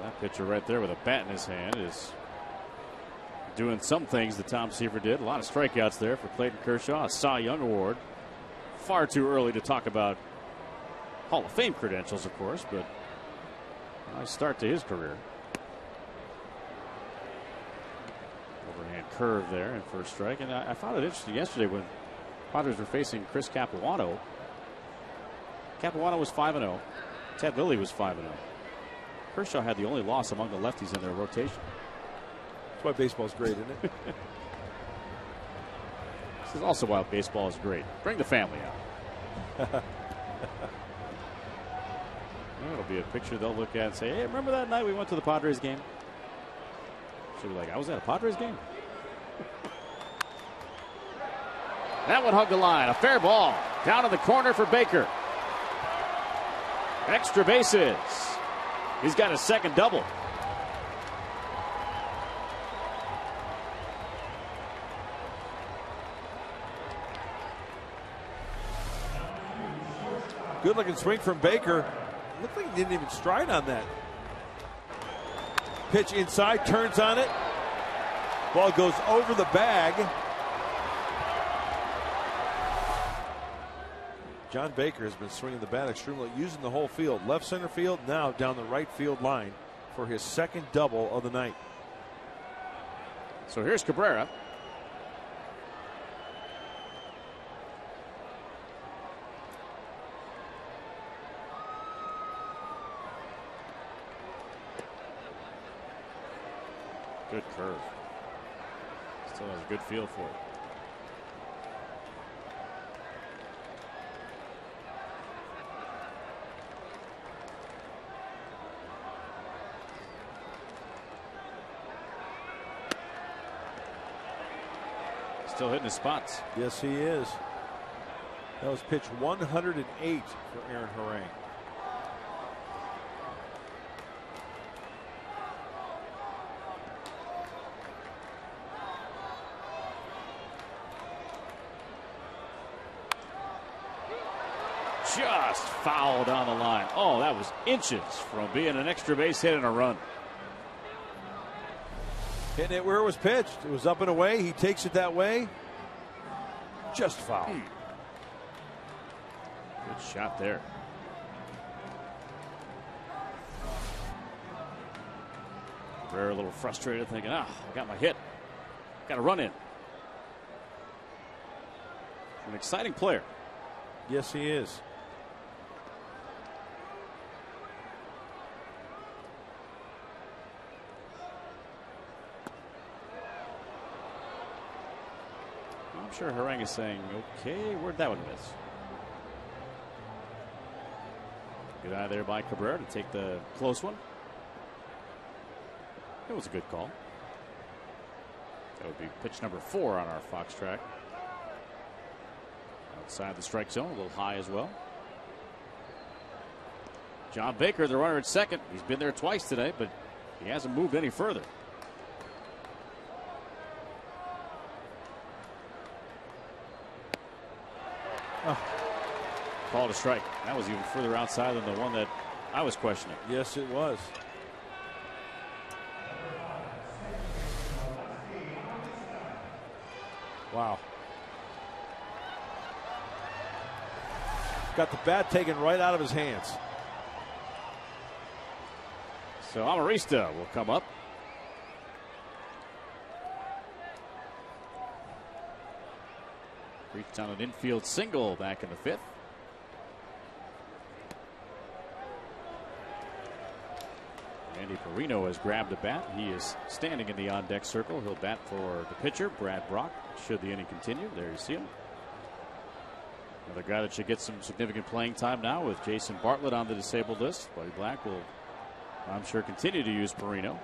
C: That pitcher right there with a bat in his hand is doing some things that Tom Seaver did. A lot of strikeouts there for Clayton Kershaw. A Cy Young Award. Far too early to talk about Hall of Fame credentials, of course, but a nice start to his career. Overhand curve there in first strike. And I found it interesting yesterday when Padres were facing Chris Capuano. Capuano was 5-0. Ted Lilly was 5-0. Kershaw had the only loss among the lefties in their rotation.
A: That's why baseball's great, isn't it?
C: This is also why baseball is great. Bring the family out. It'll be a picture they'll look at and say, hey, remember that night we went to the Padres game? She'll be like, I was at a Padres game? That one hugged the line. A fair ball. Down in the corner for Baker. Extra bases. He's got his second double.
A: Good looking swing from Baker. Looked like he didn't even stride on that. Pitch inside, turns on it. Ball goes over the bag. John Baker has been swinging the bat extremely, using the whole field. Left center field, now down the right field line for his second double of the night.
C: So here's Cabrera. Good curve. Still has a good feel for it. Still hitting his spots.
A: Yes, he is. That was pitch 108 for Aaron Harang.
C: Just foul down the line. Oh, that was inches from being an extra base hit and a run.
A: Hitting it where it was pitched. It was up and away. He takes it that way. Just foul.
C: Good shot there. Cabrera a little frustrated, thinking, I got my hit. Got to run in. An exciting player.
A: Yes, he is.
C: I'm sure Harang is saying, okay, where'd that one miss? Good eye there by Cabrera to take the close one. It was a good call. That would be pitch number 4 on our Fox track. Outside the strike zone, a little high as well. John Baker, the runner at second. He's been there twice today, but he hasn't moved any further. Called a strike. That was even further outside than the one that I was questioning.
A: Yes, it was. Wow. Got the bat taken right out of his hands.
C: So Amarista will come up. Reached on an infield single back in the 5th. Andy Perino has grabbed a bat. He is standing in the on-deck circle. He'll bat for the pitcher, Brad Brock, should the inning continue. There you see him. Another guy that should get some significant playing time now with Jason Bartlett on the disabled list. Buddy Black will, I'm sure, continue to use Perino.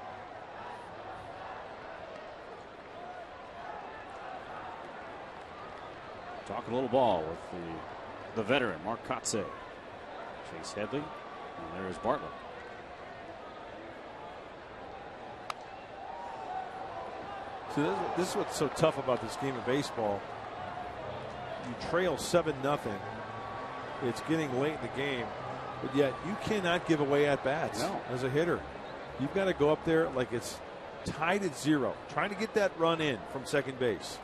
C: Talking a little ball with the veteran, Mark Kotze. Chase Headley, and there is Bartlett.
A: See, this is what's so tough about this game of baseball. You trail 7-0. It's getting late in the game, but yet you cannot give away at bats as a hitter. You've got to go up there like it's tied at 0, trying to get that run in from second base.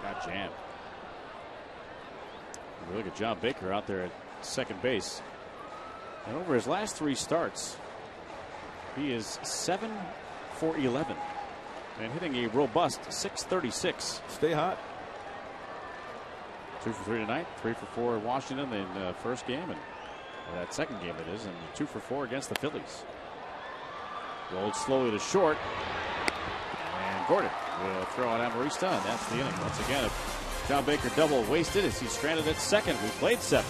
C: Got jammed. Look at John Baker out there at second base. And over his last 3 starts, he is 7 for 11 and hitting a robust .636.
A: Stay hot.
C: 2 for 3 tonight, 3 for 4 in Washington in the first game, and that second game it is, and 2 for 4 against the Phillies. Rolled slowly to short, and Gordon will throw on Amarista, and that's the inning. Once again, a John Baker double wasted as he's stranded at second. We played 7.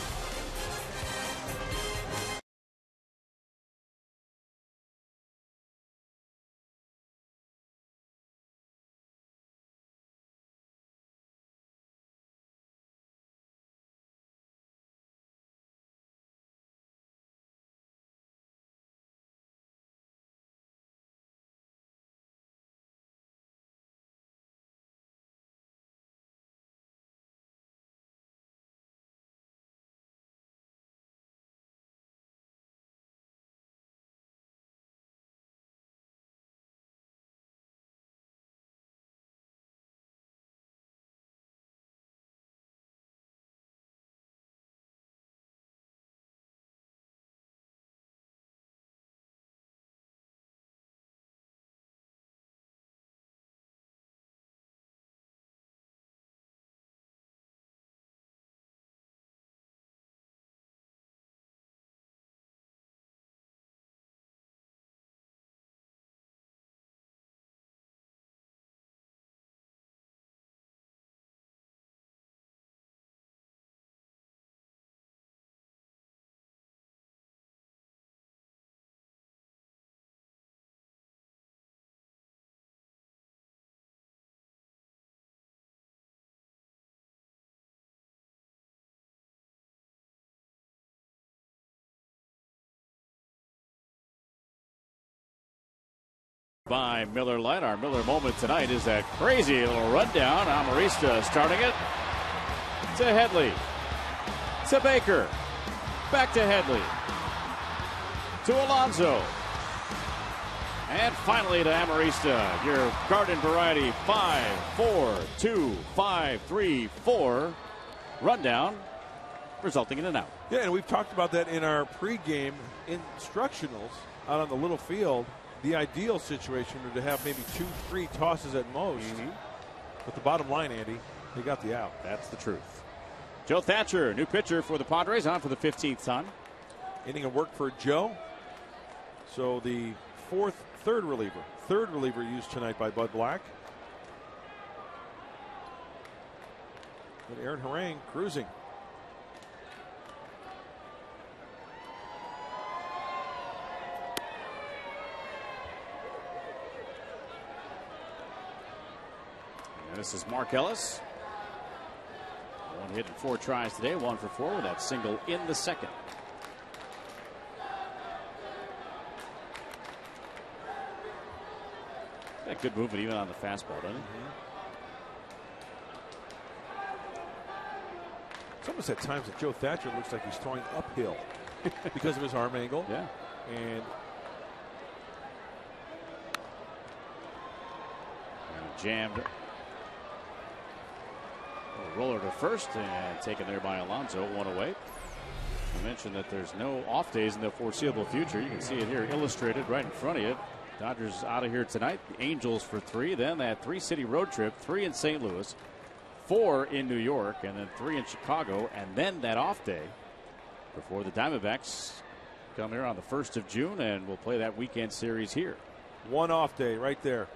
C: By Miller Lite. Our Miller moment tonight is that crazy little rundown. Amarista starting it to Headley, to Baker, back to Headley, to Alonso, and finally to Amarista. Your Garden Variety 5-4-2-5-3-4 rundown, resulting in an out.
A: Yeah, and we've talked about that in our pregame instructionals out on the little field. The ideal situation would to have maybe 2-3 tosses at most But the bottom line, Andy, they got the out.
C: That's the truth. Joe Thatcher, new pitcher for the Padres, on for the 15th time.
A: Inning of work for Joe. So the third reliever used tonight by Bud Black. But Aaron Harang cruising.
C: And this is Mark Ellis. 1 hit and 4 tries today, 1 for 4 with that single in the second. Got good movement even on the fastball, doesn't it?
A: It's almost at times that Joe Thatcher looks like he's throwing uphill because of his arm angle.
C: Yeah.
A: And
C: jammed. A roller to first and taken there by Alonso, 1 away. I mentioned that there's no off days in the foreseeable future. You can see it here illustrated right in front of you. Dodgers out of here tonight. The Angels for 3. Then that 3-city road trip, 3 in St. Louis, 4 in New York, and then 3 in Chicago, and then that off day before the Diamondbacks come here on the 1st of June, and we'll play that weekend series here.
A: 1 off day right there.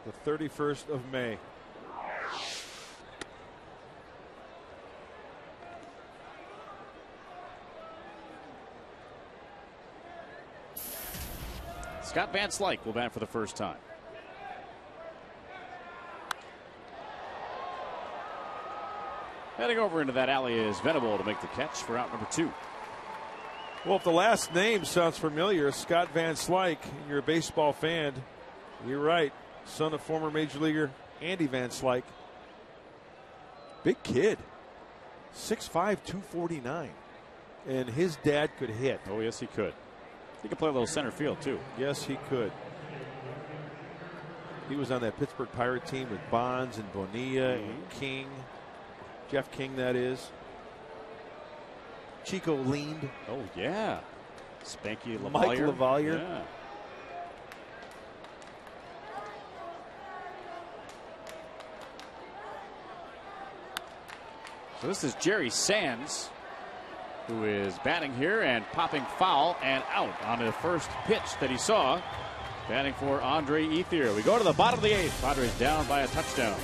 A: The 31st of May.
C: Scott Van Slyke will bat for the first time. Heading over into that alley is Venable to make the catch for out number 2.
A: Well, if the last name sounds familiar, Scott Van Slyke, and you're a baseball fan, you're right. Son of former major leaguer Andy Van Slyke. Big kid. 6'5", 249. And his dad could hit.
C: Oh, yes, he could. He could play a little center field, too.
A: Yes, he could. He was on that Pittsburgh Pirate team with Bonds and Bonilla and King. Jeff King, that is. Chico leaned.
C: Oh, yeah. Spanky Lavalier.
A: Mike Lavalier.
C: Yeah. So this is Jerry Sands, who is batting here and popping foul and out on the first pitch that he saw. Batting for Andre Ethier. We go to the bottom of the 8th. Padres down by a touchdown.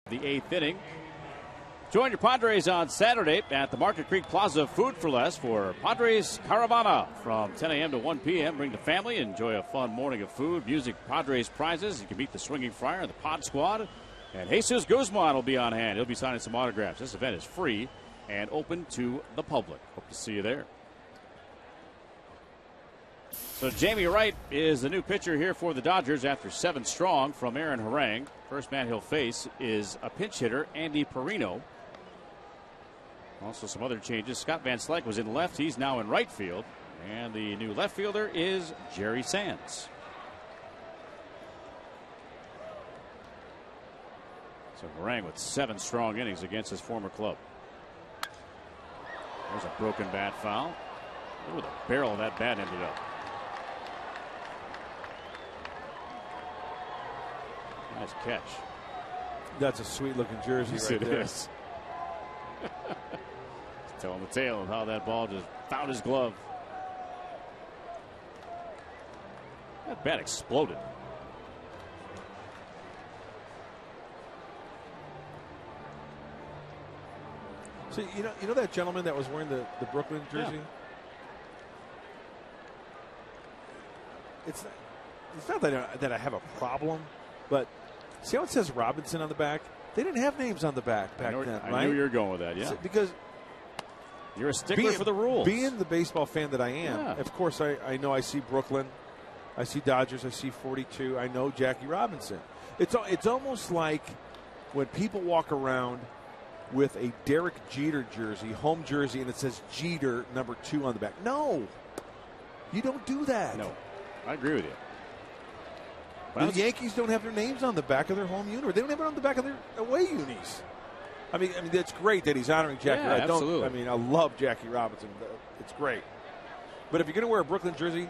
C: The 8th inning. Join your Padres on Saturday at the Market Creek Plaza Food for Less for Padres Caravana from 10 a.m. to 1 p.m. Bring the family, enjoy a fun morning of food, music, Padres prizes. You can meet the Swinging Friar and the Pod Squad. And Jesus Guzman will be on hand. He'll be signing some autographs. This event is free and open to the public. Hope to see you there. So Jamie Wright is the new pitcher here for the Dodgers after 7 strong from Aaron Harang. First man he'll face is a pinch hitter, Andy Perino. Also some other changes. Scott Van Slyke was in left. He's now in right field. And the new left fielder is Jerry Sands. So Harang with 7 strong innings against his former club. There's a broken bat foul. Look where the barrel of that bat ended up. Nice catch.
A: That's a sweet-looking jersey
C: Yes,
A: right
C: it
A: there.
C: is. Telling the tale of how that ball just found his glove. That bat exploded.
A: So you know that gentleman that was wearing the Brooklyn jersey?
C: Yeah.
A: It's not that I have a problem, but see how it says Robinson on the back? They didn't have names on the back then, right?
C: I knew you were going with that, yeah.
A: Because
C: you're a stickler for the rules.
A: Being the baseball fan that I am,
C: Yeah.
A: of course I know I see Brooklyn, I see Dodgers, I see 42, I know Jackie Robinson. It's almost like when people walk around with a Derek Jeter jersey, home jersey, and it says Jeter #2 on the back. No, you don't do that.
C: No, I agree with you.
A: The Yankees don't have their names on the back of their home uni, or they don't have it on the back of their away unis. I mean that's great that he's honoring Jackie.
C: Yeah, absolutely.
A: I love Jackie Robinson. It's great. But if you're going to wear a Brooklyn jersey,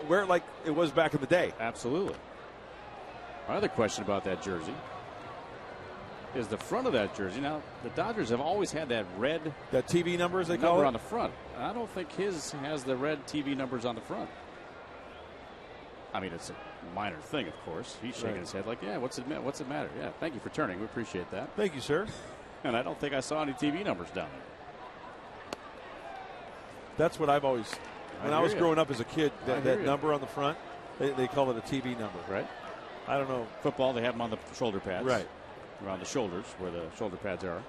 A: wear it like it was back in the day.
C: Absolutely. My other question about that jersey is the front of that jersey. Now, the Dodgers have always had that red
A: TV number, as they call
C: number
A: it,
C: on the front. I don't think his has the red TV numbers on the front. I mean, it's a minor thing, of course. He's shaking his head like, yeah, what's it matter? Yeah, thank you for turning. We appreciate that.
A: Thank you, sir.
C: And I don't think I saw any TV numbers down there.
A: That's what I've always, when I was growing up as a kid, that number on the front, they call it a TV number.
C: Right.
A: I don't know.
C: Football, they have them on the shoulder pads.
A: Right.
C: Around the shoulders, where the shoulder pads are.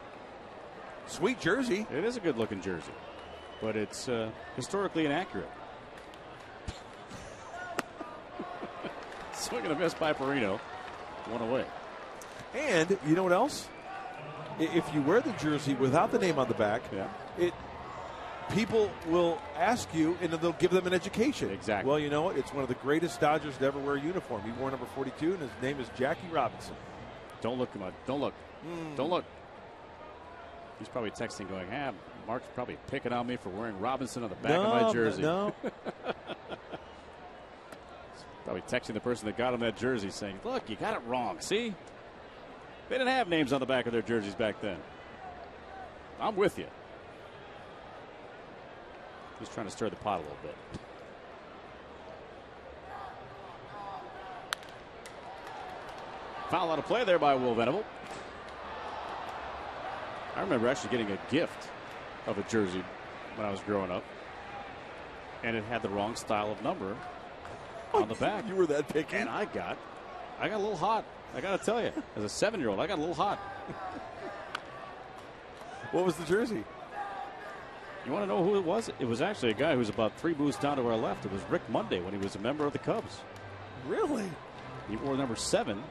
A: Sweet jersey.
C: It is a good-looking jersey, but it's historically inaccurate. Swing and a miss by Perino. 1 away.
A: And you know what else? If you wear the jersey without the name on the back, people will ask you, and they'll give them an education.
C: Exactly.
A: Well, you know what? It's one of the greatest Dodgers to ever wear a uniform. He wore number 42, and his name is Jackie Robinson.
C: Don't look, come on. Don't look. Don't look. He's probably texting going, Mark's probably picking on me for wearing Robinson on the back of my jersey.
A: No.
C: Probably texting the person that got him that jersey saying, look, you got it wrong. See? They didn't have names on the back of their jerseys back then. I'm with you. He's trying to stir the pot a little bit. Foul out of play there by Will Venable. I remember actually getting a gift of a jersey when I was growing up, and it had the wrong style of number on the back.
A: You were that picky?
C: And I got a little hot. I got to tell you, as a 7-year-old, I got a little hot.
A: What was the jersey?
C: You want to know who it was? It was actually a guy who was about 3 booths down to our left. It was Rick Monday when he was a member of the Cubs.
A: Really?
C: He wore number 7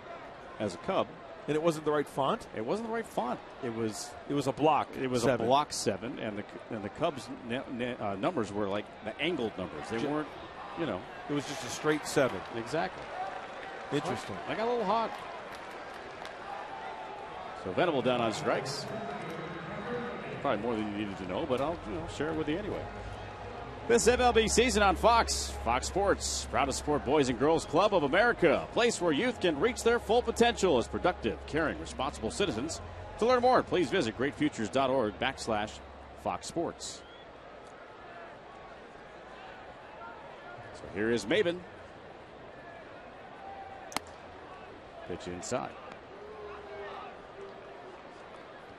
C: as a Cub.
A: And it wasn't the right font?
C: It wasn't the right font. It was
A: a block.
C: It was
A: 7.
C: a block 7, and the Cubs numbers were like the angled numbers. They weren't, you know.
A: It was just a straight 7.
C: Exactly.
A: Interesting.
C: I got a little hot. So Venable down on strikes. Probably more than you needed to know, but I'll share it with you anyway. This MLB season on Fox. Fox Sports, proud to support Boys and Girls Club of America, a place where youth can reach their full potential as productive, caring, responsible citizens. To learn more, please visit greatfutures.org/Fox Sports. So here is Maben. Pitch inside.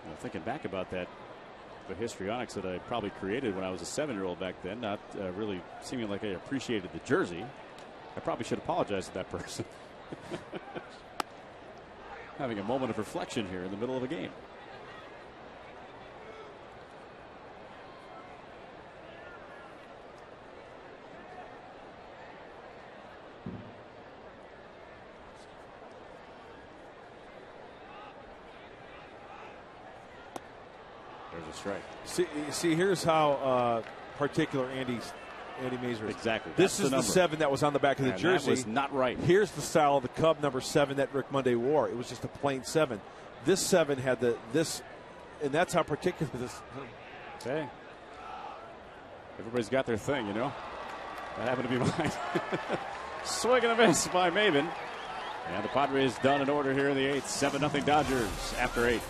C: Well, thinking back about that, the histrionics that I probably created when I was a 7-year-old back then, not really seeming like I appreciated the jersey, I probably should apologize to that person. Having a moment of reflection here in the middle of a game. There's a strike.
A: See, here's how particular Andy Mazur is.
C: Exactly.
A: This is the 7 that was on the back of the jersey.
C: That was not right.
A: Here's the style of the Cub number 7 that Rick Monday wore. It was just a plain 7. This 7 had this, and that's how particular this.
C: Okay. Everybody's got their thing, you know. That happened to be mine. Swing and a miss by Maven. And the Padres done in order here in the 8th. 7-0 Dodgers after 8.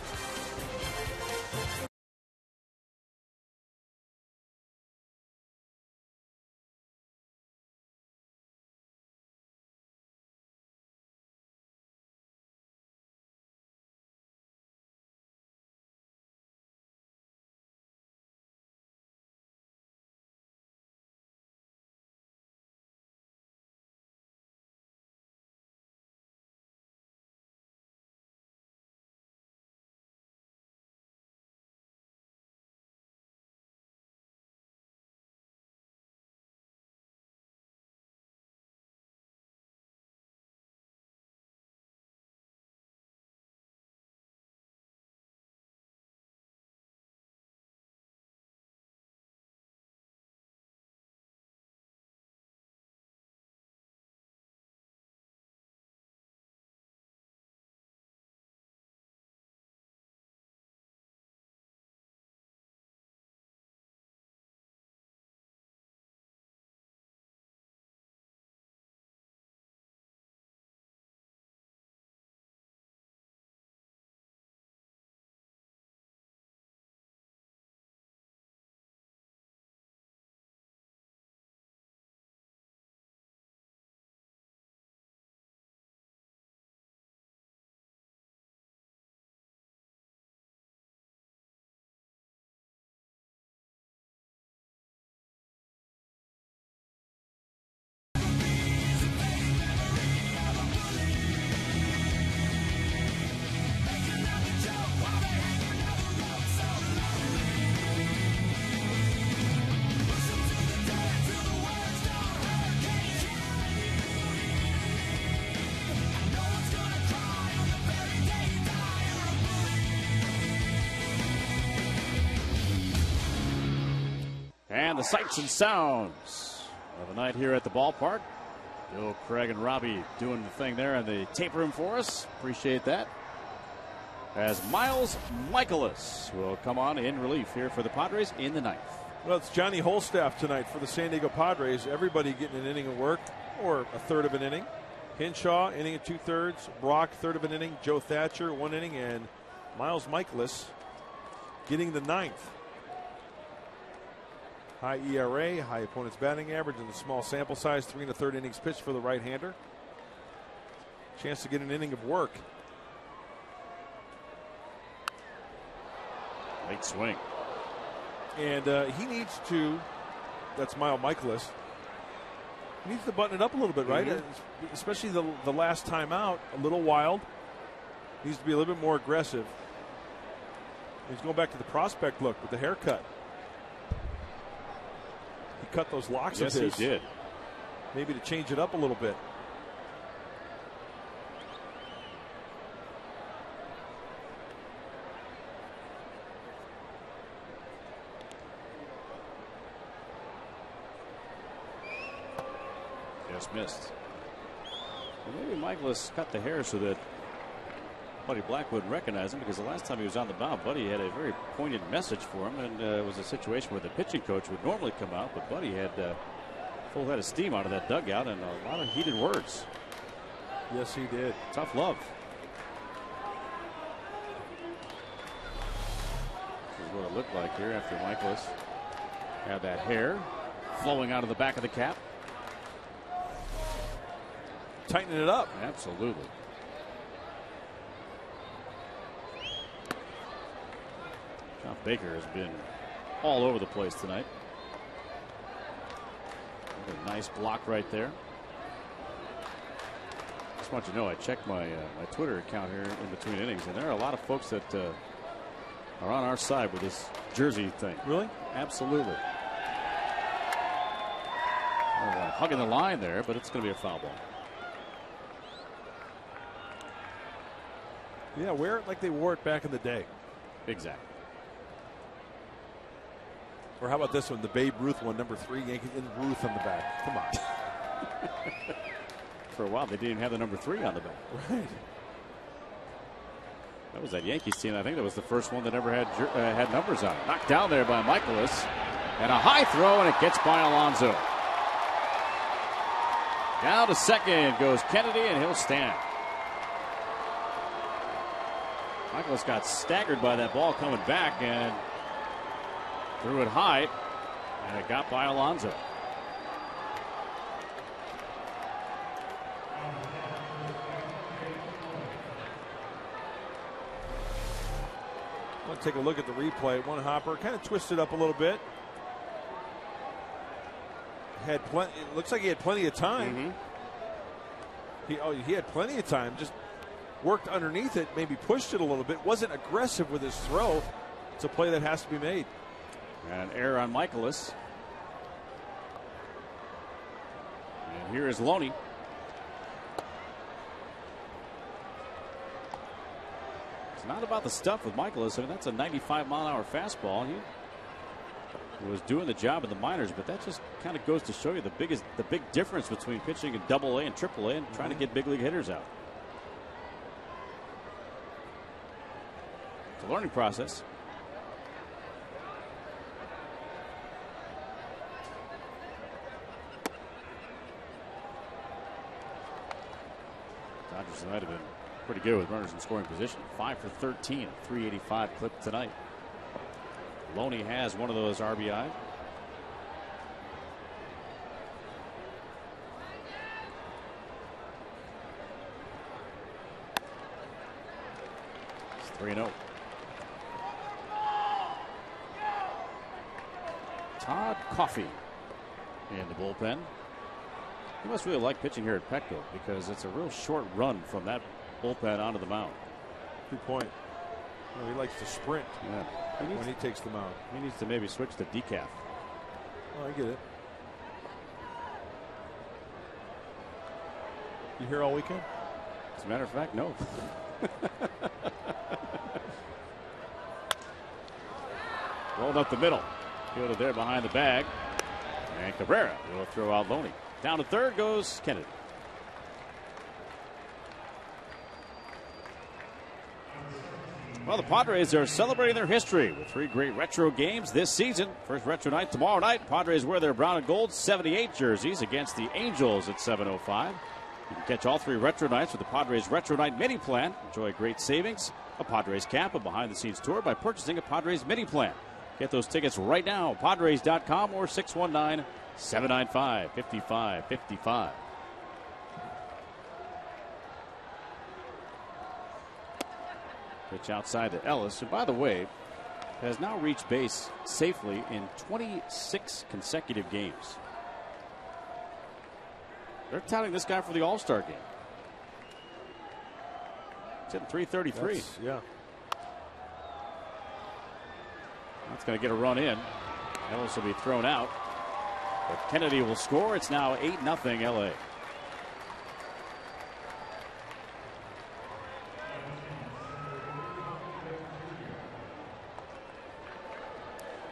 C: And the sights and sounds of the night here at the ballpark. Bill, Craig, and Robbie doing the thing there in the tape room for us. Appreciate that. As Miles Michaelis will come on in relief here for the Padres in the 9th.
A: Well, it's Johnny Holstaff tonight for the San Diego Padres. Everybody getting an inning of work, or a third of an inning. Hinshaw, inning and 2/3. Brock, third of an inning. Joe Thatcher, 1 inning. And Miles Michaelis getting the 9th. High ERA, high opponent's batting average, and a small sample size. 3 1/3 innings pitched for the right-hander. Chance to get an inning of work.
C: Late swing.
A: And he needs to, that's Miles Michaelis, he needs to button it up a little bit, right? Especially the last time out, a little wild. Needs to be a little bit more aggressive. He's going back to the prospect look with the haircut. He cut those locks of his.
C: Yes, he did.
A: Maybe to change it up a little bit.
C: Just missed. Well, maybe Michaelis cut the hair so that Buddy Black would recognize him, because the last time he was on the mound, Buddy had a very pointed message for him, and it was a situation where the pitching coach would normally come out, but Buddy had full head of steam out of that dugout and a lot of heated words.
A: Yes, he did.
C: Tough love. This is what it looked like here after Michaelis had that hair flowing out of the back of the cap.
A: Tightening it up.
C: Absolutely. John Baker has been all over the place tonight. A nice block right there. Just want you to know, I checked my my Twitter account here in between innings, and there are a lot of folks that are on our side with this jersey thing.
A: Really?
C: Absolutely. Hugging the line there, but it's going to be a foul ball.
A: Yeah, wear it like they wore it back in the day.
C: Exactly.
A: Or how about this one, the Babe Ruth one, number 3, Yankees, in Ruth on the back. Come on.
C: For a while, they didn't have the number 3 on the back.
A: Right.
C: That was that Yankees team. I think that was the first one that ever had numbers on it. Knocked down there by Michaelis. And a high throw, and it gets by Alonso. Down to second goes Kennedy, and he'll stand. Michaelis got staggered by that ball coming back and threw it high, and it got by Alonso.
A: I want to take a look at the replay. One hopper kind of twisted up a little bit. Had plenty. It looks like he had plenty of time. He had plenty of time. Just worked underneath it, maybe pushed it a little bit. Wasn't aggressive with his throw. It's a play that has to be made.
C: An error on Michaelis. And here is Loney. It's not about the stuff with Michaelis. I mean, that's a 95-mile-an-hour fastball. He was doing the job in the minors, but that just kind of goes to show you the big difference between pitching in Double-A and Triple-A and trying to get big league hitters out. It's a learning process. Dodgers might have been pretty good with runners in scoring position. 5 for 13, 385 clip tonight. Loney has one of those RBI. It's 3-0. Todd Coffey in the bullpen. He must really like pitching here at Petco because it's a real short run from that bullpen onto the mound.
A: Good point. Well, he likes to sprint when he takes the mound.
C: He needs to maybe switch to decaf.
A: Oh, I get it. You here all weekend?
C: As a matter of fact, no. Rolled up the middle. Fielded there behind the bag. And Cabrera will throw out Loney. Down to third goes Kennedy. Well, the Padres are celebrating their history with 3 great retro games this season. First retro night tomorrow night. Padres wear their brown and gold 78 jerseys against the Angels at 7:05. You can catch all 3 retro nights with the Padres Retro Night Mini Plan. Enjoy great savings, a Padres cap, a behind-the-scenes tour by purchasing a Padres Mini Plan. Get those tickets right now, Padres.com or 619-795-5555. Pitch outside to Ellis, who, by the way, has now reached base safely in 26 consecutive games. They're touting this guy for the All-Star game. It's hitting .333.
A: Yeah.
C: That's going to get a run in. Ellis will be thrown out. But Kennedy will score. It's now 8-0 LA.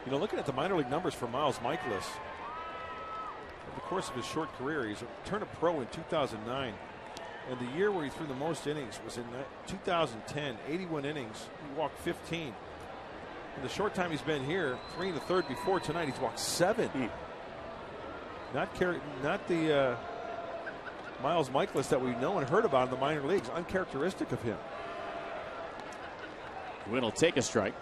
A: You know, looking at the minor league numbers for Miles Michaelis, over the course of his short career, he's turned a pro in 2009. And the year where he threw the most innings was in 2010, 81 innings. He walked 15. In the short time he's been here, 3 1/3 before tonight, he's walked 7. Not the Miles Michaelis that we know and heard about in the minor leagues. Uncharacteristic of him.
C: GWYNN will take a strike.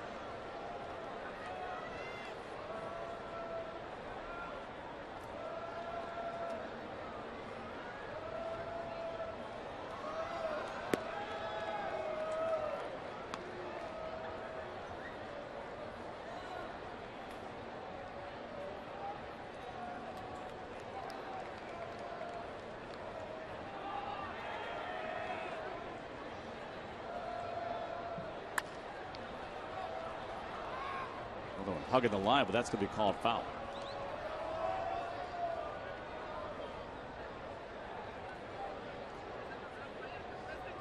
C: Hugging the line, but that's going to be called foul.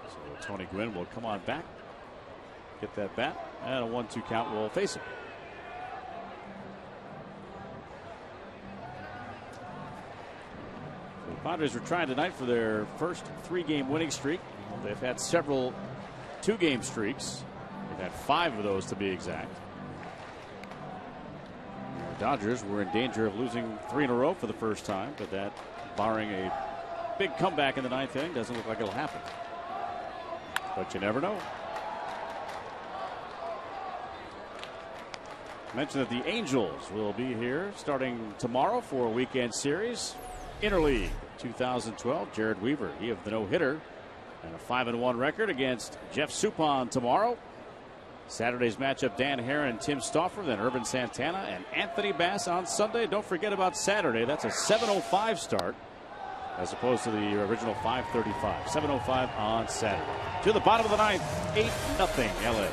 C: So Tony Gwynn will come on back, get that bat, and a 1-2 count will face him. Padres were trying tonight for their first 3-game winning streak. They've had several 2-game streaks. They've had 5 of those to be exact. The Dodgers were in danger of losing 3 in a row for the first time, but that, barring a big comeback in the 9th inning, doesn't look like it'll happen. But you never know. Mention that the Angels will be here starting tomorrow for a weekend series. Interleague 2012. Jared Weaver, he of the no-hitter, and a 5-1 record against Jeff Suppan tomorrow. Saturday's matchup, Dan Herron and Tim Stauffer, then Urban Santana and Anthony Bass on Sunday. Don't forget about Saturday. That's a 7:05 start as opposed to the original 5:35. 7:05 on Saturday. To the bottom of the 9th, 8-0 LA.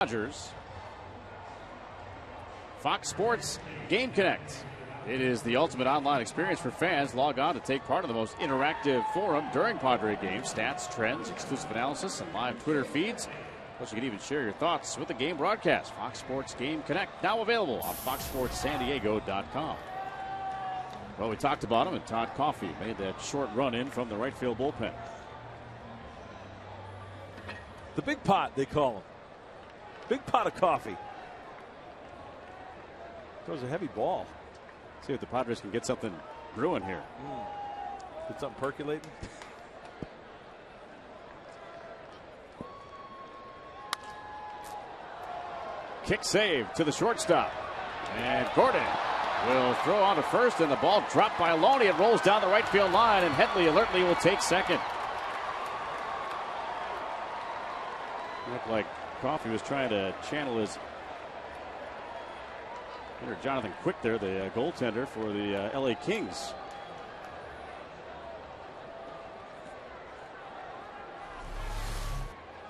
C: Dodgers. Fox Sports Game Connect. It is the ultimate online experience for fans. Log on to take part in the most interactive forum during Padre games. Stats, trends, exclusive analysis, and live Twitter feeds. Plus, you can even share your thoughts with the game broadcast. Fox Sports Game Connect, now available on foxsportssandiego.com. Well, we talked about him, and Todd Coffey made that short run in from the right field bullpen.
A: The big pot, they call him. Big pot of coffee. Throws a heavy ball.
C: See if the Padres can get something brewing here.
A: Get something percolating.
C: Kick save to the shortstop. And Gordon will throw on to first, and the ball dropped by Loney. It rolls down the right field line, and Headley alertly will take second. Looked like Coffey was trying to channel his inner Jonathan Quick there, the goaltender for the LA Kings.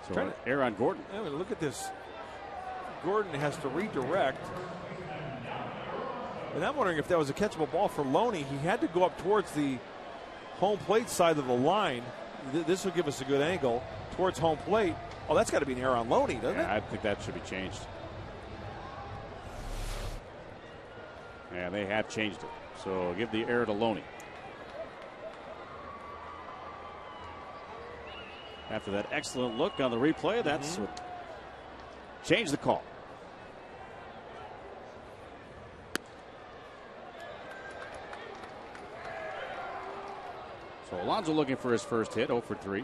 C: So error on Gordon.
A: I mean, look at this. Gordon has to redirect. And I'm wondering if that was a catchable ball for Loney. He had to go up towards the home plate side of the line. This will give us a good angle towards home plate. Oh, that's got to be an error on Loney, doesn't it?
C: I think that should be changed. And they have changed it. So give the error to Loney. After that excellent look on the replay, that's what changed the call. So Alonso looking for his first hit, 0 for 3.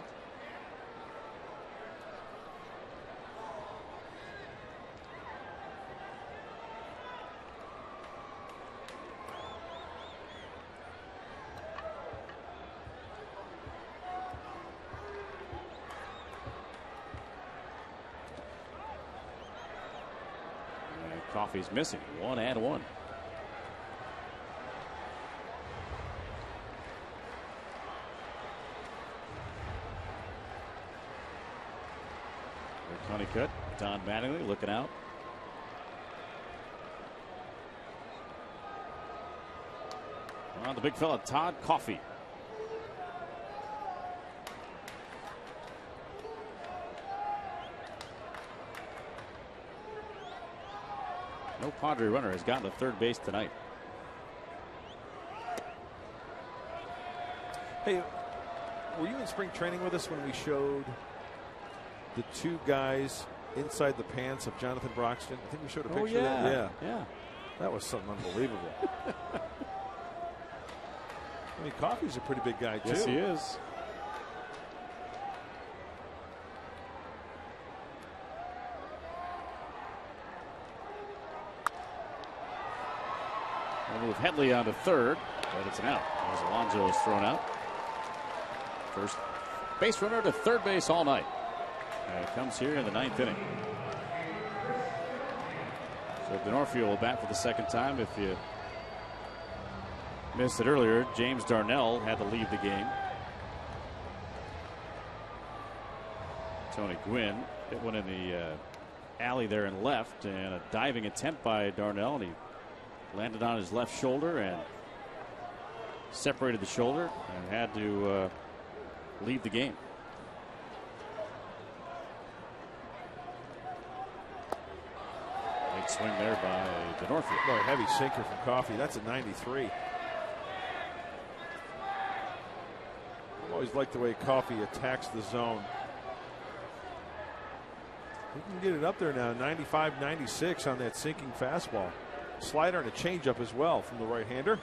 C: Coffey's missing 1-1. cut. Don Mattingly looking out. The big fella, Todd Coffey. No Padre runner has gotten to third base tonight.
A: Hey, were you in spring training with us when we showed the two guys inside the pants of Jonathan Broxton? I think we showed a picture of that.
C: Yeah.
A: That was something unbelievable. I mean, Coffey's a pretty big guy, too.
C: Yes, he is. We'll move Headley on to third, but it's an out. As Alonso is thrown out. First base runner to third base all night. And it comes here in the 9th inning. So Denorfio will bat for the second time. If you missed it earlier, James Darnell had to leave the game. Tony Gwynn hit one in the alley there and left, and a diving attempt by Darnell, and he landed on his left shoulder and separated the shoulder and had to leave the game. Big swing there by Denorfio.
A: Boy, heavy sinker from Coffey. That's a 93. I always like the way Coffey attacks the zone. He can get it up there now, 95, 96 on that sinking fastball. Slider and a changeup as well from the right-hander.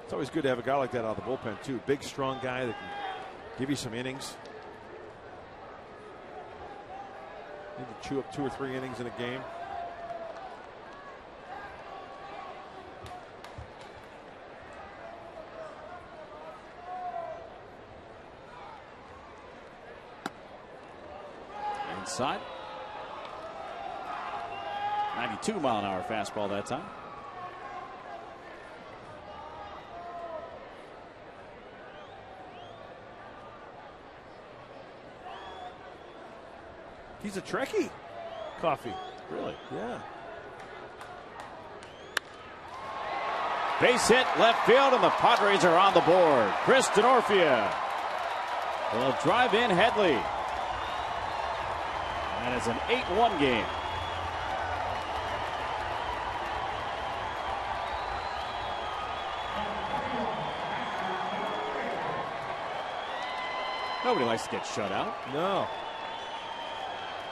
A: It's always good to have a guy like that out of the bullpen, too. Big, strong guy that can give you some innings. Need to chew up 2 or 3 innings in a game.
C: Inside. 92-mile-an-hour fastball that time.
A: He's a Trekkie, Coffey.
C: Really?
A: Yeah.
C: Base hit left field, and the Padres are on the board. Chris Denorfio will drive in Headley. And it's an 8-1 game. Nobody likes to get shut out.
A: No.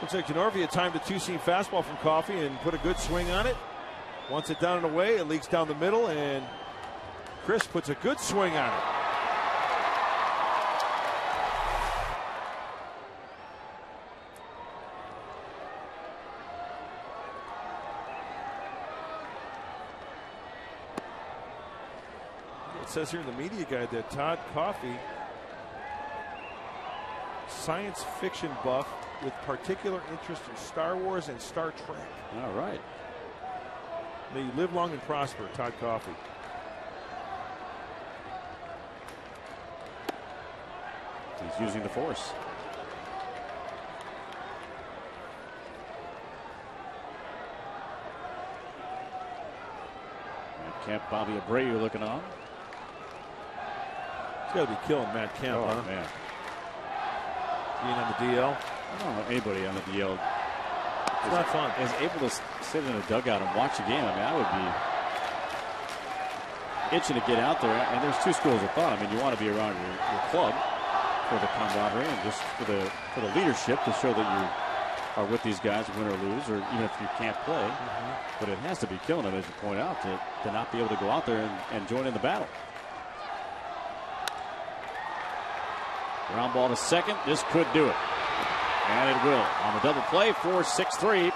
A: Looks like Denorfio timed a 2-seam fastball from Coffey and put a good swing on it. Wants it down and away. It leaks down the middle, and Chris puts a good swing on it. It says here in the media guide that Todd Coffey, science fiction buff with particular interest in Star Wars and Star Trek.
C: All right.
A: May you live long and prosper, Todd Coffey.
C: He's using the force. Camp Bobby Abreu looking on.
A: He's got to be killing Matt Kemp, huh?
C: Man.
A: Being on the DL.
C: I don't know anybody on the DL
A: it's not fun.
C: Is able to sit in a dugout and watch a game. I mean, I would be itching to get out there. And there's two schools of thought. I mean, you want to be around your club for the camaraderie and just for the leadership to show that you are with these guys, win or lose, or even if you can't play. Mm-hmm. But it has to be killing them, as you point out, to not be able to go out there and join in the battle. Ground ball to second. This could do it. And it will. On the double play for 6-3.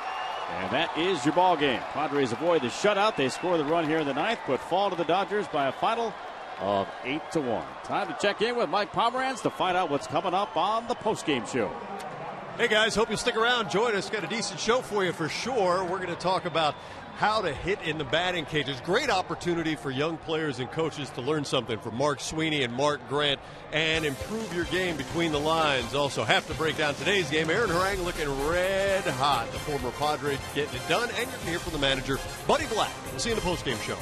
C: And that is your ball game. Padres avoid the shutout. They score the run here in the ninth, but fall to the Dodgers by a final of 8-1. Time to check in with Mike Pomeranz to find out what's coming up on the postgame show.
H: Hey guys, hope you stick around. Join us. Got a decent show for you for sure. We're going to talk about how to hit in the batting cages. Great opportunity for young players and coaches to learn something from Mark Sweeney and Mark Grant and improve your game between the lines. Also have to break down today's game. Aaron Harang looking red hot. The former Padre getting it done. And you're going to hear from the manager, Buddy Black. We'll see you in the postgame show.